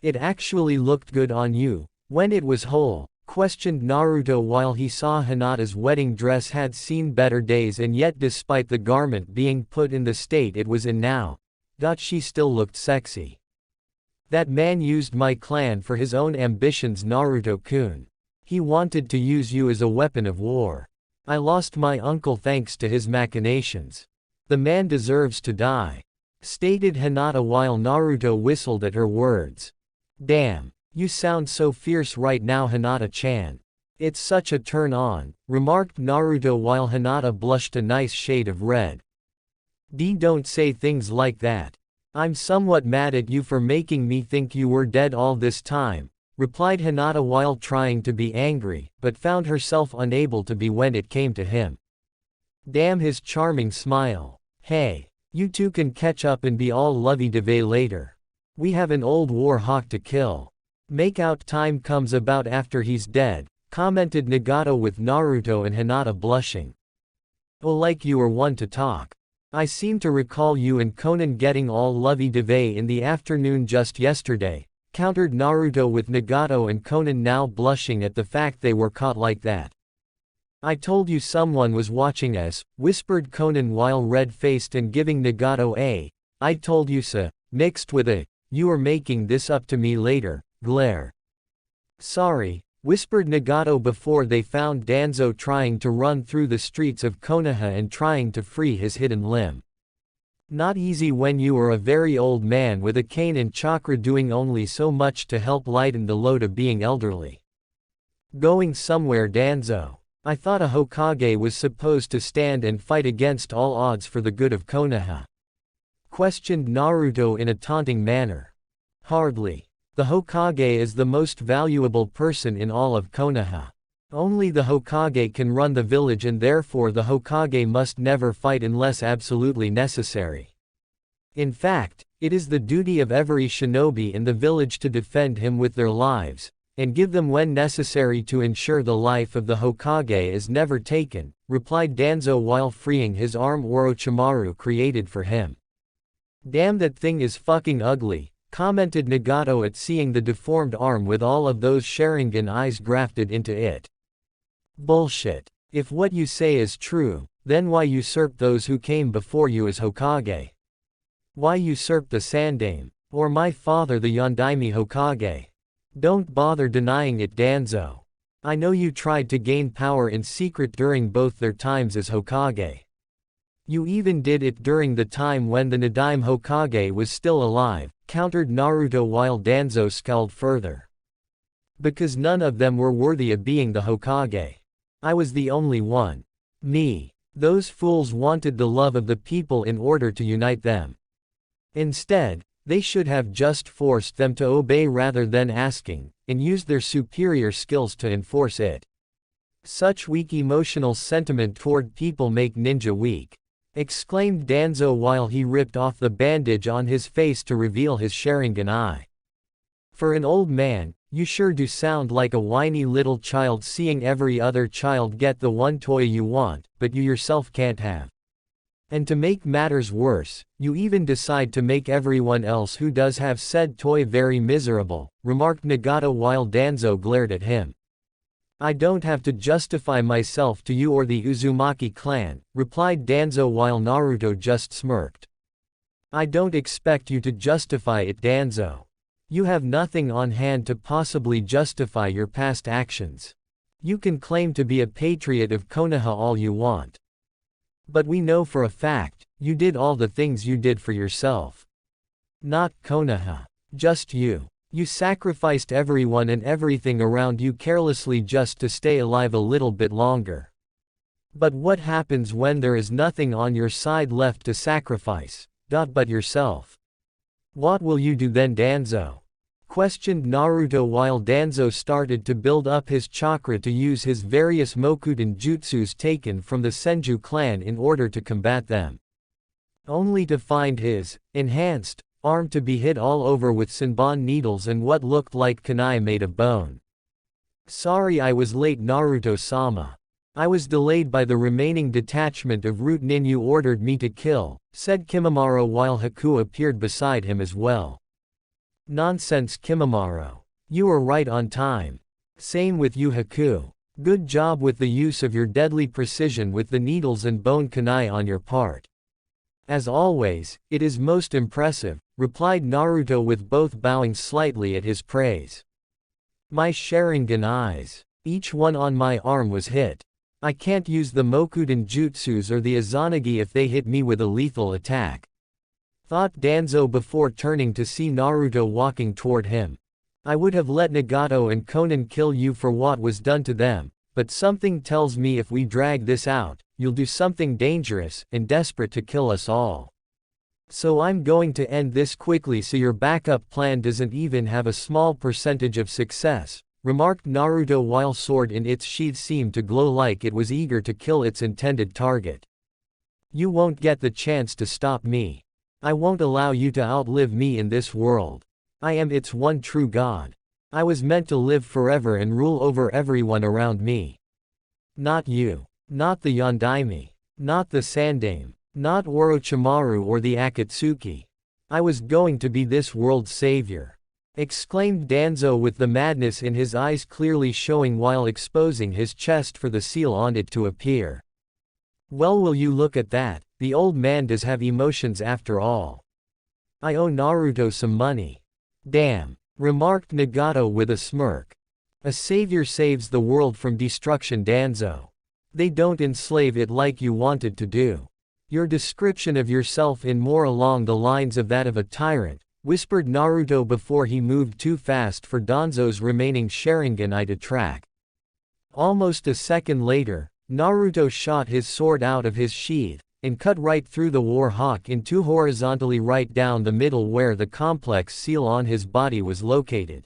It actually looked good on you, when it was whole," questioned Naruto while he saw Hinata's wedding dress had seen better days, and yet despite the garment being put in the state it was in now, she still looked sexy. "That man used my clan for his own ambitions, Naruto-kun. He wanted to use you as a weapon of war. I lost my uncle thanks to his machinations. The man deserves to die," stated Hinata while Naruto whistled at her words. "Damn, you sound so fierce right now, Hinata-chan. It's such a turn on," remarked Naruto while Hinata blushed a nice shade of red. Don't say things like that. I'm somewhat mad at you for making me think you were dead all this time," replied Hinata while trying to be angry, but found herself unable to be when it came to him. Damn his charming smile. "Hey, you two can catch up and be all lovey-dovey later. We have an old war hawk to kill. Make out time comes about after he's dead," commented Nagato with Naruto and Hinata blushing. "Oh, like you were one to talk. I seem to recall you and Konan getting all lovey-dovey in the afternoon just yesterday," countered Naruto with Nagato and Konan now blushing at the fact they were caught like that. "I told you someone was watching us," whispered Konan while red-faced and giving Nagato a "I told you so," mixed with a "you are making this up to me later" glare. "Sorry," whispered Nagato before they found Danzo trying to run through the streets of Konoha and trying to free his hidden limb. Not easy when you are a very old man with a cane and chakra doing only so much to help lighten the load of being elderly. "Going somewhere, Danzo? I thought a Hokage was supposed to stand and fight against all odds for the good of Konoha," questioned Naruto in a taunting manner. "Hardly. The Hokage is the most valuable person in all of Konoha. Only the Hokage can run the village, and therefore the Hokage must never fight unless absolutely necessary. In fact, It is the duty of every shinobi in the village to defend him with their lives, and give them when necessary to ensure the life of the Hokage is never taken, replied Danzo while freeing his arm Orochimaru created for him. Damn, that thing is fucking ugly, commented Nagato at seeing the deformed arm with all of those Sharingan eyes grafted into it. Bullshit. If what you say is true, then why usurp those who came before you as Hokage? Why usurp the Sandaime, or my father the Yondaime Hokage? Don't bother denying it, Danzo. I know you tried to gain power in secret during both their times as Hokage. You even did it during the time when the Nadaime Hokage was still alive, countered Naruto while Danzo scowled further. Because none of them were worthy of being the Hokage. I was the only one. Me. Those fools wanted the love of the people in order to unite them. Instead, they should have just forced them to obey rather than asking, and used their superior skills to enforce it. Such weak emotional sentiment toward people make ninja weak, exclaimed Danzo while he ripped off the bandage on his face to reveal his Sharingan eye. For an old man, you sure do sound like a whiny little child seeing every other child get the one toy you want, but you yourself can't have. And to make matters worse, you even decide to make everyone else who does have said toy very miserable, remarked Nagato while Danzo glared at him. I don't have to justify myself to you or the Uzumaki clan, replied Danzo while Naruto just smirked. I don't expect you to justify it, Danzo. You have nothing on hand to possibly justify your past actions. You can claim to be a patriot of Konoha all you want. But we know for a fact, you did all the things you did for yourself. Not Konoha. Just you. You sacrificed everyone and everything around you carelessly just to stay alive a little bit longer. But what happens when there is nothing on your side left to sacrifice, but yourself? What will you do then, Danzo? Questioned Naruto while Danzo started to build up his chakra to use his various Mokudan jutsus taken from the Senju clan in order to combat them. Only to find his enhanced arm to be hit all over with Senbon needles and what looked like kunai made of bone. Sorry I was late, Naruto-sama. I was delayed by the remaining detachment of Root Nin you ordered me to kill, said Kimimaro while Haku appeared beside him as well. Nonsense, Kimimaro. You were right on time. Same with you, Haku. Good job with the use of your deadly precision with the needles and bone kunai on your part. As always, it is most impressive, replied Naruto with both bowing slightly at his praise. My Sharingan eyes. Each one on my arm was hit. I can't use the Mokudan jutsus or the Izanagi if they hit me with a lethal attack. Thought Danzo before turning to see Naruto walking toward him. I would have let Nagato and Konan kill you for what was done to them, but something tells me if we drag this out, you'll do something dangerous and desperate to kill us all. So I'm going to end this quickly so your backup plan doesn't even have a small percentage of success, remarked Naruto while sword in its sheath seemed to glow like it was eager to kill its intended target. You won't get the chance to stop me. I won't allow you to outlive me in this world. I am its one true God. I was meant to live forever and rule over everyone around me. Not you. Not the Yondaime. Not the Sandaime. Not Orochimaru or the Akatsuki. I was going to be this world's savior. Exclaimed Danzo with the madness in his eyes clearly showing while exposing his chest for the seal on it to appear. Well, will you look at that, the old man does have emotions after all. I owe Naruto some money. Damn, remarked Nagato with a smirk. A savior saves the world from destruction, Danzo. They don't enslave it like you wanted to do. Your description of yourself in more along the lines of that of a tyrant, whispered Naruto before he moved too fast for Danzo's remaining Sharingan eye to track. Almost a second later, Naruto shot his sword out of his sheath, and cut right through the war hawk into horizontally right down the middle where the complex seal on his body was located.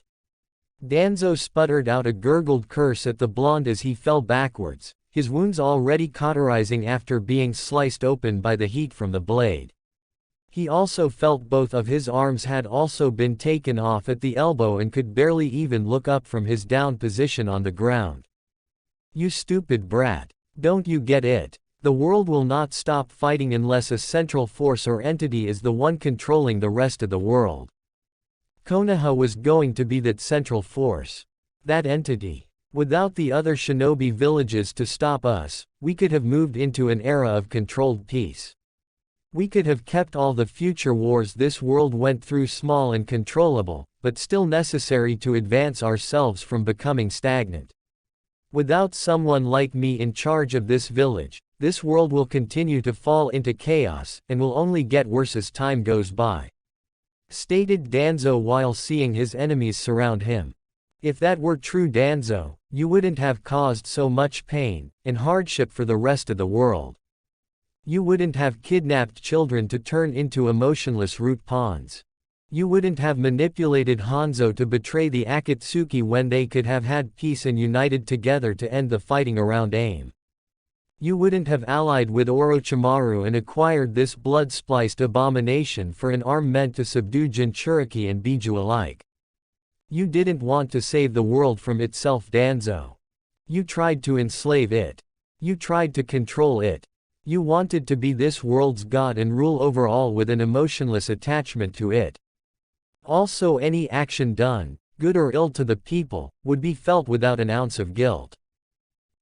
Danzo sputtered out a gurgled curse at the blonde as he fell backwards, his wounds already cauterizing after being sliced open by the heat from the blade. He also felt both of his arms had also been taken off at the elbow and could barely even look up from his down position on the ground. You stupid brat. Don't you get it? The world will not stop fighting unless a central force or entity is the one controlling the rest of the world. Konoha was going to be that central force. That entity. Without the other shinobi villages to stop us, we could have moved into an era of controlled peace. We could have kept all the future wars this world went through small and controllable, but still necessary to advance ourselves from becoming stagnant. Without someone like me in charge of this village, this world will continue to fall into chaos, and will only get worse as time goes by," stated Danzo while seeing his enemies surround him. "If that were true, Danzo, you wouldn't have caused so much pain and hardship for the rest of the world. You wouldn't have kidnapped children to turn into emotionless root pawns. You wouldn't have manipulated Hanzo to betray the Akatsuki when they could have had peace and united together to end the fighting around AIM. You wouldn't have allied with Orochimaru and acquired this blood-spliced abomination for an arm meant to subdue Jinchuriki and Biju alike. You didn't want to save the world from itself, Danzo. You tried to enslave it. You tried to control it. You wanted to be this world's god and rule over all with an emotionless attachment to it. Also, any action done, good or ill to the people, would be felt without an ounce of guilt.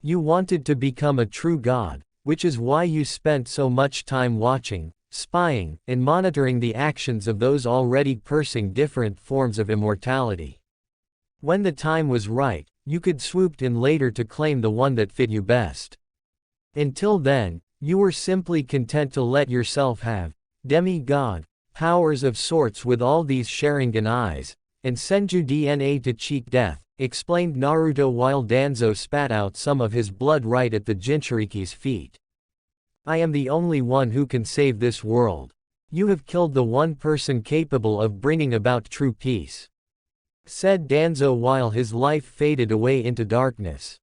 You wanted to become a true god, which is why you spent so much time watching, spying, and monitoring the actions of those already pursuing different forms of immortality. When the time was right, you could swoop in later to claim the one that fit you best. Until then, you were simply content to let yourself have demigod powers of sorts with all these Sharingan eyes, and Senju DNA to cheat death," explained Naruto while Danzo spat out some of his blood right at the Jinchuriki's feet. "I am the only one who can save this world. You have killed the one person capable of bringing about true peace," said Danzo while his life faded away into darkness.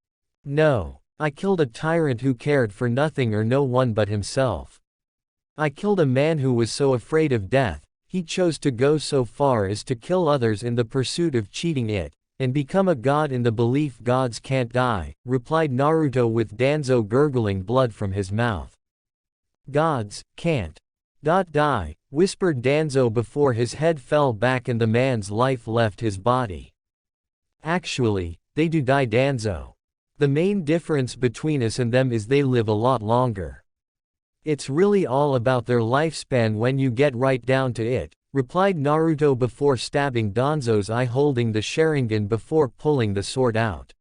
"No. I killed a tyrant who cared for nothing or no one but himself. I killed a man who was so afraid of death, he chose to go so far as to kill others in the pursuit of cheating it, and become a god in the belief gods can't die," replied Naruto with Danzo gurgling blood from his mouth. "Gods can't die," whispered Danzo before his head fell back and the man's life left his body. "Actually, they do die, Danzo. The main difference between us and them is they live a lot longer. It's really all about their lifespan when you get right down to it," replied Naruto before stabbing Danzo's eye holding the Sharingan before pulling the sword out.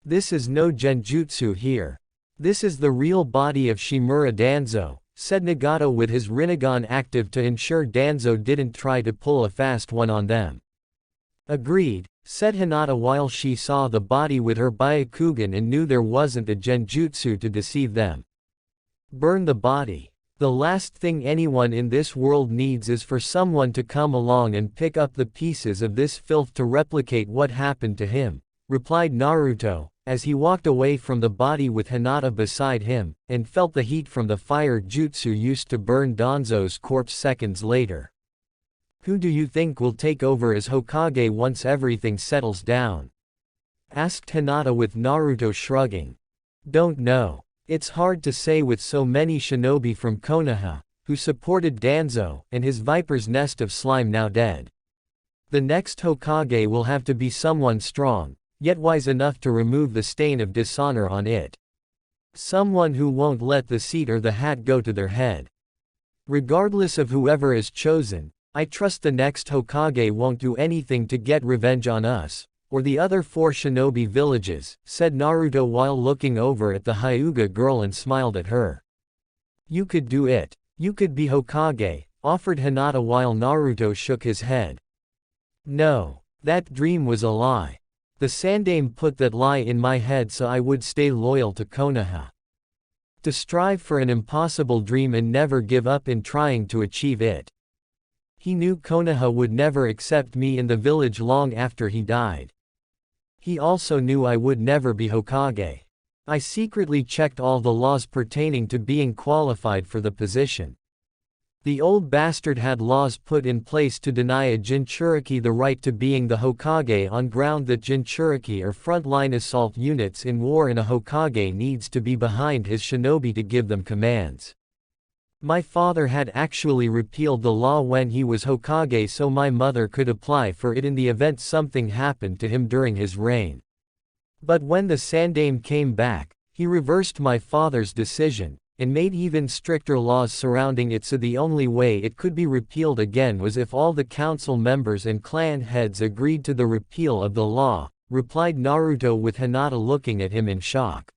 "This is no genjutsu here. This is the real body of Shimura, Danzo," said Nagato with his Rinnegan active to ensure Danzo didn't try to pull a fast one on them. "Agreed," said Hinata while she saw the body with her Byakugan and knew there wasn't a genjutsu to deceive them. "Burn the body. The last thing anyone in this world needs is for someone to come along and pick up the pieces of this filth to replicate what happened to him," replied Naruto, as he walked away from the body with Hinata beside him, and felt the heat from the fire jutsu used to burn Danzo's corpse seconds later. "Who do you think will take over as Hokage once everything settles down?" asked Hinata with Naruto shrugging. "Don't know. It's hard to say with so many shinobi from Konoha, who supported Danzo, and his viper's nest of slime now dead. The next Hokage will have to be someone strong, yet wise enough to remove the stain of dishonor on it. Someone who won't let the seat or the hat go to their head. Regardless of whoever is chosen, I trust the next Hokage won't do anything to get revenge on us, or the other 4 shinobi villages," said Naruto while looking over at the Hyuga girl and smiled at her. "You could do it. You could be Hokage," offered Hinata while Naruto shook his head. "No. That dream was a lie. The Sandaime put that lie in my head so I would stay loyal to Konoha. To strive for an impossible dream and never give up in trying to achieve it. He knew Konoha would never accept me in the village long after he died. He also knew I would never be Hokage. I secretly checked all the laws pertaining to being qualified for the position. The old bastard had laws put in place to deny a Jinchuriki the right to being the Hokage on ground that Jinchuriki are frontline assault units in war and a Hokage needs to be behind his shinobi to give them commands. My father had actually repealed the law when he was Hokage so my mother could apply for it in the event something happened to him during his reign. But when the Sandaime came back, he reversed my father's decision, and made even stricter laws surrounding it, so the only way it could be repealed again was if all the council members and clan heads agreed to the repeal of the law, replied Naruto with Hinata looking at him in shock.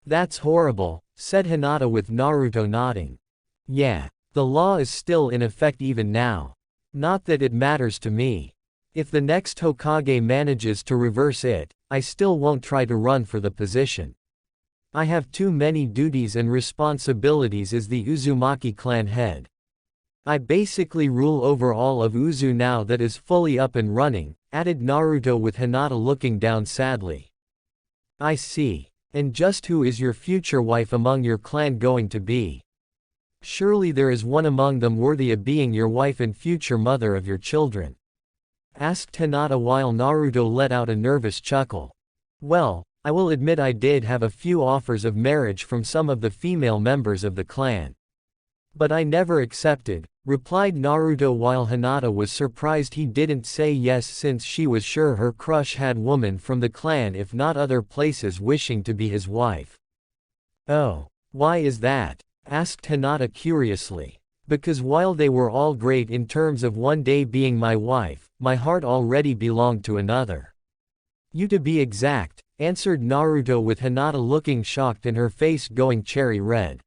That's horrible, said Hinata with Naruto nodding. Yeah, the law is still in effect even now. Not that it matters to me. If the next Hokage manages to reverse it, I still won't try to run for the position. I have too many duties and responsibilities as the Uzumaki clan head. I basically rule over all of Uzu now that is fully up and running, added Naruto with Hinata looking down sadly. I see. And just who is your future wife among your clan going to be? Surely there is one among them worthy of being your wife and future mother of your children. Asked Hinata while Naruto let out a nervous chuckle. Well, I will admit I did have a few offers of marriage from some of the female members of the clan. But I never accepted, replied Naruto while Hinata was surprised he didn't say yes since she was sure her crush had women from the clan if not other places wishing to be his wife. Oh, why is that? Asked Hinata curiously. Because while they were all great in terms of one day being my wife, my heart already belonged to another. You to be exact, answered Naruto with Hinata looking shocked and her face going cherry red.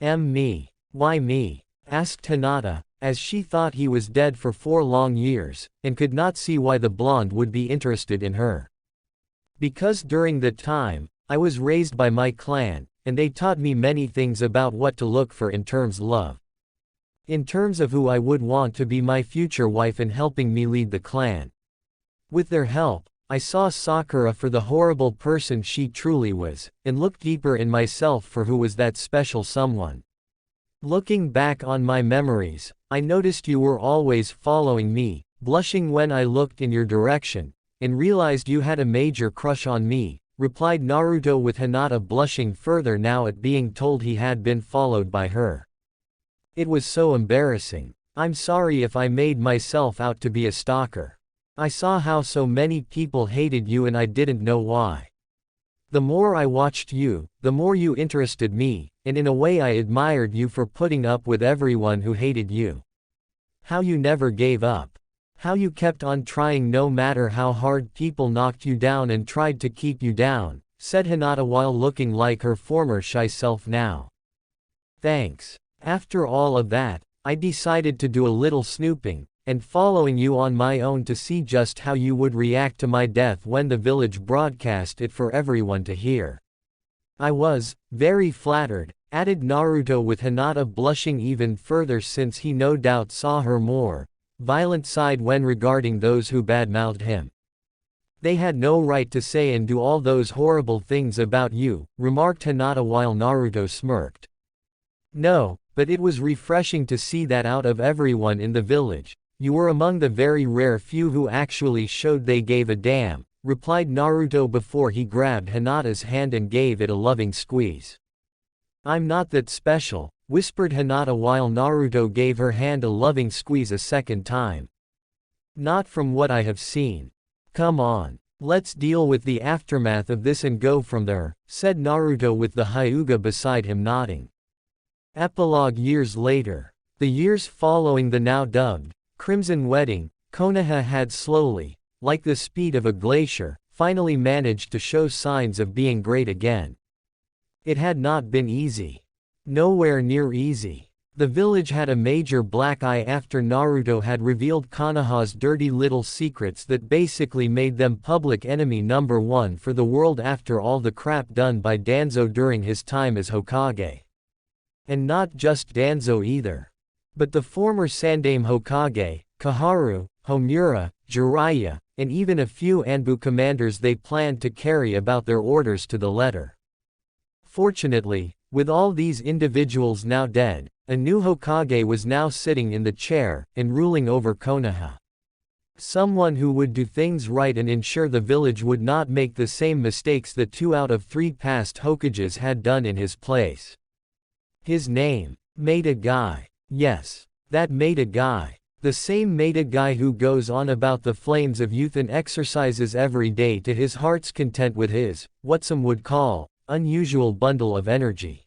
Me? Why me? Asked Hinata, as she thought he was dead for 4 long years, and could not see why the blonde would be interested in her. Because during that time, I was raised by my clan, and they taught me many things about what to look for in terms love. In terms of who I would want to be my future wife and helping me lead the clan. With their help, I saw Sakura for the horrible person she truly was, and looked deeper in myself for who was that special someone. Looking back on my memories, I noticed you were always following me, blushing when I looked in your direction, and realized you had a major crush on me, replied Naruto with Hinata blushing further now at being told he had been followed by her. It was so embarrassing. I'm sorry if I made myself out to be a stalker. I saw how so many people hated you and I didn't know why. The more I watched you, the more you interested me, and in a way I admired you for putting up with everyone who hated you. How you never gave up. How you kept on trying no matter how hard people knocked you down and tried to keep you down, said Hinata while looking like her former shy self now. Thanks. After all of that, I decided to do a little snooping, and following you on my own to see just how you would react to my death when the village broadcast it for everyone to hear. I was very flattered, added Naruto with Hinata blushing even further since he no doubt saw her more violent side when regarding those who badmouthed him. They had no right to say and do all those horrible things about you, remarked Hinata while Naruto smirked. No, but it was refreshing to see that out of everyone in the village, you were among the very rare few who actually showed they gave a damn, replied Naruto before he grabbed Hinata's hand and gave it a loving squeeze. I'm not that special, whispered Hinata while Naruto gave her hand a loving squeeze a second time. Not from what I have seen. Come on, let's deal with the aftermath of this and go from there, said Naruto with the Hyuga beside him nodding. Epilogue years later. The years following the now dubbed Crimson Wedding, Konoha had slowly, like the speed of a glacier, finally managed to show signs of being great again. It had not been easy. Nowhere near easy. The village had a major black eye after Naruto had revealed Konoha's dirty little secrets that basically made them public enemy number 1 for the world after all the crap done by Danzo during his time as Hokage. And not just Danzo either. But the former Sandaime Hokage, Kaharu, Homura, Jiraiya, and even a few Anbu commanders they planned to carry about their orders to the letter. Fortunately, with all these individuals now dead, A new Hokage was now sitting in the chair, and ruling over Konoha. Someone who would do things right and ensure the village would not make the same mistakes that 2 out of 3 past Hokages had done in his place. His name, Maida Guy. Yes, that Maida Guy. The same Maida Guy who goes on about the flames of youth and exercises every day to his heart's content with his, what some would call, unusual bundle of energy.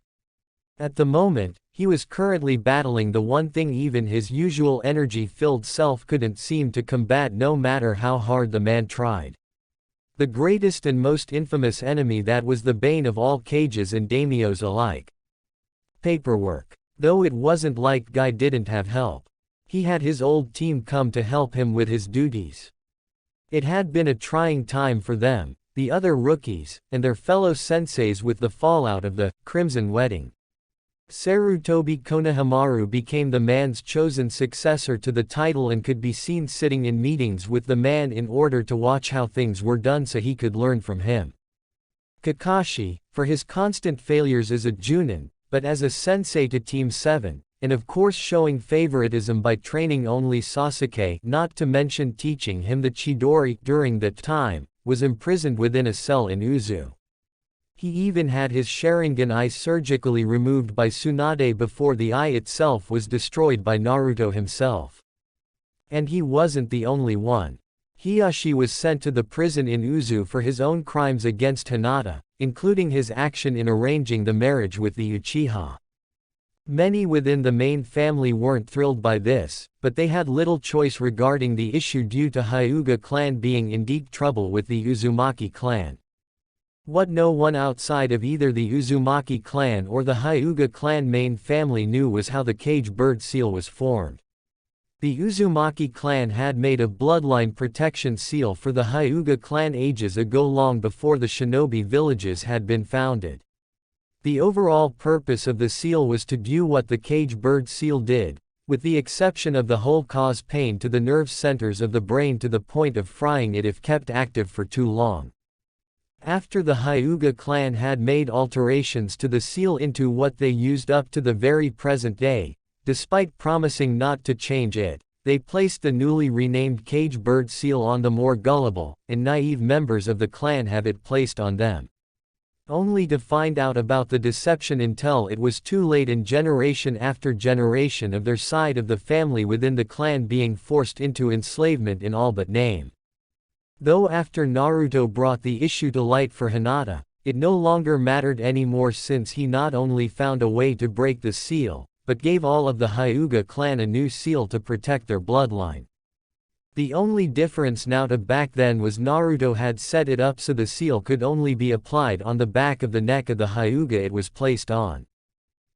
At the moment, he was currently battling the one thing even his usual energy-filled self couldn't seem to combat no matter how hard the man tried. The greatest and most infamous enemy that was the bane of all cages and daimyos alike. Paperwork. Though it wasn't like Guy didn't have help. He had his old team come to help him with his duties. It had been a trying time for them, the other rookies, and their fellow senseis with the fallout of the Crimson Wedding. Sarutobi Konohamaru became the man's chosen successor to the title and could be seen sitting in meetings with the man in order to watch how things were done so he could learn from him. Kakashi, for his constant failures as a Junin, but as a sensei to Team 7, and of course showing favoritism by training only Sasuke, not to mention teaching him the Chidori during that time, was imprisoned within a cell in Uzu. He even had his Sharingan eye surgically removed by Tsunade before the eye itself was destroyed by Naruto himself. And he wasn't the only one. Hiyashi was sent to the prison in Uzu for his own crimes against Hinata, including his action in arranging the marriage with the Uchiha. Many within the main family weren't thrilled by this, but they had little choice regarding the issue due to Hyuga clan being in deep trouble with the Uzumaki clan. What no one outside of either the Uzumaki clan or the Hyuga clan main family knew was how the cage bird seal was formed. The Uzumaki clan had made a bloodline protection seal for the Hyuga clan ages ago, long before the shinobi villages had been founded. The overall purpose of the seal was to do what the cage bird seal did, with the exception of the hole cause pain to the nerve centers of the brain to the point of frying it if kept active for too long. After the Hyuga clan had made alterations to the seal into what they used up to the very present day, despite promising not to change it, they placed the newly renamed cage bird seal on the more gullible and naive members of the clan have it placed on them. Only to find out about the deception until it was too late, and generation after generation of their side of the family within the clan being forced into enslavement in all but name. Though after Naruto brought the issue to light for Hinata, it no longer mattered anymore since he not only found a way to break the seal, but gave all of the Hyuga clan a new seal to protect their bloodline. The only difference now to back then was Naruto had set it up so the seal could only be applied on the back of the neck of the Hyuga it was placed on.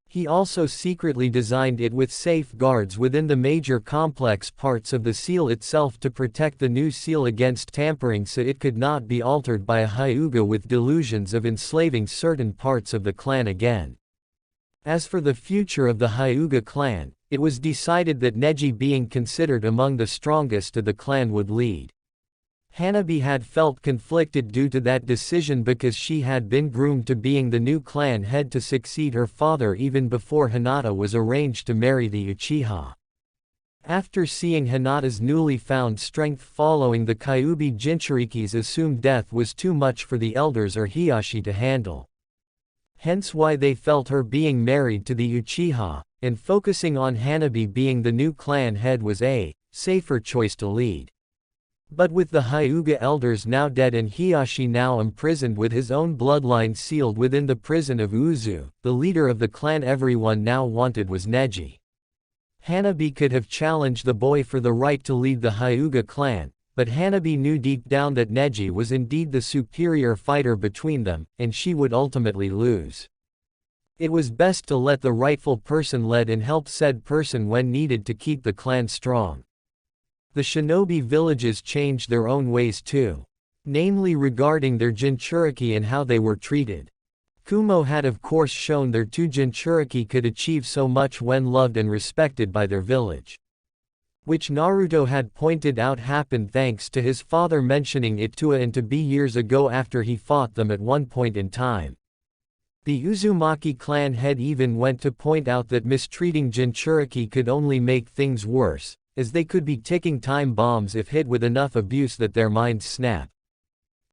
He also secretly designed it with safeguards within the major complex parts of the seal itself to protect the new seal against tampering so it could not be altered by a Hyuga with delusions of enslaving certain parts of the clan again. As for the future of the Hyuga clan, it was decided that Neji, being considered among the strongest of the clan, would lead. Hanabi had felt conflicted due to that decision because she had been groomed to being the new clan head to succeed her father even before Hinata was arranged to marry the Uchiha. After seeing Hinata's newly found strength following the Kyuubi Jinchuriki's assumed death was too much for the elders or Hiyashi to handle. Hence why they felt her being married to the Uchiha, and focusing on Hanabi being the new clan head was a safer choice to lead. But with the Hyuga elders now dead and Hiyashi now imprisoned with his own bloodline sealed within the prison of Uzu, the leader of the clan everyone now wanted was Neji. Hanabi could have challenged the boy for the right to lead the Hyuga clan, but Hanabi knew deep down that Neji was indeed the superior fighter between them, and she would ultimately lose. It was best to let the rightful person lead and help said person when needed to keep the clan strong. The shinobi villages changed their own ways too. Namely regarding their Jinchuriki and how they were treated. Kumo had of course shown their two Jinchuriki could achieve so much when loved and respected by their village. Which Naruto had pointed out happened thanks to his father mentioning it to A and to B years ago after he fought them at one point in time. The Uzumaki clan head even went to point out that mistreating Jinchuriki could only make things worse, as they could be ticking time bombs if hit with enough abuse that their minds snap.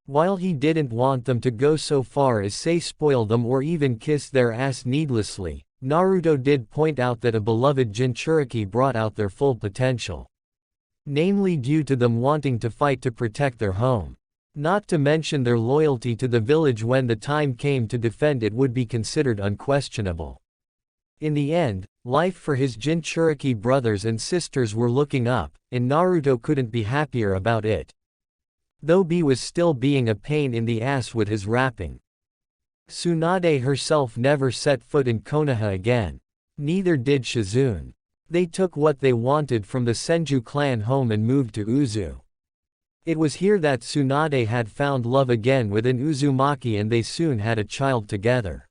While he didn't want them to go so far as say spoil them or even kiss their ass needlessly, Naruto did point out that a beloved Jinchuriki brought out their full potential. Namely due to them wanting to fight to protect their home. Not to mention their loyalty to the village when the time came to defend it would be considered unquestionable. In the end, life for his Jinchuriki brothers and sisters were looking up, and Naruto couldn't be happier about it. Though B was still being a pain in the ass with his rapping. Tsunade herself never set foot in Konoha again. Neither did Shizune. They took what they wanted from the Senju clan home and moved to Uzu. It was here that Tsunade had found love again with an Uzumaki and they soon had a child together.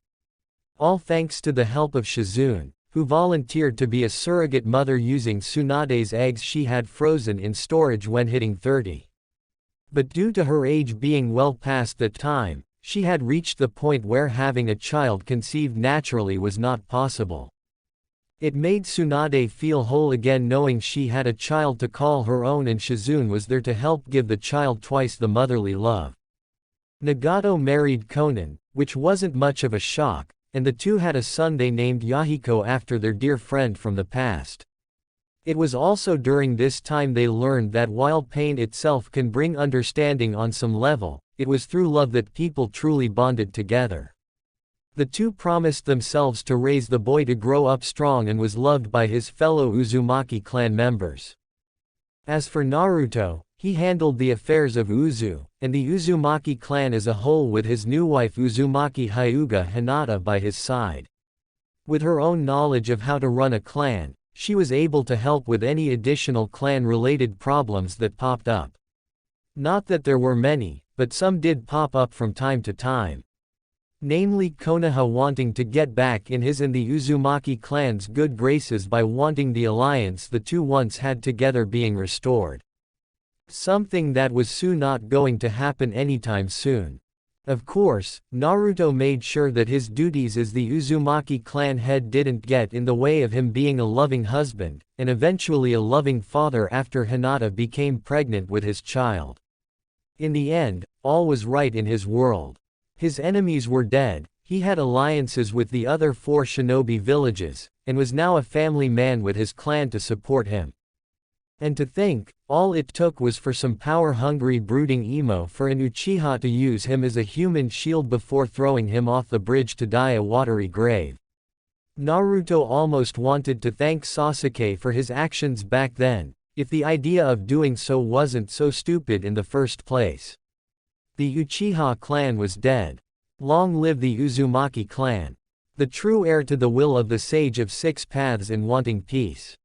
All thanks to the help of Shizune, who volunteered to be a surrogate mother using Tsunade's eggs she had frozen in storage when hitting 30. But due to her age being well past that time, she had reached the point where having a child conceived naturally was not possible. It made Tsunade feel whole again knowing she had a child to call her own and Shizune was there to help give the child twice the motherly love. Nagato married Konan, which wasn't much of a shock, and the two had a son they named Yahiko after their dear friend from the past. It was also during this time they learned that while pain itself can bring understanding on some level, it was through love that people truly bonded together. The two promised themselves to raise the boy to grow up strong and was loved by his fellow Uzumaki clan members. As for Naruto, he handled the affairs of Uzu, and the Uzumaki clan as a whole with his new wife Uzumaki Hyuga Hinata by his side. With her own knowledge of how to run a clan, she was able to help with any additional clan-related problems that popped up. Not that there were many, but some did pop up from time to time. Namely Konoha wanting to get back in his and the Uzumaki clan's good graces by wanting the alliance the two once had together being restored. Something that was soon not going to happen anytime soon. Of course, Naruto made sure that his duties as the Uzumaki clan head didn't get in the way of him being a loving husband, and eventually a loving father after Hinata became pregnant with his child. In the end, all was right in his world. His enemies were dead, he had alliances with the other 4 shinobi villages, and was now a family man with his clan to support him. And to think, all it took was for some power-hungry brooding emo for an Uchiha to use him as a human shield before throwing him off the bridge to die a watery grave. Naruto almost wanted to thank Sasuke for his actions back then, if the idea of doing so wasn't so stupid in the first place. The Uchiha clan was dead. Long live the Uzumaki clan. The true heir to the will of the Sage of Six Paths and wanting peace.